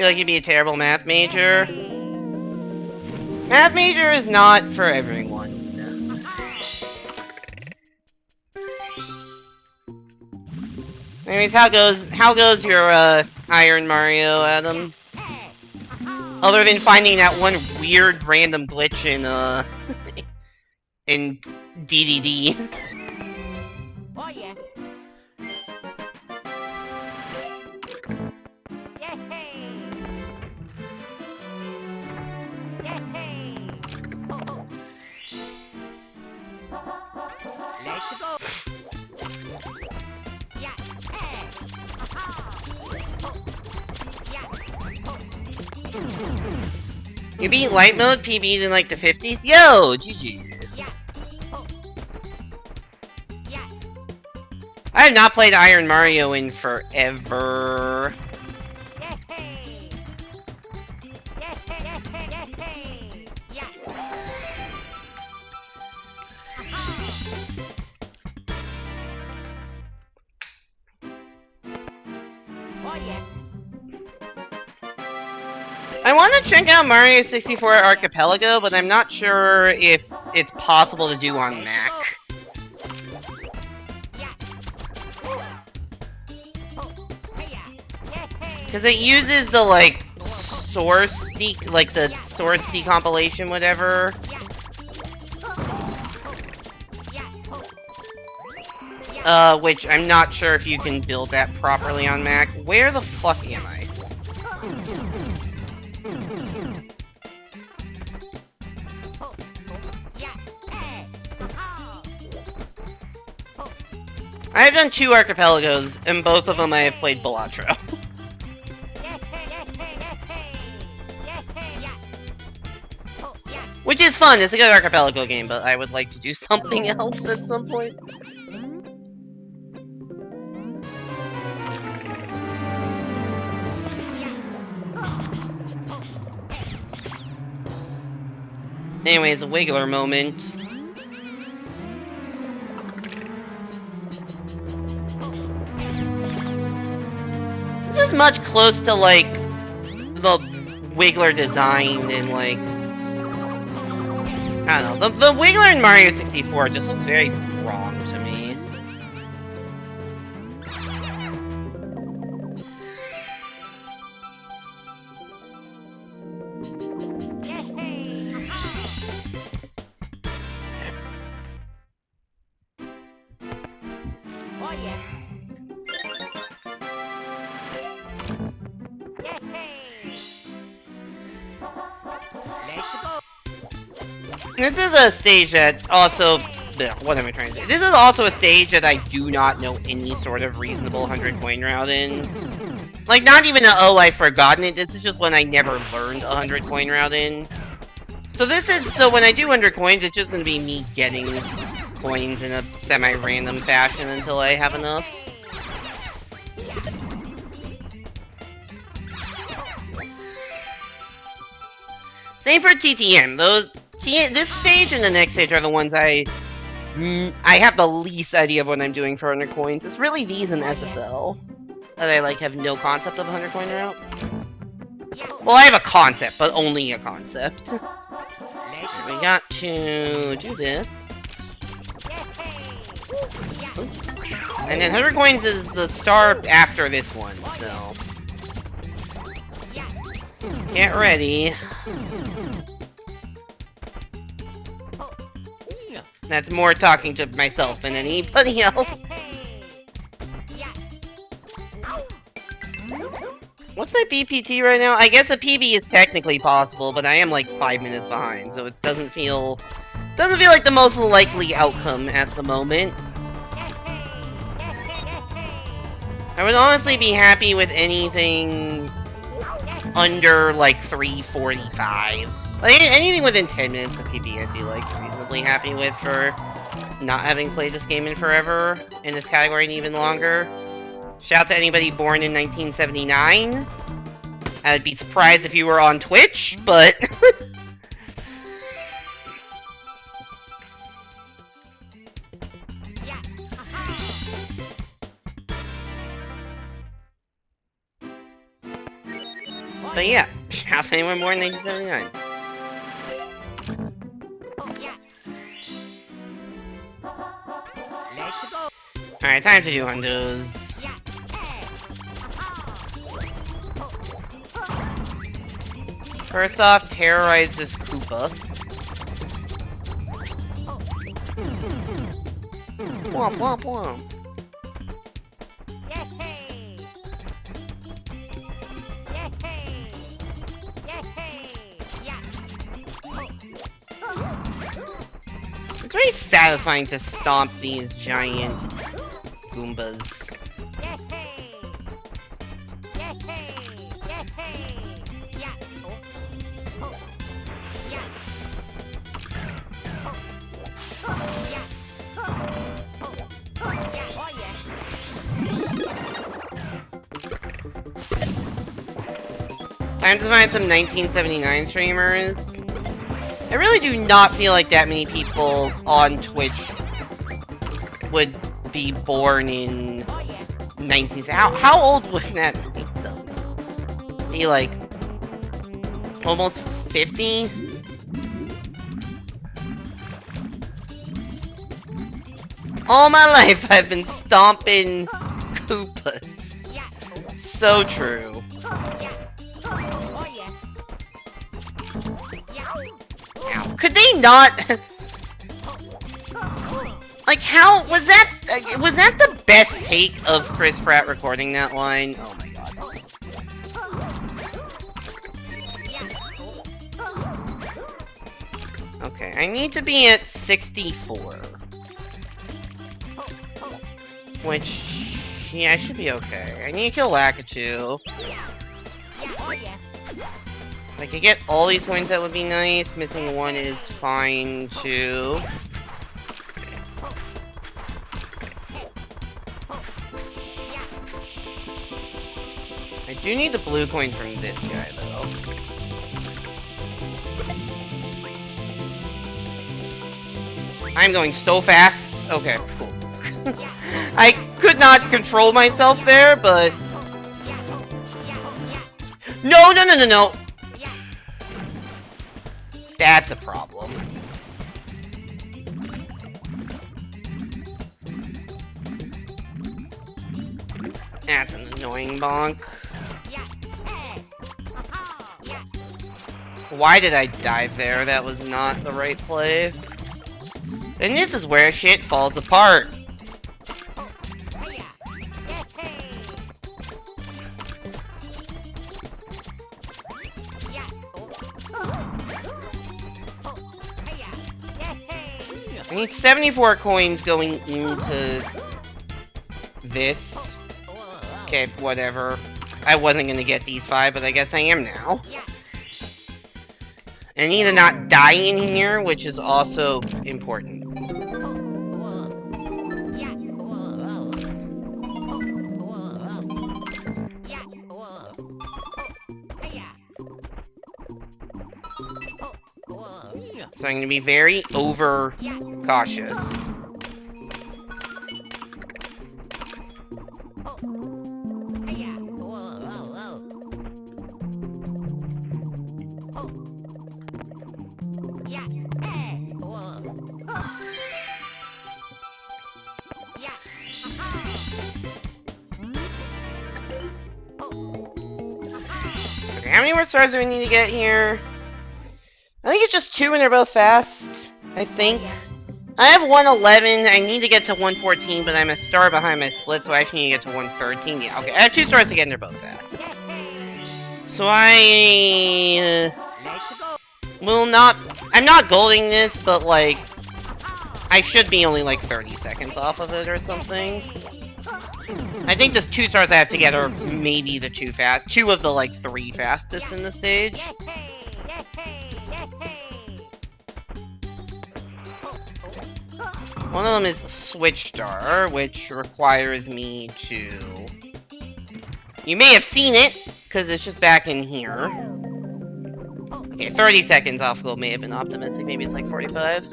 feel like you'd be a terrible math major. Math major is not for everyone. Anyways, how goes your Iron Mario, Adam? Other than finding that one weird random glitch in in DDD. Oh yeah. Let's go. Yeah. Hey. You beat light mode PB'd in like the 50s? Yo, GG. Yeah. Yeah. I have not played Iron Mario in forever. I want to check out Mario 64 Archipelago, but I'm not sure if it's possible to do on Mac. Because it uses the, like, source decompilation, whatever. Which I'm not sure if you can build that properly on Mac. Where the fuck am I? I have done 2 archipelagos, and both of them I have played Balatro. Which is fun, it's a good archipelago game, but I would like to do something else at some point. Anyways, a Wiggler moment. This is much close to, like, the Wiggler design and, like... I don't know. The Wiggler in Mario 64 just looks very wrong to me. Oh yeah. This is a stage that also... What am I trying to say? This is also a stage that I do not know any sort of reasonable 100 coin route in. Like, not even a, oh, I've forgotten it. This is just one I never learned a 100 coin route in. So this is... So when I do 100 coins, it's just going to be me getting coins in a semi-random fashion until I have enough. Same for TTM. This stage and the next stage are the ones I have the least idea of what I'm doing for 100 coins. It's really these and SSL that I like have no concept of a 100 coin route. Well, I have a concept, but only a concept. We got to do this. And then 100 coins is the star after this one, so... Get ready. That's more talking to myself than anybody else. What's my BPT right now? I guess a PB is technically possible, but I am like 5 minutes behind, so it doesn't feel like the most likely outcome at the moment. I would honestly be happy with anything under like 3:45. Like anything within 10 minutes of PB, I'd be like reasonably happy with for not having played this game in forever, in this category and even longer. Shout out to anybody born in 1979. I'd be surprised if you were on Twitch, but... But How's anyone born in 1979? Oh, yeah. Let's go. Alright, time to do undos. Yeah. Hey. First off, terrorize this Koopa. Womp womp womp. Yeah. Hey. Yeah. Hey. Yeah. Hey. Yeah. It's very satisfying to stomp these giant Goombas. Yeah. Hey. Yeah. Hey. Yeah. Hey. Yeah. Oh. Yeah. Yeah. Yeah. Oh, yeah. Time to find some 1979 streamers. I really do not feel like that many people on Twitch would be born in Oh, yeah. 19... How old would that be, though? Be like... almost 50? All my life I've been stomping Koopas. Yeah. So true. Yeah. Oh, yeah. Yeah. Ow. Could they not... like, how... was that the best take of Chris Pratt recording that line? Oh my god. Okay, I need to be at 64. Which... yeah, I should be okay. I need to kill Lakitu. If I could get all these coins, that would be nice. Missing one is fine, too. I do need the blue coin from this guy, though. I'm going so fast. Okay, cool. I could not control myself there, but... No, no, no, no, no! That's a problem. That's an annoying bonk. Why did I dive there? That was not the right play. And this is where shit falls apart. I need 74 coins going into this. Okay, whatever. I wasn't gonna get these 5, but I guess I am now. I need to not die in here, which is also important. So I'm gonna be very cautious. Okay, how many more stars do we need to get here? I think it's just 2 and they're both fast, I think. I have 111, I need to get to 114, but I'm a star behind my split, so I actually need to get to 113. Yeah, okay, I have 2 stars to get and they're both fast. So I... will not... I'm not golding this, but like... I should be only like 30 seconds off of it or something. I think the 2 stars I have to get are maybe the 2 of the like 3 fastest in the stage. One of them is Switch Star, which requires me to... You may have seen it, because it's just back in here. Okay, 30 seconds off gold may have been optimistic, maybe it's like 45.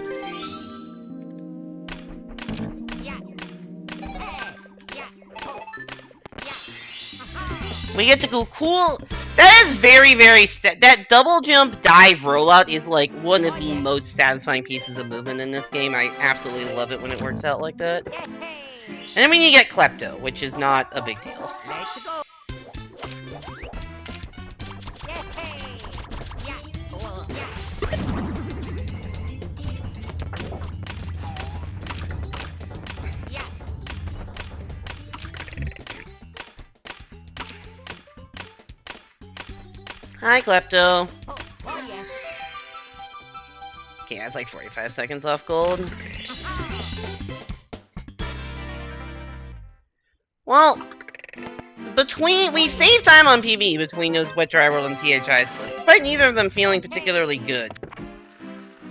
We get to go cool. That is very, very that double jump dive rollout is like one of the most satisfying pieces of movement in this game. I absolutely love it when it works out like that. And then when you get Klepto, which is not a big deal. Let's go. Hi, Klepto. Oh, yeah. Okay, that's like 45 seconds off gold. Well, we saved time on PB between those Wet Dry World and THI splits, despite neither of them feeling particularly good.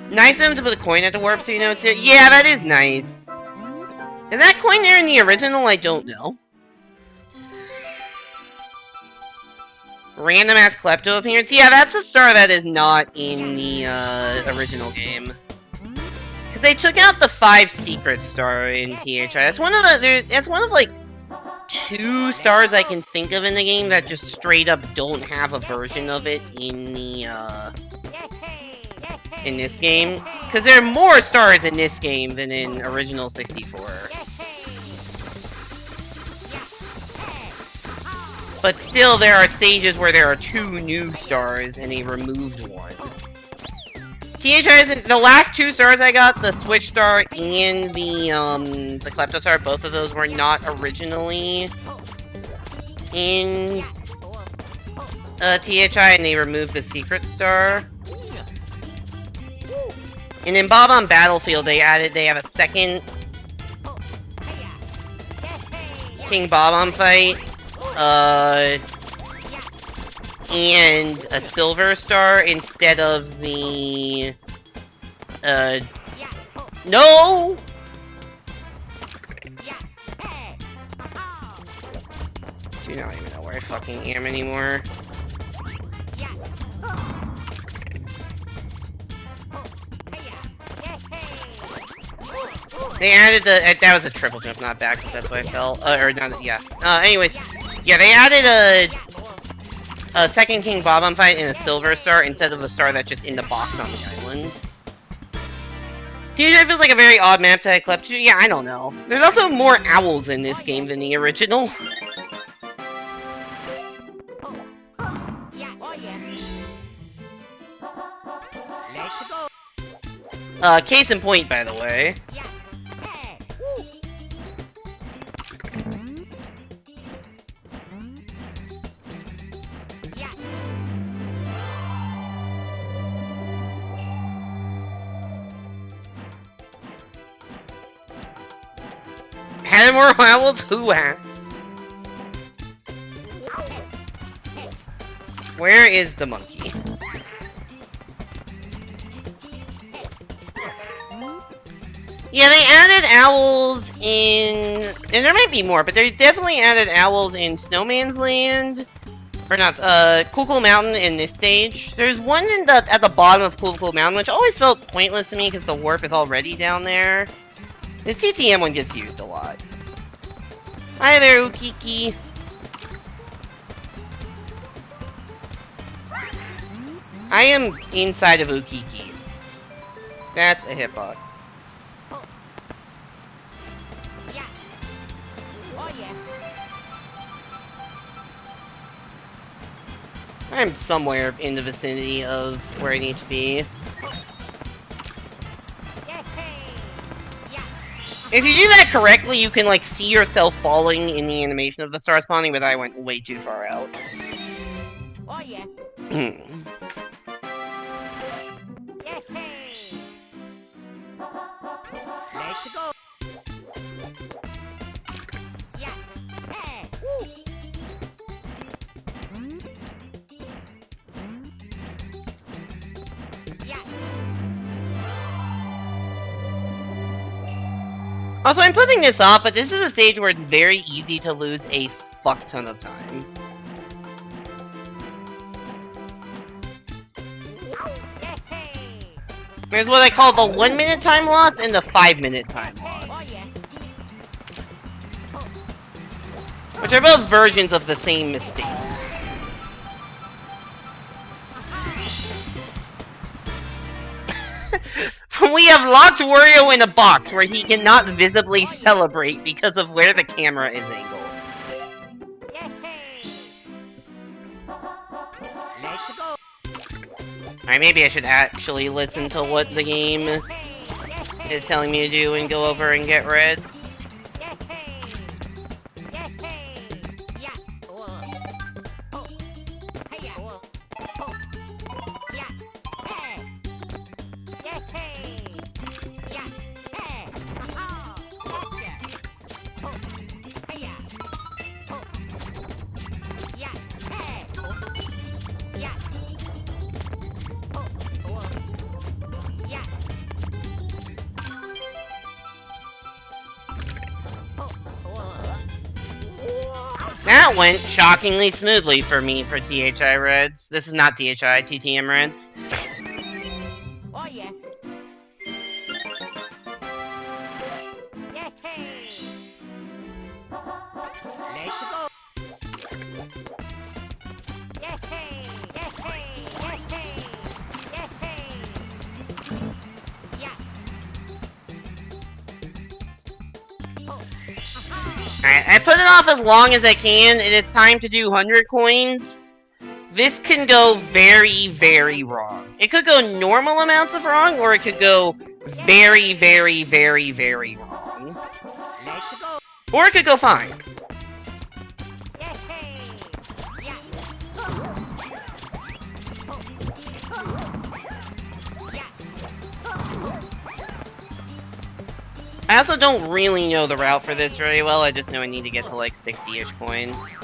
Nice of them to put a coin at the warp so you know it's here. Yeah, that is nice. Is that coin there in the original? I don't know. Random ass Klepto appearance. Yeah, that's a star that is not in the original game. Because they took out the 5 secret star in THI. That's one of like 2 stars I can think of in the game that just straight up don't have a version of it in the in this game. Because there are more stars in this game than in original 64. But still, there are stages where there are 2 new stars and they removed one. THI isn't the last 2 stars I got, the Switch Star and the Klepto Star. Both of those were not originally in THI, and they removed the Secret Star. And in Bob on Battlefield, they have a second King Bob-omb fight. And a silver star instead of the, no! Do not even know where I fucking am anymore. They added that was a triple jump, not back, that's why I fell. Or not, yeah. Anyways, yeah, they added a second King Bob-omb fight in a silver star instead of the star that's just in the box on the island. THI feels like a very odd map to Klepto. Yeah, I don't know. There's also more owls in this game than the original. Case in point, by the way. Had more owls? Who has? Where is the monkey? Yeah, they added owls in... And there might be more, but they definitely added owls in Snowman's Land. Or not, Cool Mountain in this stage. There's one at the bottom of Cool Mountain, which always felt pointless to me because the warp is already down there. This TTM one gets used a lot. Hi there, Ukiki. I am inside of Ukiki. That's a hitbot. I'm somewhere in the vicinity of where I need to be. If you do that correctly, you can, like, see yourself falling in the animation of the star spawning, but I went way too far out. Oh, yeah. Let's go. Yeah. Hey. Woo. Yeah. Also, I'm putting this off, but this is a stage where it's very easy to lose a fuck ton of time. There's what I call the 1 minute time loss and the 5 minute time loss. Which are both versions of the same mistake. We have locked Wario in a box where he cannot visibly celebrate because of where the camera is angled. Let's go. Alright, maybe I should actually listen to what the game is telling me to do and go over and get reds. That went shockingly smoothly for me for THI Reds. This is not THI, TTM Reds. Oh yeah. Let's go. Alright, I put it off as long as I can. It is time to do 100 coins. This can go very, very wrong. It could go normal amounts of wrong, or it could go very, very, very, very wrong. Let's go. Or it could go fine. I also don't really know the route for this very well. I just know I need to get to like 60-ish coins.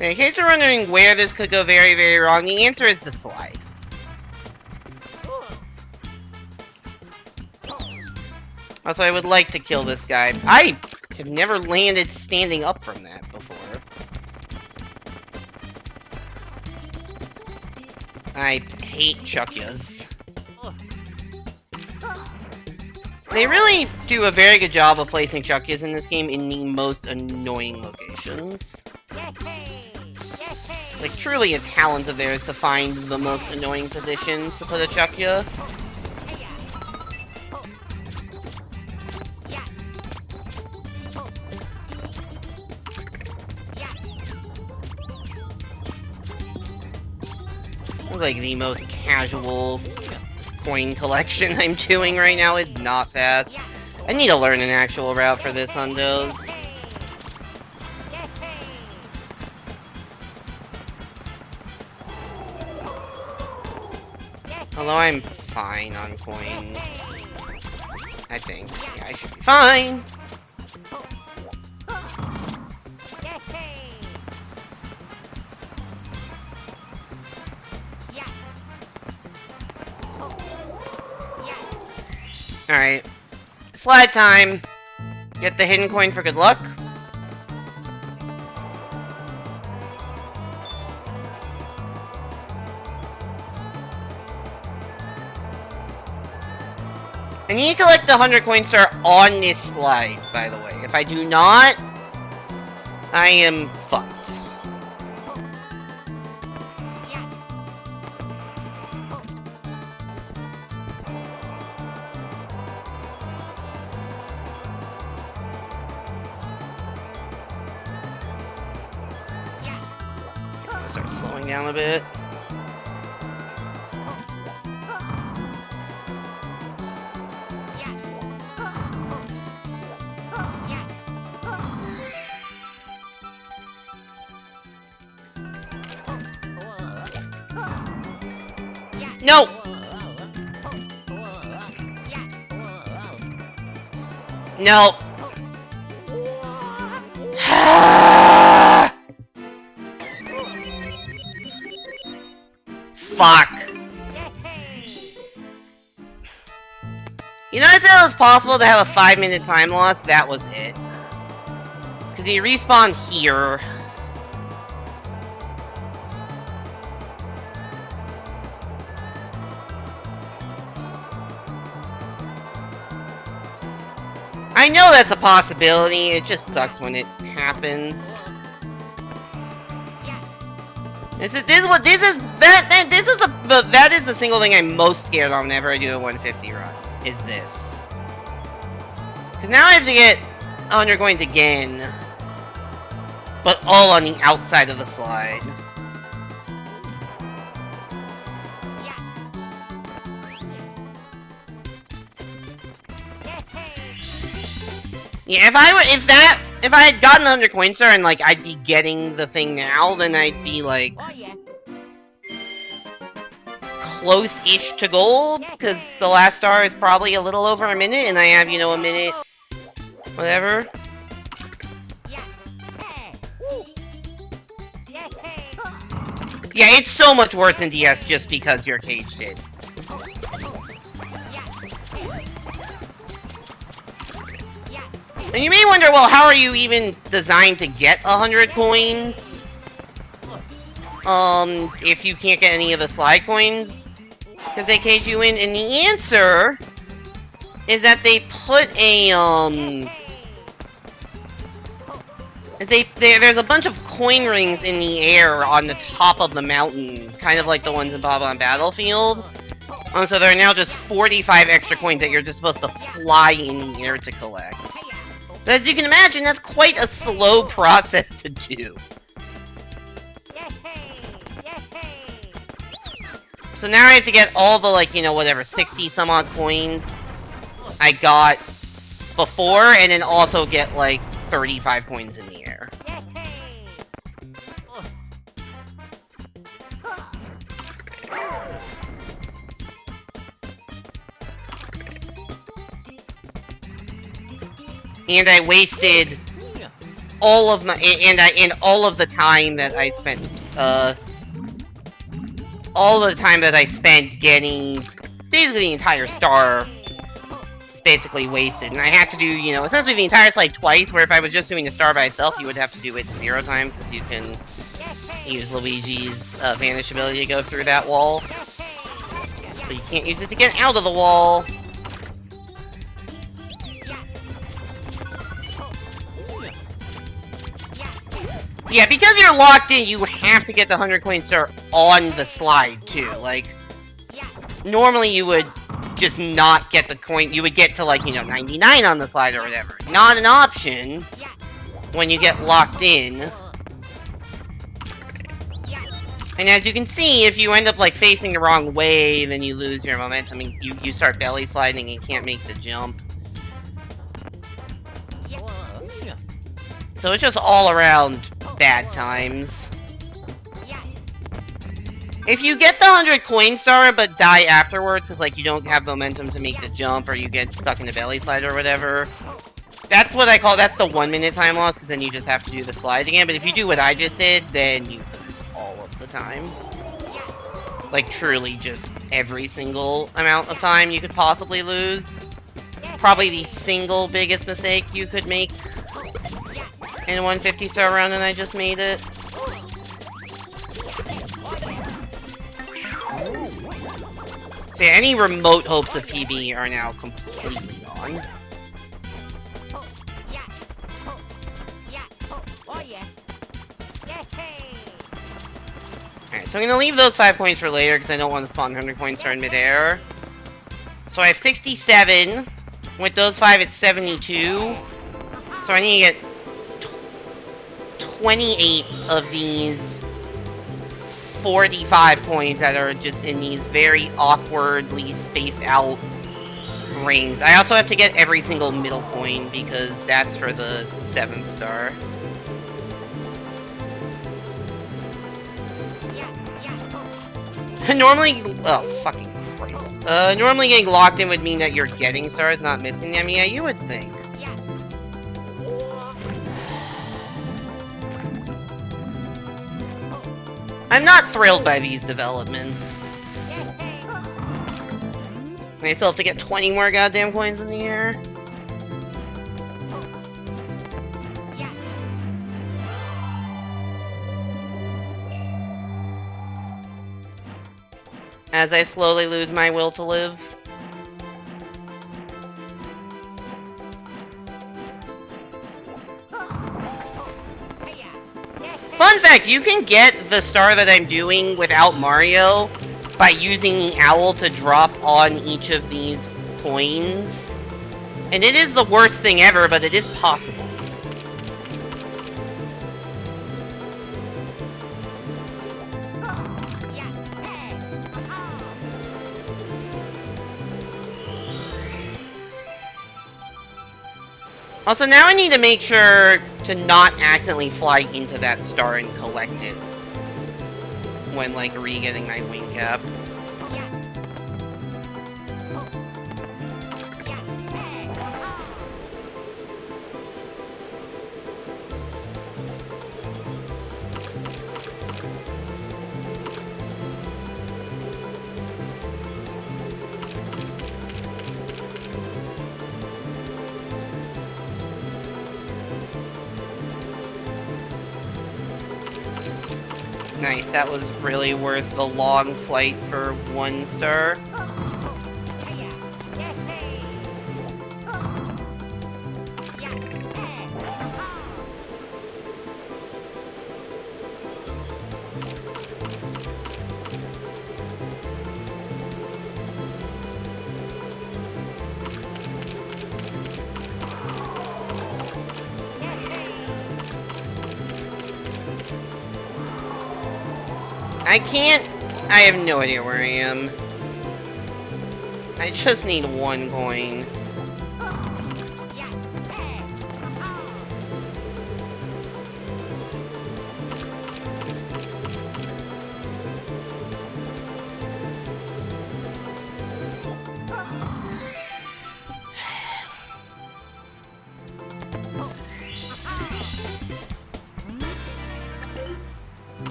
In case you're wondering where this could go very, very wrong, the answer is the slide. Also, I would like to kill this guy. I have never landed standing up from that before. I hate Chuckyas. They really do a very good job of placing Chuckyas in this game in the most annoying locations. Like, truly a talent of theirs to find the most annoying positions to put a Chuckya. Like the most casual coin collection I'm doing right now. It's not fast. I need to learn an actual route for this, hundos. Although I'm fine on coins. I think. Yeah, I should be fine. Alright. Slide time. Get the hidden coin for good luck. I need to collect the 100 coin star on this slide, by the way. If I do not, I am fucked. I'm gonna start slowing down a bit. No! No! Fuck. You know, I said it was possible to have a 5-minute time loss? That was it. Because you respawn here. I know that's a possibility, it just sucks when it happens. That is the single thing I'm most scared of whenever I do a 150 run, is this. Because now I have to get 100 coins again, but all on the outside of the slide. Yeah, if I had gotten the 100 coin star and like I'd be getting the thing now, then I'd be like close-ish to gold, because the last star is probably a little over a minute, and I have, you know, a minute, whatever. Yeah, it's so much worse in DS just because you're caged in. And you may wonder, well, how are you even designed to get 100 coins? If you can't get any of the slide coins, because they cage you in, and the answer is that they put a, there's a bunch of coin rings in the air on the top of the mountain, kind of like the ones in Bob on Battlefield. So there are now just 45 extra coins that you're just supposed to fly in the air to collect. But as you can imagine, that's quite a slow process to do. So now I have to get all the, like, you know, whatever, 60 some odd coins I got before, and then also get, like, 35 coins in the air. And I wasted all of my and all of the time that I spent getting basically the entire star is basically wasted. And I had to do, you know, essentially the entire slide twice, where if I was just doing the star by itself, you would have to do it 0 times, because you can use Luigi's vanish ability to go through that wall. But you can't use it to get out of the wall. Yeah, because you're locked in, you have to get the 100 coin star on the slide, too. Like, normally you would just not get the coin, you would get to, like, you know, 99 on the slide or whatever. Not an option when you get locked in. And as you can see, if you end up, like, facing the wrong way, then you lose your momentum, and you start belly sliding and can't make the jump. So it's just all around bad times. If you get the 100 coin star but die afterwards because, like, you don't have momentum to make the jump, or you get stuck in the belly slide or whatever, that's what I call, that's the 1 minute time loss, because then you just have to do the slide again. But if you do what I just did, then you lose all of the time. Like, truly just every single amount of time you could possibly lose. Probably the single biggest mistake you could make in a 150 star run, and I just made it. So yeah, any remote hopes of PB are now completely gone. Alright, so I'm gonna leave those 5 points for later, because I don't want to spawn 100 coin star in midair. So I have 67. With those 5, it's 72. So I need to get 28 of these 45 coins that are just in these very awkwardly spaced out rings. I also have to get every single middle coin, because that's for the 7th star. Normally, oh fucking Christ. Normally getting locked in would mean that you're getting stars, not missing them. Yeah, you would think. I'm not thrilled by these developments. I still have to get 20 more goddamn coins in the air. As I slowly lose my will to live. Fun fact, you can get the star that I'm doing without Mario by using the owl to drop on each of these coins. And it is the worst thing ever, but it is possible. Also, now I need to make sure to not accidentally fly into that star and collect it when, like, re-getting my wing cap. Nice, that was really worth the long flight for 1 star. I have no idea where I am. I just need 1 coin.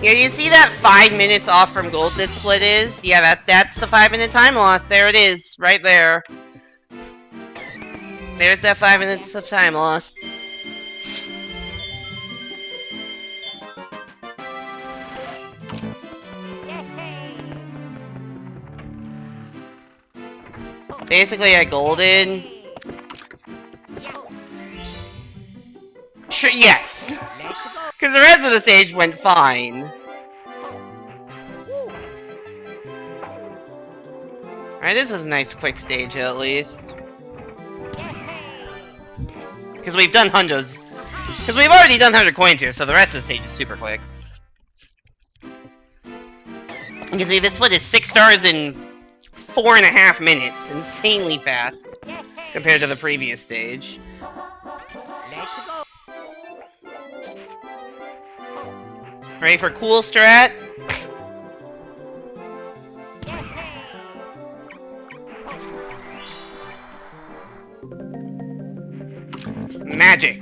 Yeah, you see that 5 minutes off from gold this split is? Yeah, that's the 5-minute time loss. There it is, right there. There's that 5 minutes of time loss. Basically, I golded. Sure, yes. Because the rest of the stage went fine. Alright, this is a nice quick stage at least. Because we've done hundos. Because we've already done 100 coins here, so the rest of the stage is super quick. You can see this one is 6 stars in 4.5 minutes. Insanely fast. Compared to the previous stage. Ready for cool strat? Magic.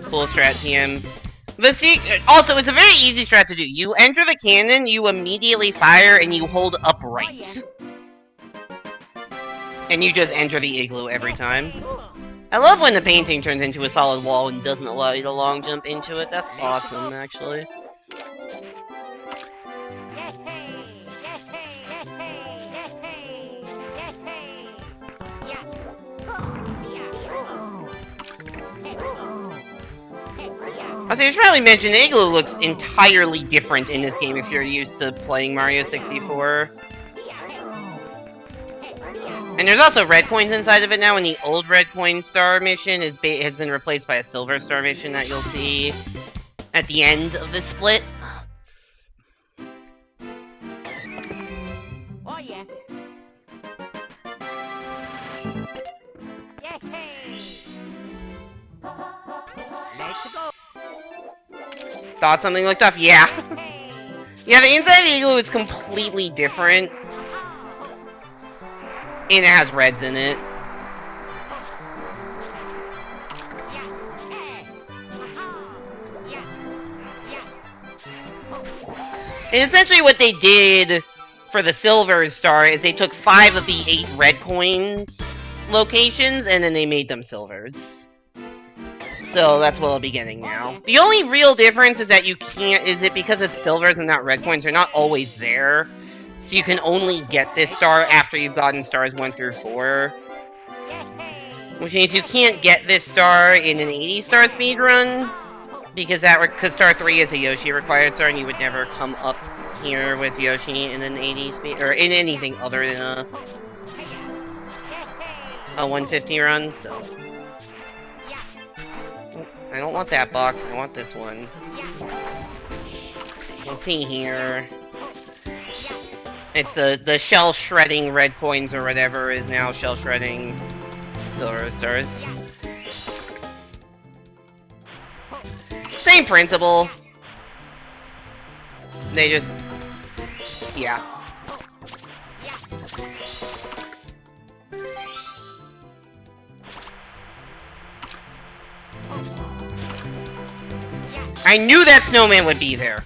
Cool strat, TM. Also, it's a very easy strat to do. You enter the cannon, you immediately fire, and you hold upright. And you just enter the igloo every time. I love when the painting turns into a solid wall and doesn't allow you to long jump into it. That's awesome, actually. Also, I should probably mention, the igloo looks entirely different in this game if you're used to playing Mario 64. And there's also red coins inside of it now, and the old red coin star mission has been replaced by a silver star mission that you'll see at the end of this split. Oh yeah. Let's go. Thought something looked off? Yeah. Yeah, the inside of the igloo is completely different. And it has reds in it. And essentially what they did for the silver star is they took 5 of the 8 red coins locations and then they made them silvers. So that's what I'll be getting now. The only real difference is that you can't, is it because it's silvers and not red coins, they're not always there. So you can only get this star after you've gotten stars 1 through 4. Which means you can't get this star in an 80-star speedrun. Because star 3 is a Yoshi required star and you would never come up here with Yoshi in an 80 speed, or in anything other than a 150 run, so. I don't want that box, I want this one. You can see here. It's the shell shredding red coins or whatever is now shell shredding silver stars. Same principle. They just... yeah. I knew that snowman would be there.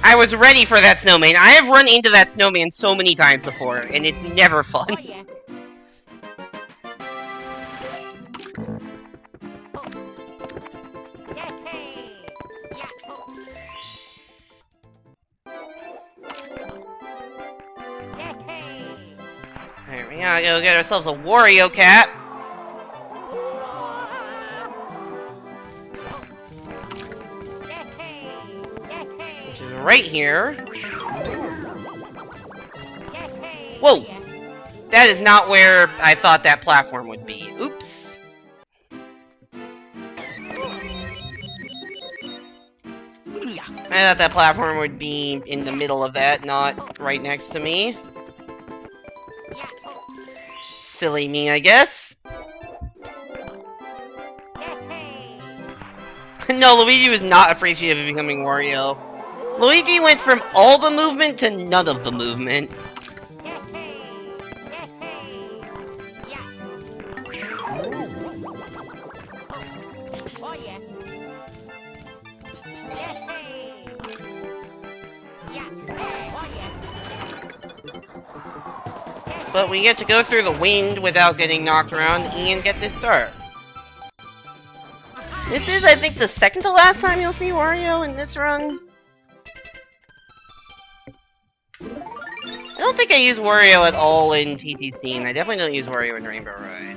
I was ready for that snowman. I have run into that snowman so many times before, and it's never fun. Alright, we gotta go get ourselves a Wario cat. Which is right here. Whoa! That is not where I thought that platform would be. Oops. I thought that platform would be in the middle of that, not right next to me. Silly me, I guess. No, Luigi was not appreciative of becoming Wario. Luigi went from all the movement to none of the movement. But we get to go through the wind without getting knocked around and get this star. This is, I think, the second to last time you'll see Wario in this run. I don't think I use Wario at all in TTC, and I definitely don't use Wario in Rainbow Ride.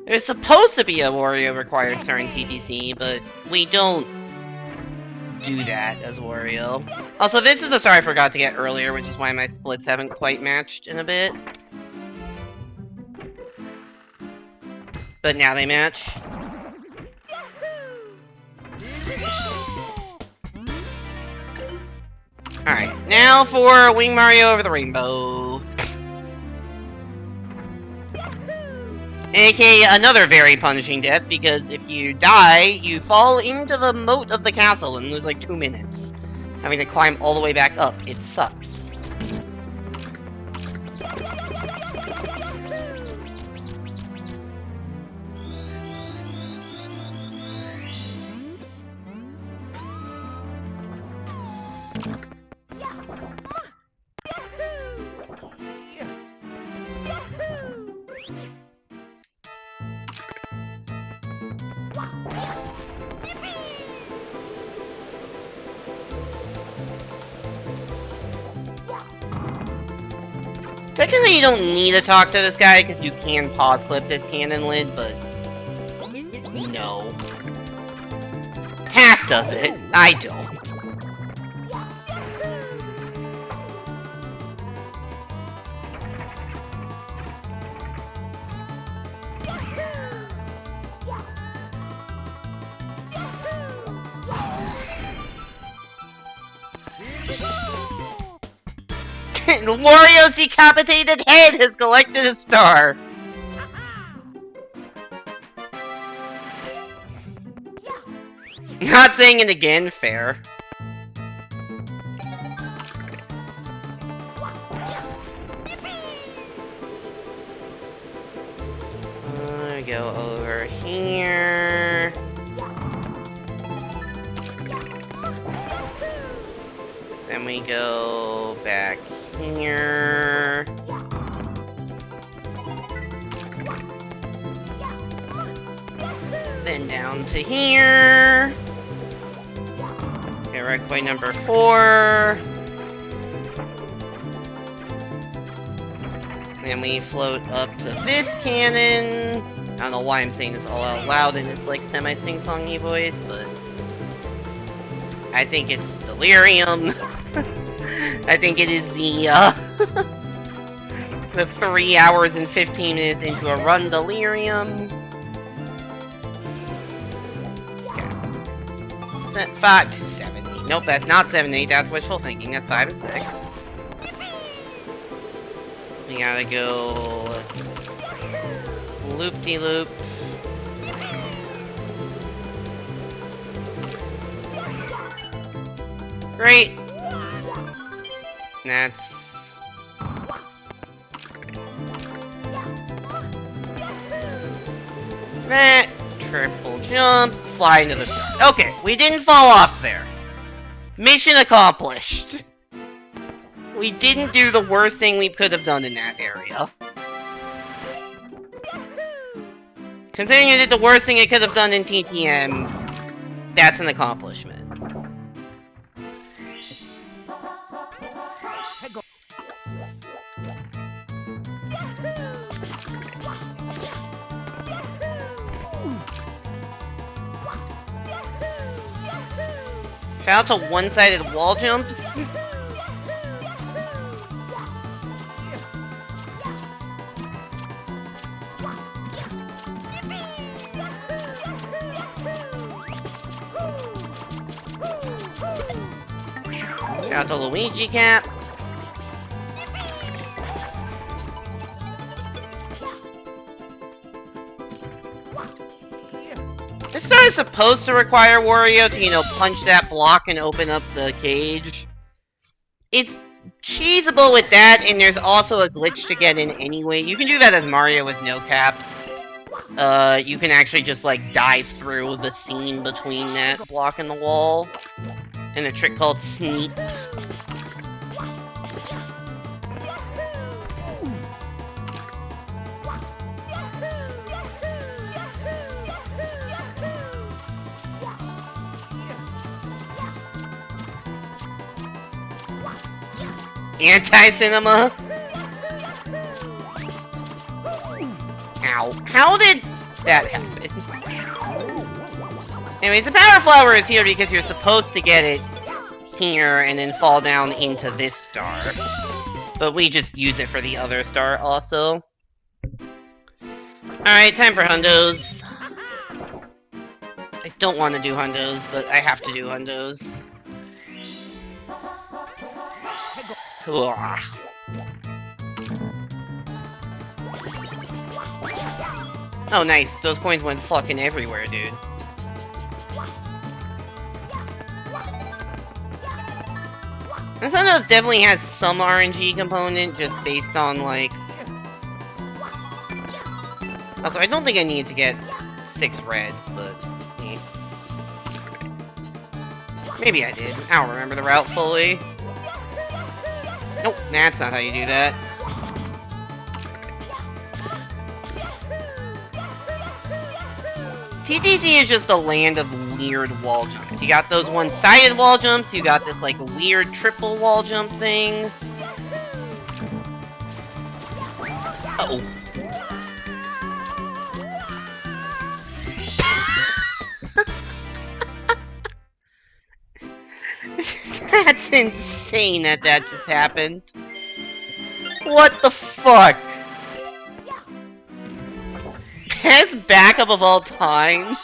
There's supposed to be a Wario required star in TTC, but we don't do that as Wario. Also, this is a star I forgot to get earlier, which is why my splits haven't quite matched in a bit. But now they match. Alright, now for Wing Mario over the Rainbow. AKA another very punishing death, because if you die, you fall into the moat of the castle and lose like 2 minutes. Having to climb all the way back up. It sucks. Technically, you don't need to talk to this guy, because you can pause clip this cannon lid, but... no. Tass does it. I don't. Wario's decapitated head has collected a star. Not saying it again, fair. go over here. Then we go back here. Then down to here. Okay, red coin number 4. Then we float up to this cannon. I don't know why I'm saying this all out loud in this like semi-sing-songy voice, but I think it's delirium. I think it is the the 3 hours and 15 minutes into a run delirium. Okay. 5 to 70. Nope, that's not 70. That's wishful thinking. That's 5 and 6. We gotta go loop-de-loop. Great. That's... that. Triple jump. Fly into the sky. Okay, we didn't fall off there. Mission accomplished. We didn't do the worst thing we could have done in that area. Considering it did the worst thing it could have done in TTM, that's an accomplishment. Shout out to one-sided wall jumps. Shout out to Luigi Cap. This star is supposed to require Wario to, you know, punch that block and open up the cage. It's cheesable with that, and there's also a glitch to get in anyway. You can do that as Mario with no caps. You can actually just, like, dive through the scene between that block and the wall. In a trick called Sneak. Anti-cinema? Ow. How did that happen? Anyways, the Power Flower is here because you're supposed to get it here and then fall down into this star. But we just use it for the other star also. Alright, time for hundos. I don't want to do hundos, but I have to do hundos. Ugh. Oh, nice. Those coins went fucking everywhere, dude. This hundos definitely has some RNG component, just based on, like... Also, I don't think I need to get 6 reds, but... yeah. Maybe I did. I don't remember the route fully. Nope, that's not how you do that. TTC is just a land of weird wall jumps. You got those one-sided wall jumps, you got this, like, weird triple wall jump thing. Uh-oh. That's insane that that just happened. What the fuck? Best backup of all time?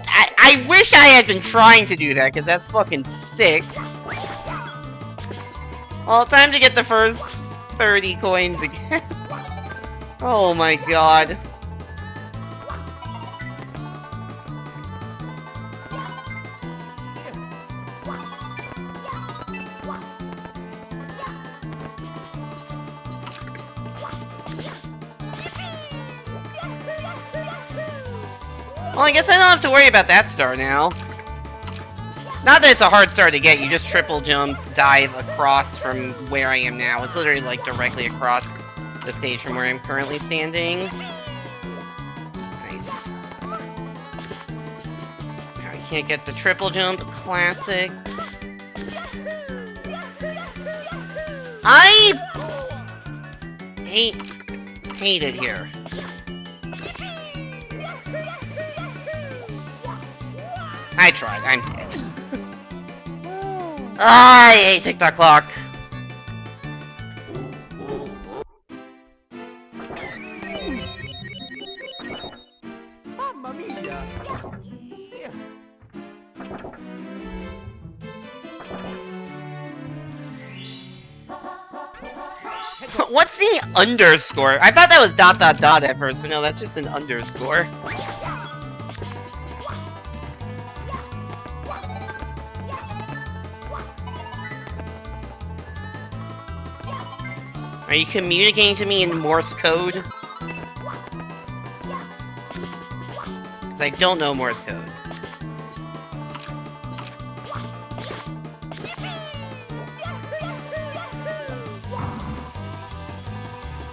I wish I had been trying to do that, because that's fucking sick. Well, time to get the first 30 coins again. Oh my god. Well, I guess I don't have to worry about that star now. Not that it's a hard star to get, you just triple jump, dive across from where I am now. It's literally like directly across the stage from where I'm currently standing. Nice. Now I can't get the triple jump, classic. I hate it here. I tried, I'm dead. I hate TikTok clock. Mamma mia! What's the underscore? I thought that was ... at first, but no, that's just an underscore. Are you communicating to me in Morse code? Because I don't know Morse code.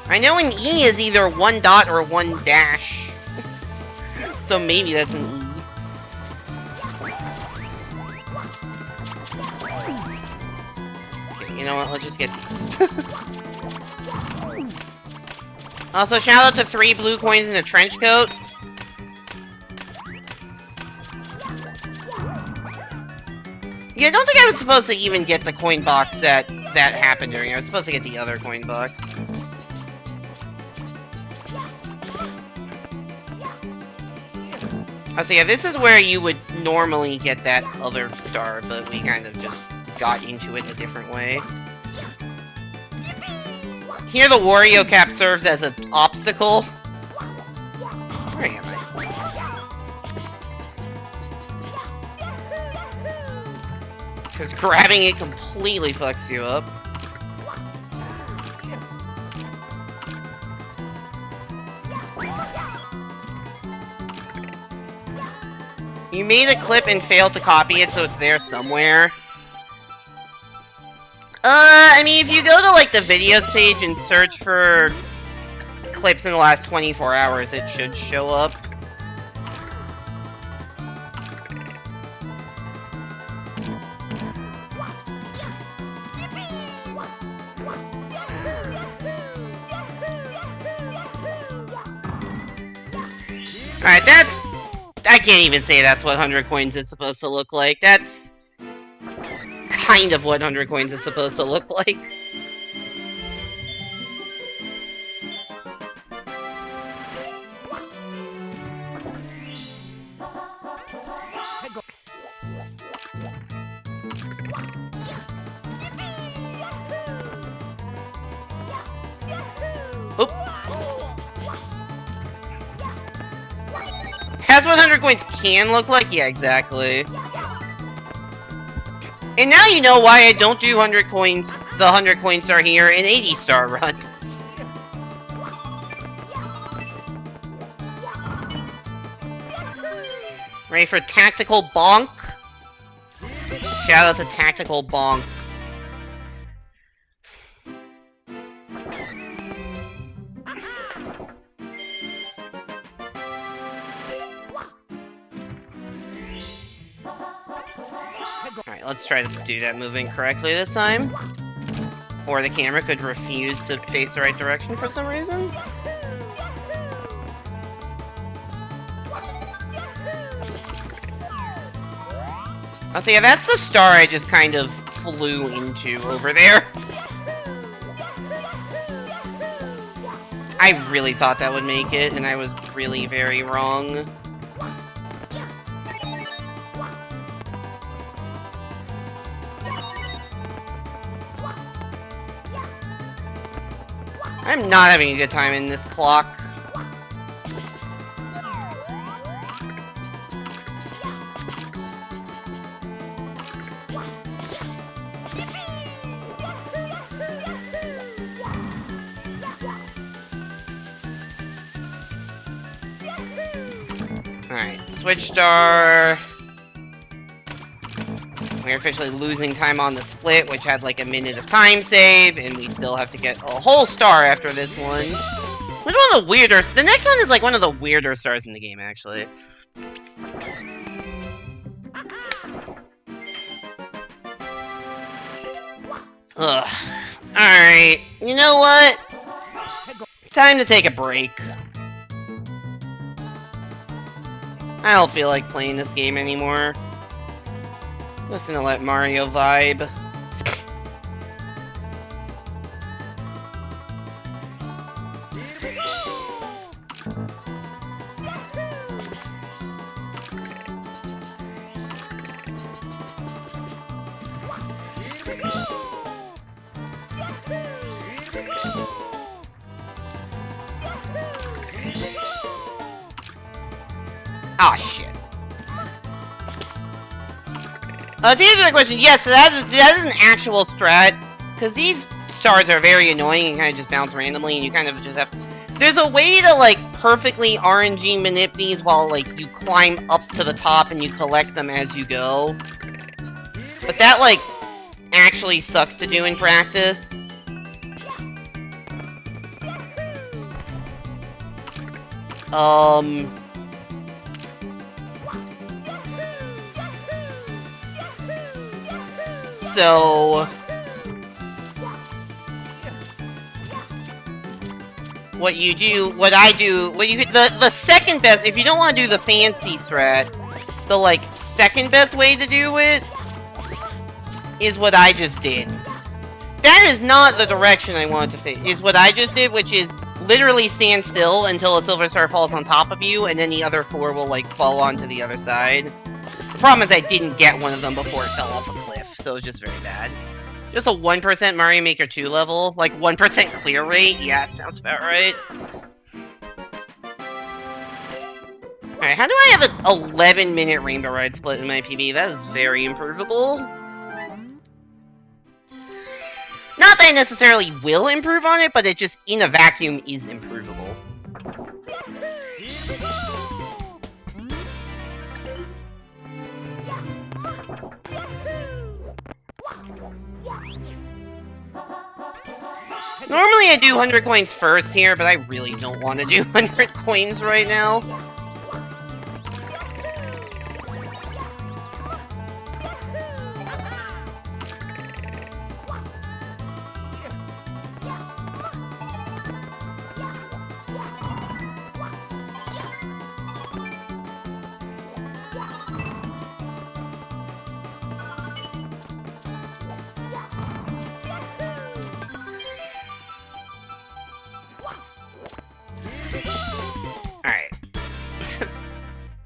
I know an E is either 1 dot or 1 dash. So maybe that's an E. Okay, you know what? Let's just get these. Also, shout out to 3 blue coins in a trench coat. Yeah, I don't think I was supposed to even get the coin box that happened during. I was supposed to get the other coin box. Oh, so yeah, this is where you would normally get that other star, but we kind of just got into it in a different way. Here the Wario cap serves as an obstacle. Where am I? Because grabbing it completely fucks you up. You made a clip and failed to copy it, so it's there somewhere. I mean, if you go to, like, the videos page and search for clips in the last 24 hours, it should show up. Alright, that's... I can't even say that's what 100 coins is supposed to look like. That's... kind of what 100 coins is supposed to look like. Oop. That's what 100 coins can look like? Yeah, exactly. And now you know why I don't do 100 coins, the 100 coin star here, in 80 star runs. Ready for Tactical Bonk? Shout out to Tactical Bonk. Alright, let's try to do that move incorrectly this time. Or the camera could refuse to face the right direction for some reason. Oh, so yeah, that's the star I just kind of flew into over there. I really thought that would make it, and I was really very wrong. I'm not having a good time in this clock. Alright, switch star. We're officially losing time on the split, which had like a minute of time save, and we still have to get a whole star after this one. Which one of the weirder... The next one is like one of the weirder stars in the game, actually. Ugh. Alright, you know what? Time to take a break. I don't feel like playing this game anymore. Just gonna let Mario vibe. Ah, shit. To answer that question, yes, that is an actual strat, because these stars are very annoying and kind of just bounce randomly, and you kind of just have... There's a way to, like, perfectly RNG manip these while, like, you climb up to the top and you collect them as you go. But that, like, actually sucks to do in practice. So... the second best, if you don't want to do the fancy strat, the, like, second best way to do it is what I just did. That is not the direction I wanted to fit, is what I just did, which is literally stand still until a silver star falls on top of you, and then the other four will, like, fall onto the other side. The problem is I didn't get one of them before it fell off a cliff, so it was just very bad. Just a 1% Mario Maker 2 level? Like, 1% clear rate? Yeah, it sounds about right. Alright, how do I have an 11-minute Rainbow Ride split in my PB? That is very improvable. Not that I necessarily will improve on it, but it just, in a vacuum, is improvable. Normally I do 100 coins first here, but I really don't want to do 100 coins right now.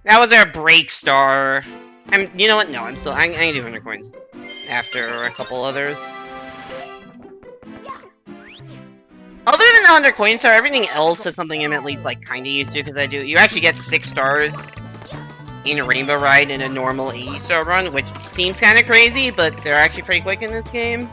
That was our break star. You know what? No, I'm gonna do 100 coins after a couple others. Other than the 100 coin star, everything else is something I'm at least, like, kinda used to, because you actually get 6 stars in a Rainbow Ride in a normal 80 star run, which seems kinda crazy, but they're actually pretty quick in this game.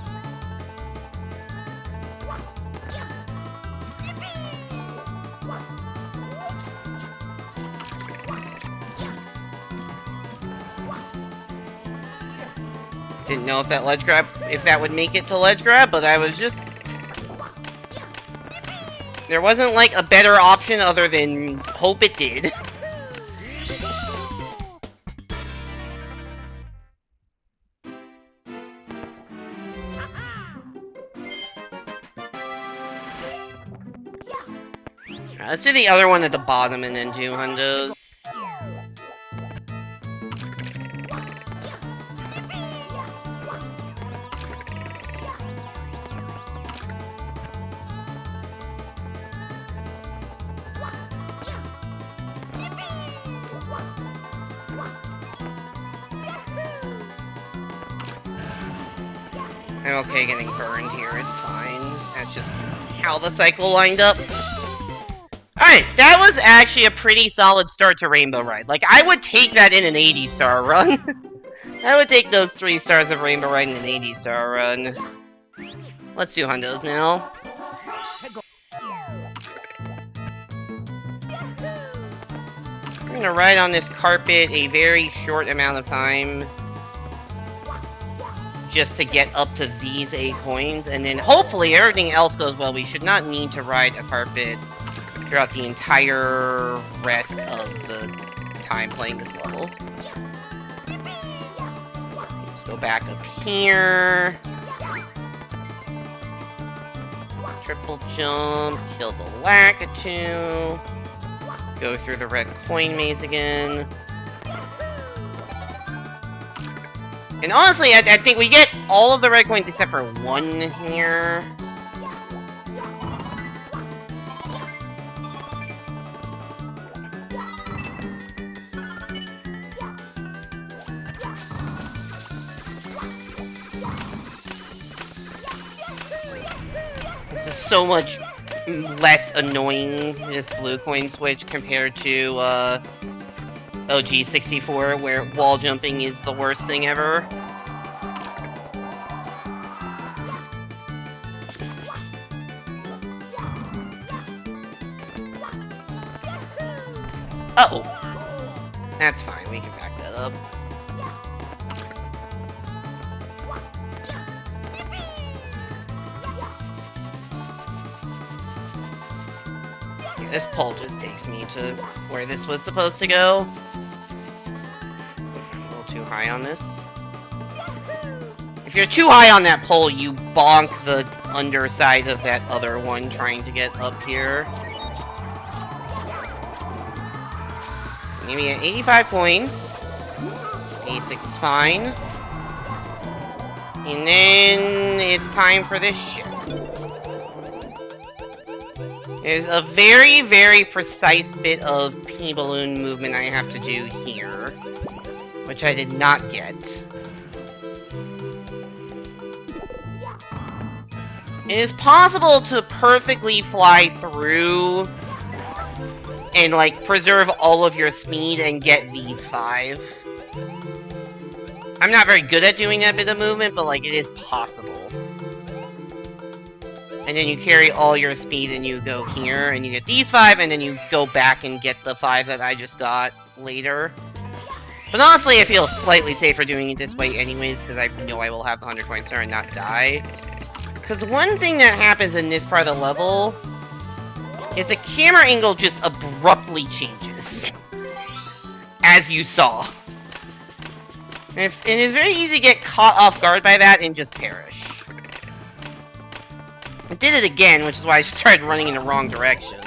Didn't know if that ledge grab, if that would make it to ledge grab, but I was just... There wasn't, like, a better option other than hope it did. Let's do the other one at the bottom and then do hundos. I'm okay getting burned here, it's fine. That's just how the cycle lined up. Alright, that was actually a pretty solid start to Rainbow Ride. Like, I would take that in an 80-star run. I would take those 3 stars of Rainbow Ride in an 80-star run. Let's do hundos now. gonna ride on this carpet a very short amount of time just to get up to these 8 coins, and then hopefully everything else goes well. We should not need to ride a carpet throughout the entire rest of the time playing this level. Let's go back up here. Triple jump, kill the Lakitu. Go through the red coin maze again. And honestly, I think we get all of the red coins except for one here. This is so much less annoying, this blue coin switch, compared to OG 64, where wall jumping is the worst thing ever. Uh-oh. That's fine, we can back that up. This pole just takes me to where this was supposed to go. A little too high on this. If you're too high on that pole, you bonk the underside of that other one trying to get up here. Maybe at 85 points. 86 is fine. And then it's time for this shit. There's a very, very precise bit of P-balloon movement I have to do here, which I did not get. It is possible to perfectly fly through and, like, preserve all of your speed and get these 5. I'm not very good at doing that bit of movement, but, like, it is possible. And then you carry all your speed and you go here, and you get these 5, and then you go back and get the 5 that I just got later. But honestly, I feel slightly safer doing it this way anyways, because I know I will have the 100 coin star and not die. Because one thing that happens in this part of the level is the camera angle just abruptly changes. As you saw. And it is very easy to get caught off guard by that and just perish. I did it again, which is why I started running in the wrong direction.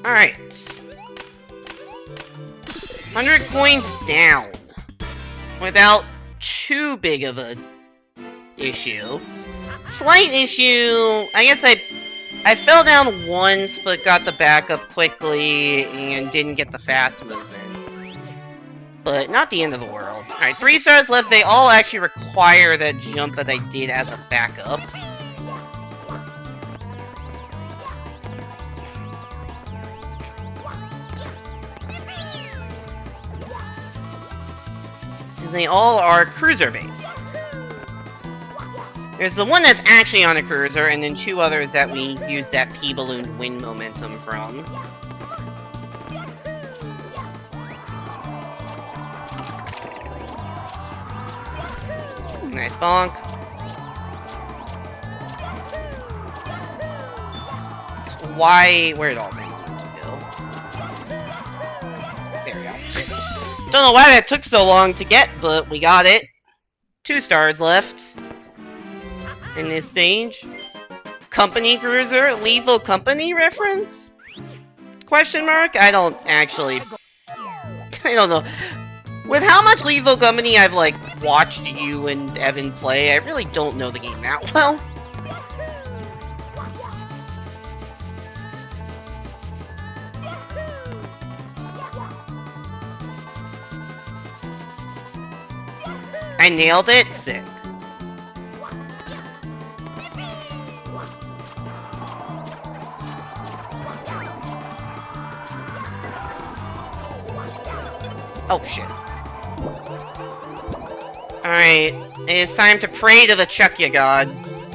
Alright. 100 coins down. Without too big of a issue. Slight issue, I guess I fell down once, but got the backup quickly, and didn't get the fast movement. But not the end of the world. Alright, 3 stars left. They all actually require that jump that I did as a backup. Because they all are cruiser-based. There's the one that's actually on a cruiser, and then 2 others that we use that P-balloon wind momentum from. Nice bonk. Where'd all my momentum go? There we go. Don't know why that took so long to get, but we got it. 2 stars left. In this stage. Company cruiser? Lethal Company reference? Question mark? I don't actually... I don't know. With how much Lethal Company I've, like, watched you and Evan play, I really don't know the game that well. I nailed it? Sick. Oh, shit. Alright, it's time to pray to the Chuckya gods.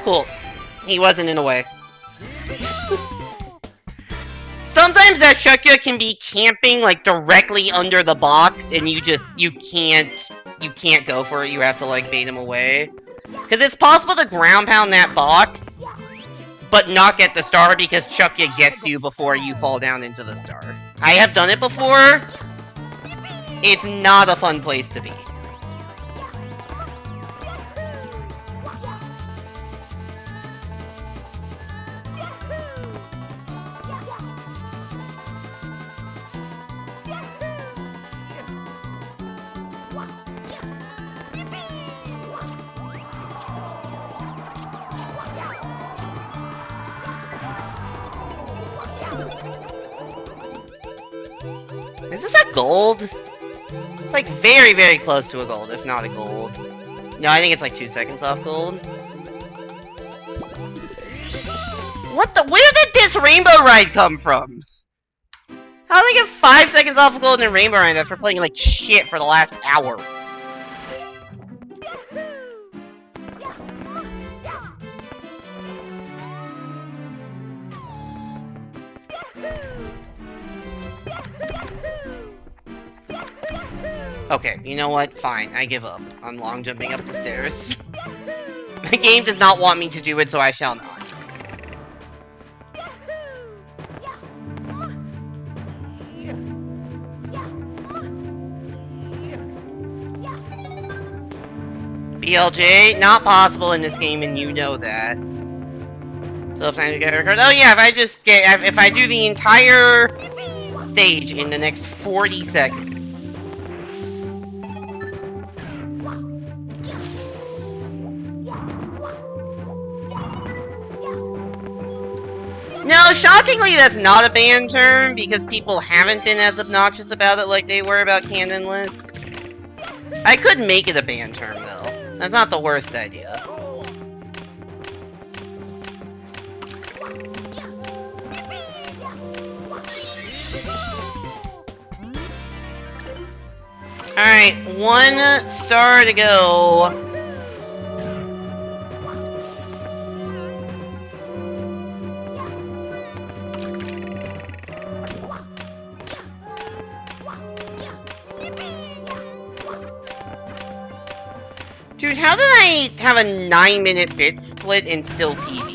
Cool. He wasn't in the way. Sometimes that Chuckya can be camping like directly under the box and you can't go for it, you have to like bait him away. Because it's possible to ground pound that box, but not get the star because Chuckya gets you before you fall down into the star. I have done it before. It's not a fun place to be. Is this a gold? It's like very, very close to a gold, if not a gold. No, I think it's like 2 seconds off gold. What the? Where did this rainbow ride come from? How did I get 5 seconds off gold in a rainbow ride after playing like shit for the last hour? Okay, you know what? Fine, I give up on long jumping up the stairs. The game does not want me to do it, so I shall not. BLJ, not possible in this game, and you know that. So if I get a record, oh yeah, if I do the entire stage in the next 40 seconds. No, shockingly, that's not a banned term, because people haven't been as obnoxious about it like they were about Canonless. I could make it a banned term, though. That's not the worst idea. Alright, 1 star to go. Dude, how did I have a 9-minute bit split and still PB?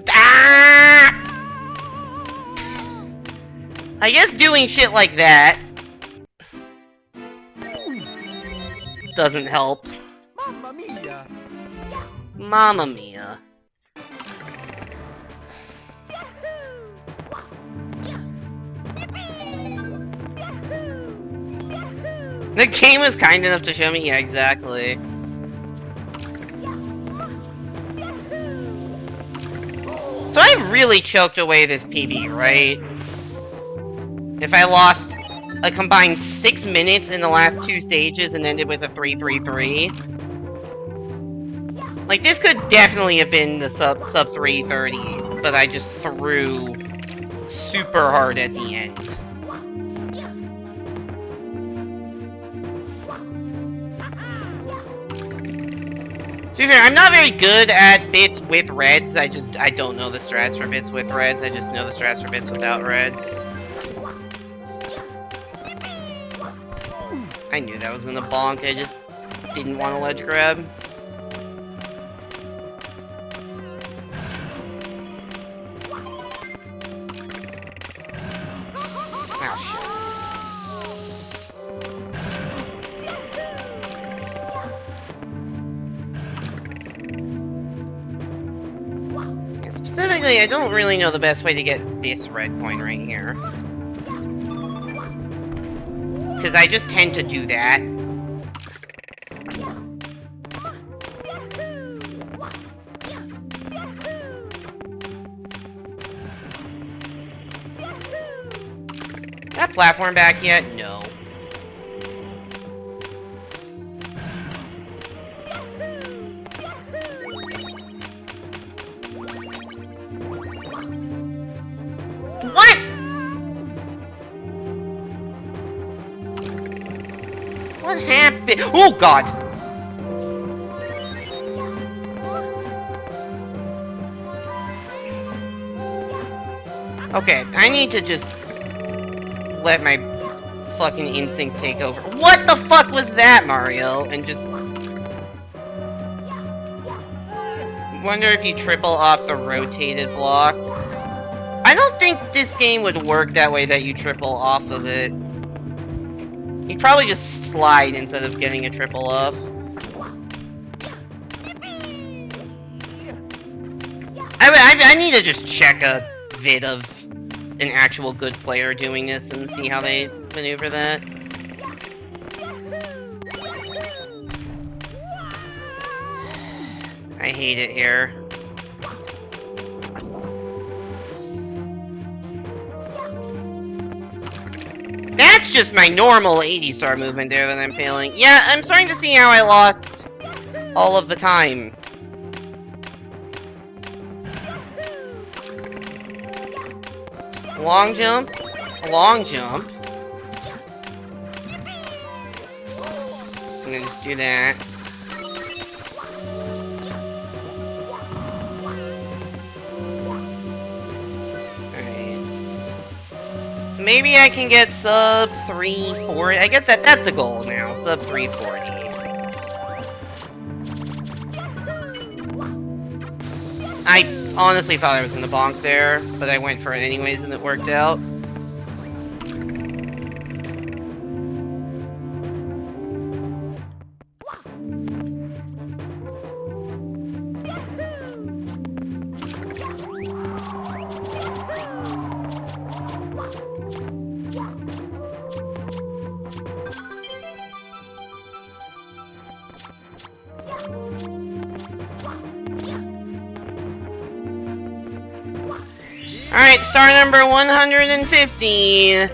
Ah! I guess doing shit like that doesn't help. Mamma mia! Mamma mia. The game was kind enough to show me, yeah, exactly. So I really choked away this PB, right? If I lost a combined 6 minutes in the last 2 stages and ended with a 3-3-3. Like, this could definitely have been the sub 330, but I just threw super hard at the end. To be fair, I'm not very good at bits with reds. I don't know the strats for bits with reds. I just know the strats for bits without reds. I knew that was gonna bonk. I just didn't want to ledge grab. Oh, shit. Specifically, I don't really know the best way to get this red coin right here. Because I just tend to do that. That platform back yet? No. What? bit. Oh god! Okay, I need to just let my fucking instinct take over. What the fuck was that, Mario? And just... wonder if you triple off the rotated block. I don't think this game would work that way, that you triple off of it. You'd probably just slide instead of getting a triple off. I need to just check a vid of an actual good player doing this and see how they maneuver that. I hate it here. That's just my normal 80-star movement there that I'm failing. Yeah, I'm starting to see how I lost all of the time. Long jump, long jump. And then just do that. Maybe I can get sub 340. I guess that's a goal now. Sub 340. I honestly thought I was gonna bonk there, but I went for it anyways and it worked out. Alright, star number 150.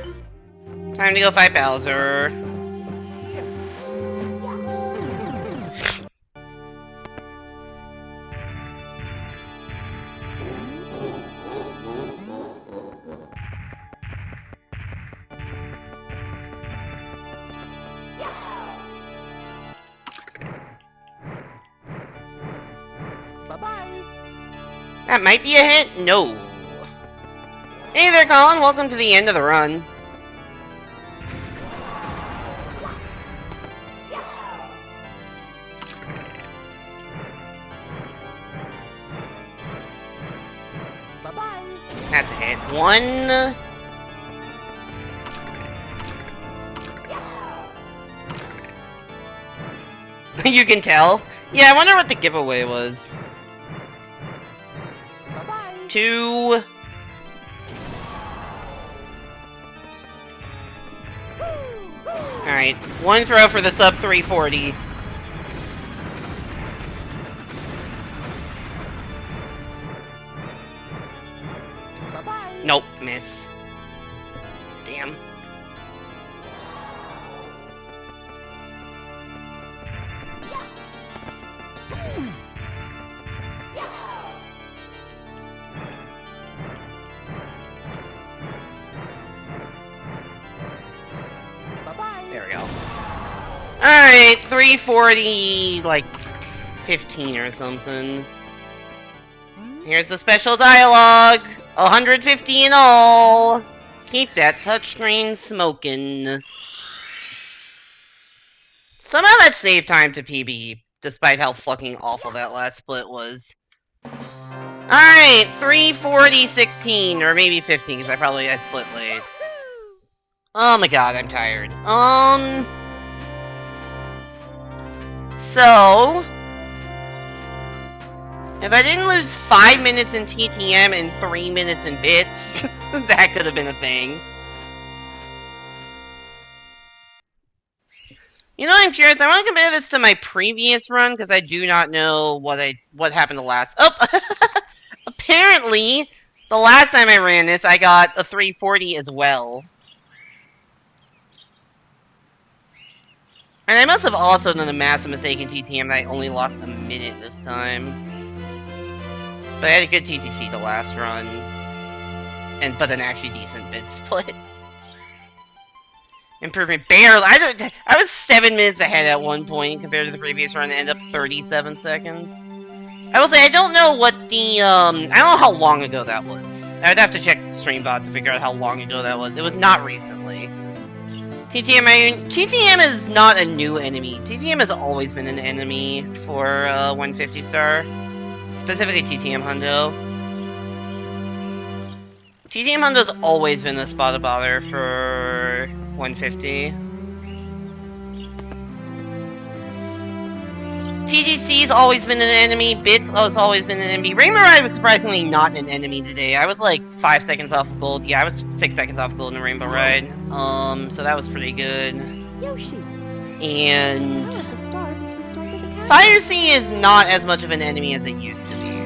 Time to go fight Bowser. Bye-bye. That might be a hit? No. Hey there, Colin. Welcome to the end of the run. Bye-bye. That's a hit. One. You can tell. Yeah, I wonder what the giveaway was. Bye-bye. 2. Alright, one throw for the sub 340. Bye-bye. Nope, miss. Damn. There we go. Alright, 340, like, 15 or something. Here's the special dialogue. 150 in all. Keep that touchscreen smoking. Somehow that saved time to PB, despite how fucking awful that last split was. Alright, 340, 16, or maybe 15, because I split late. Oh my god, I'm tired. So... if I didn't lose 5 minutes in TTM and 3 minutes in bits, that could have been a thing. You know, I'm curious. I want to compare this to my previous run, because I do not know what happened the last... Oh! Apparently, the last time I ran this, I got a 340 as well. And I must have also done a massive mistake in TTM that I only lost a minute this time. But I had a good TTC the last run. But an actually decent bit split. Improvement barely. I was 7 minutes ahead at one point compared to the previous run, and ended up 37 seconds. I will say I don't know what the I don't know how long ago that was. I'd have to check the stream bots to figure out how long ago that was. It was not recently. TTM is not a new enemy. TTM has always been an enemy for 150 star, specifically TTM Hundo. TTM Hundo's always been a spot of bother for 150. TGC's always been an enemy, Bits has always been an enemy. Rainbow Ride was surprisingly not an enemy today. I was like 5 seconds off gold. Yeah, I was 6 seconds off gold in Rainbow Ride. So that was pretty good. Yoshi. And Fire Sea is not as much of an enemy as it used to be.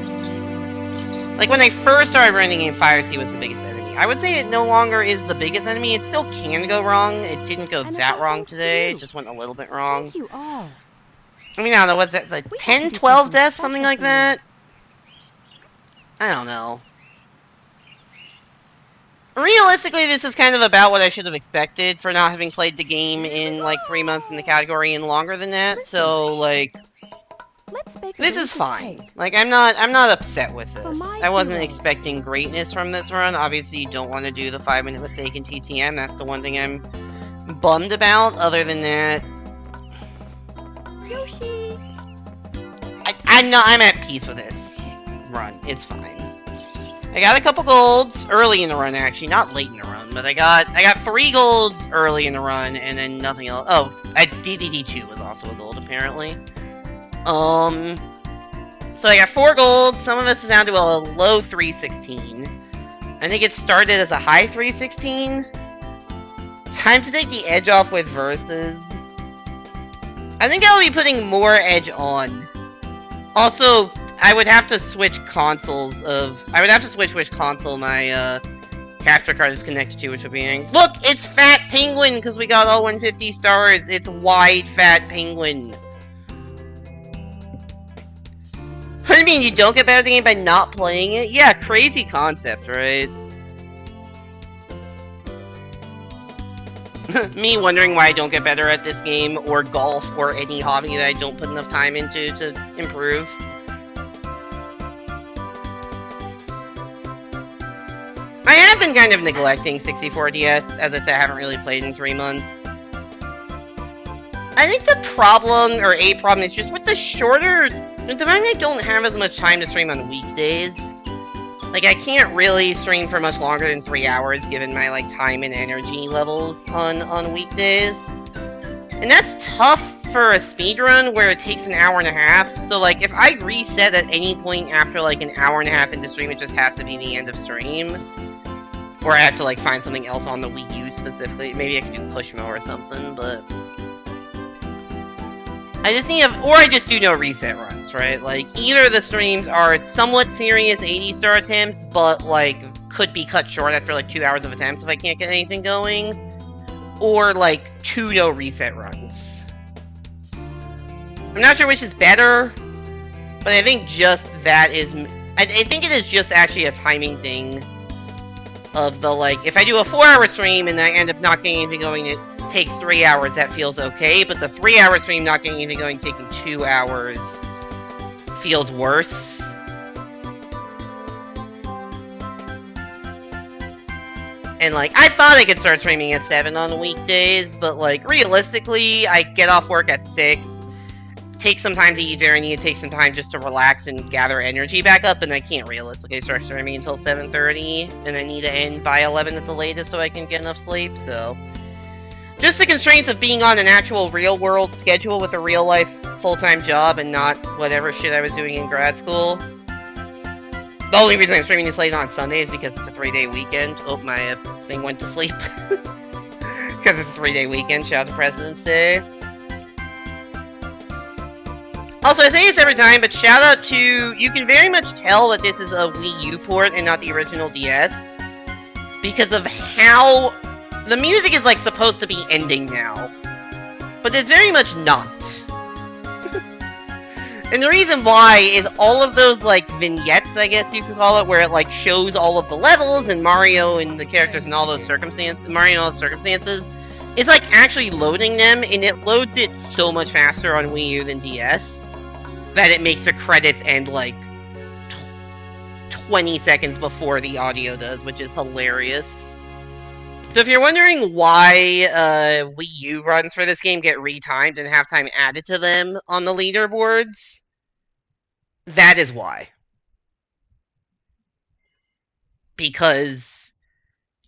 Like when I first started running in, Fire Sea was the biggest enemy. I would say it no longer is the biggest enemy. It still can go wrong. It didn't go that wrong today. It just went a little bit wrong. Thank you all. I mean, I don't know, what's that, like 10, 12 deaths, something like that? I don't know. Realistically, this is kind of about what I should have expected for not having played the game in, like, 3 months in the category and longer than that, so, like, this is fine. Like, I'm not upset with this. I wasn't expecting greatness from this run. Obviously, you don't want to do the 5-minute mistake in TTM, that's the one thing I'm bummed about. Other than that, Yoshi. I'm at peace with this run. It's fine. I got a couple golds early in the run, actually, not late in the run, but I got 3 golds early in the run, and then nothing else. Oh, DDD2 was also a gold, apparently. So I got 4 golds. Some of this is down to a low 316. I think it started as a high 316. Time to take the edge off with verses. I think I'll be putting more edge on. Also, I would have to switch consoles of... I would have to switch which console my capture card is connected to, which will be... Look! It's Fat Penguin, because we got all 150 stars. It's Wide Fat Penguin. What do you mean, you don't get better at the game by not playing it? Yeah, crazy concept, right? Me wondering why I don't get better at this game, or golf, or any hobby that I don't put enough time into to improve. I have been kind of neglecting 64DS. As I said, I haven't really played in 3 months. I think the problem, or a problem, is just with the shorter... The fact I don't have as much time to stream on weekdays. Like, I can't really stream for much longer than 3 hours, given my, like, time and energy levels on weekdays. And that's tough for a speedrun, where it takes an hour and a half. So, like, if I reset at any point after, like, an hour and a half into stream, it just has to be the end of stream. Or I have to, like, find something else on the Wii U specifically. Maybe I could do Pushmo or something, but... I just need or I just do no reset runs, right? Like, either the streams are somewhat serious 80-star attempts, but, like, could be cut short after, like, 2 hours of attempts if I can't get anything going. Or, like, 2 no reset runs. I'm not sure which is better, but I think just that is... I think it is just actually a timing thing. Of the, like, if I do a 4-hour stream and I end up not getting anything going, it takes 3 hours, that feels okay, but the 3-hour stream not getting anything going, taking 2 hours, feels worse. And, like, I thought I could start streaming at 7 on weekdays, but, like, realistically, I get off work at 6, take some time to eat dinner, and take some time just to relax and gather energy back up, and I can't realistically start streaming until 7:30, and I need to end by 11 at the latest so I can get enough sleep, so... Just the constraints of being on an actual real-world schedule with a real-life full-time job and not whatever shit I was doing in grad school. The only reason I'm streaming this late on Sunday is because it's a 3-day weekend. Oh, my thing went to sleep. Because it's a 3-day weekend. Shout out to President's Day. Also, I say this every time, but shout out to... You can very much tell that this is a Wii U port and not the original DS. Because of how... The music is, like, supposed to be ending now. But it's very much not. And the reason why is all of those, like, vignettes, I guess you could call it, where it, like, shows all of the levels and Mario and the characters and all those circumstances... Mario and all the circumstances it's like actually loading them, and it loads it so much faster on Wii U than DS that it makes the credits end like 20 seconds before the audio does, which is hilarious. So if you're wondering why Wii U runs for this game get retimed and have time added to them on the leaderboards, that is why. Because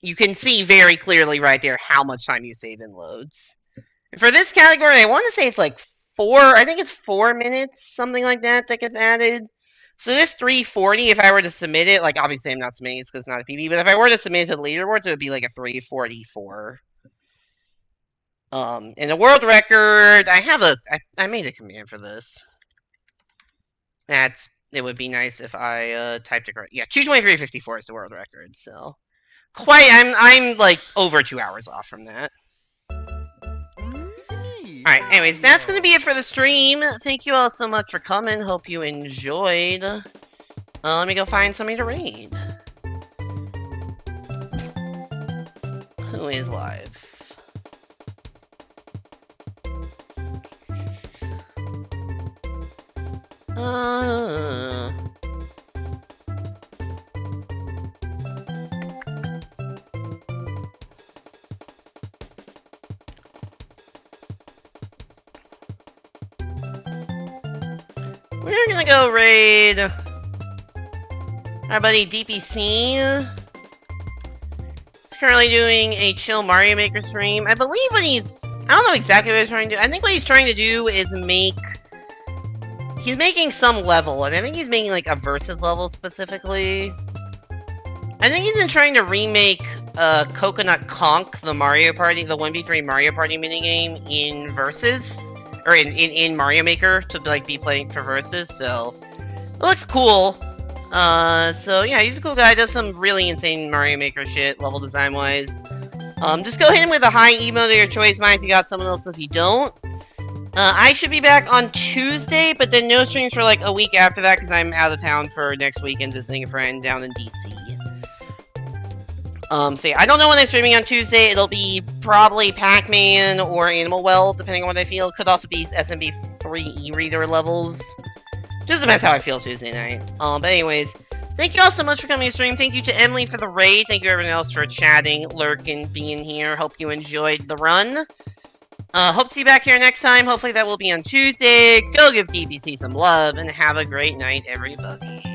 you can see very clearly right there how much time you save in loads. And for this category, I want to say it's like 4 minutes, something like that gets added. So this 340, if I were to submit it, like obviously I'm not submitting it because it's not a PB, but if I were to submit it to the leaderboards, it would be like a 344. And the world record, I made a command for this. It would be nice if I typed it correct. Yeah, 223.54 is the world record. So I'm like over 2 hours off from that. Alright, anyways, that's gonna be it for the stream. Thank you all so much for coming. Hope you enjoyed. Let me go find somebody to raid. Who is live? We're gonna go raid our buddy DPC. He's currently doing a chill Mario Maker stream. I believe I don't know exactly what he's trying to do. I think what he's trying to do is he's making some level, and I think he's making like a versus level specifically. I think he's been trying to remake Coconut Conk, the Mario Party, the 1v3 Mario Party minigame in versus. Or in Mario Maker to like be playing for versus, so it looks cool. So yeah, he's a cool guy. Does some really insane Mario Maker shit, level design wise. Just go hit him with a high email to your choice, Mike. If you got someone else, if you don't. I should be back on Tuesday, but then no streams for like a week after that because I'm out of town for next weekend visiting a friend down in DC. So yeah, I don't know when I'm streaming on Tuesday. It'll be probably Pac-Man or Animal Well, depending on what I feel. It could also be SMB3 e-reader levels. Just depends how I feel Tuesday night. But anyways, thank you all so much for coming to stream. Thank you to Emily for the raid. Thank you everyone else for chatting, lurking, being here. Hope you enjoyed the run. Hope to see you back here next time. Hopefully that will be on Tuesday. Go give DPC some love, and have a great night, everybody.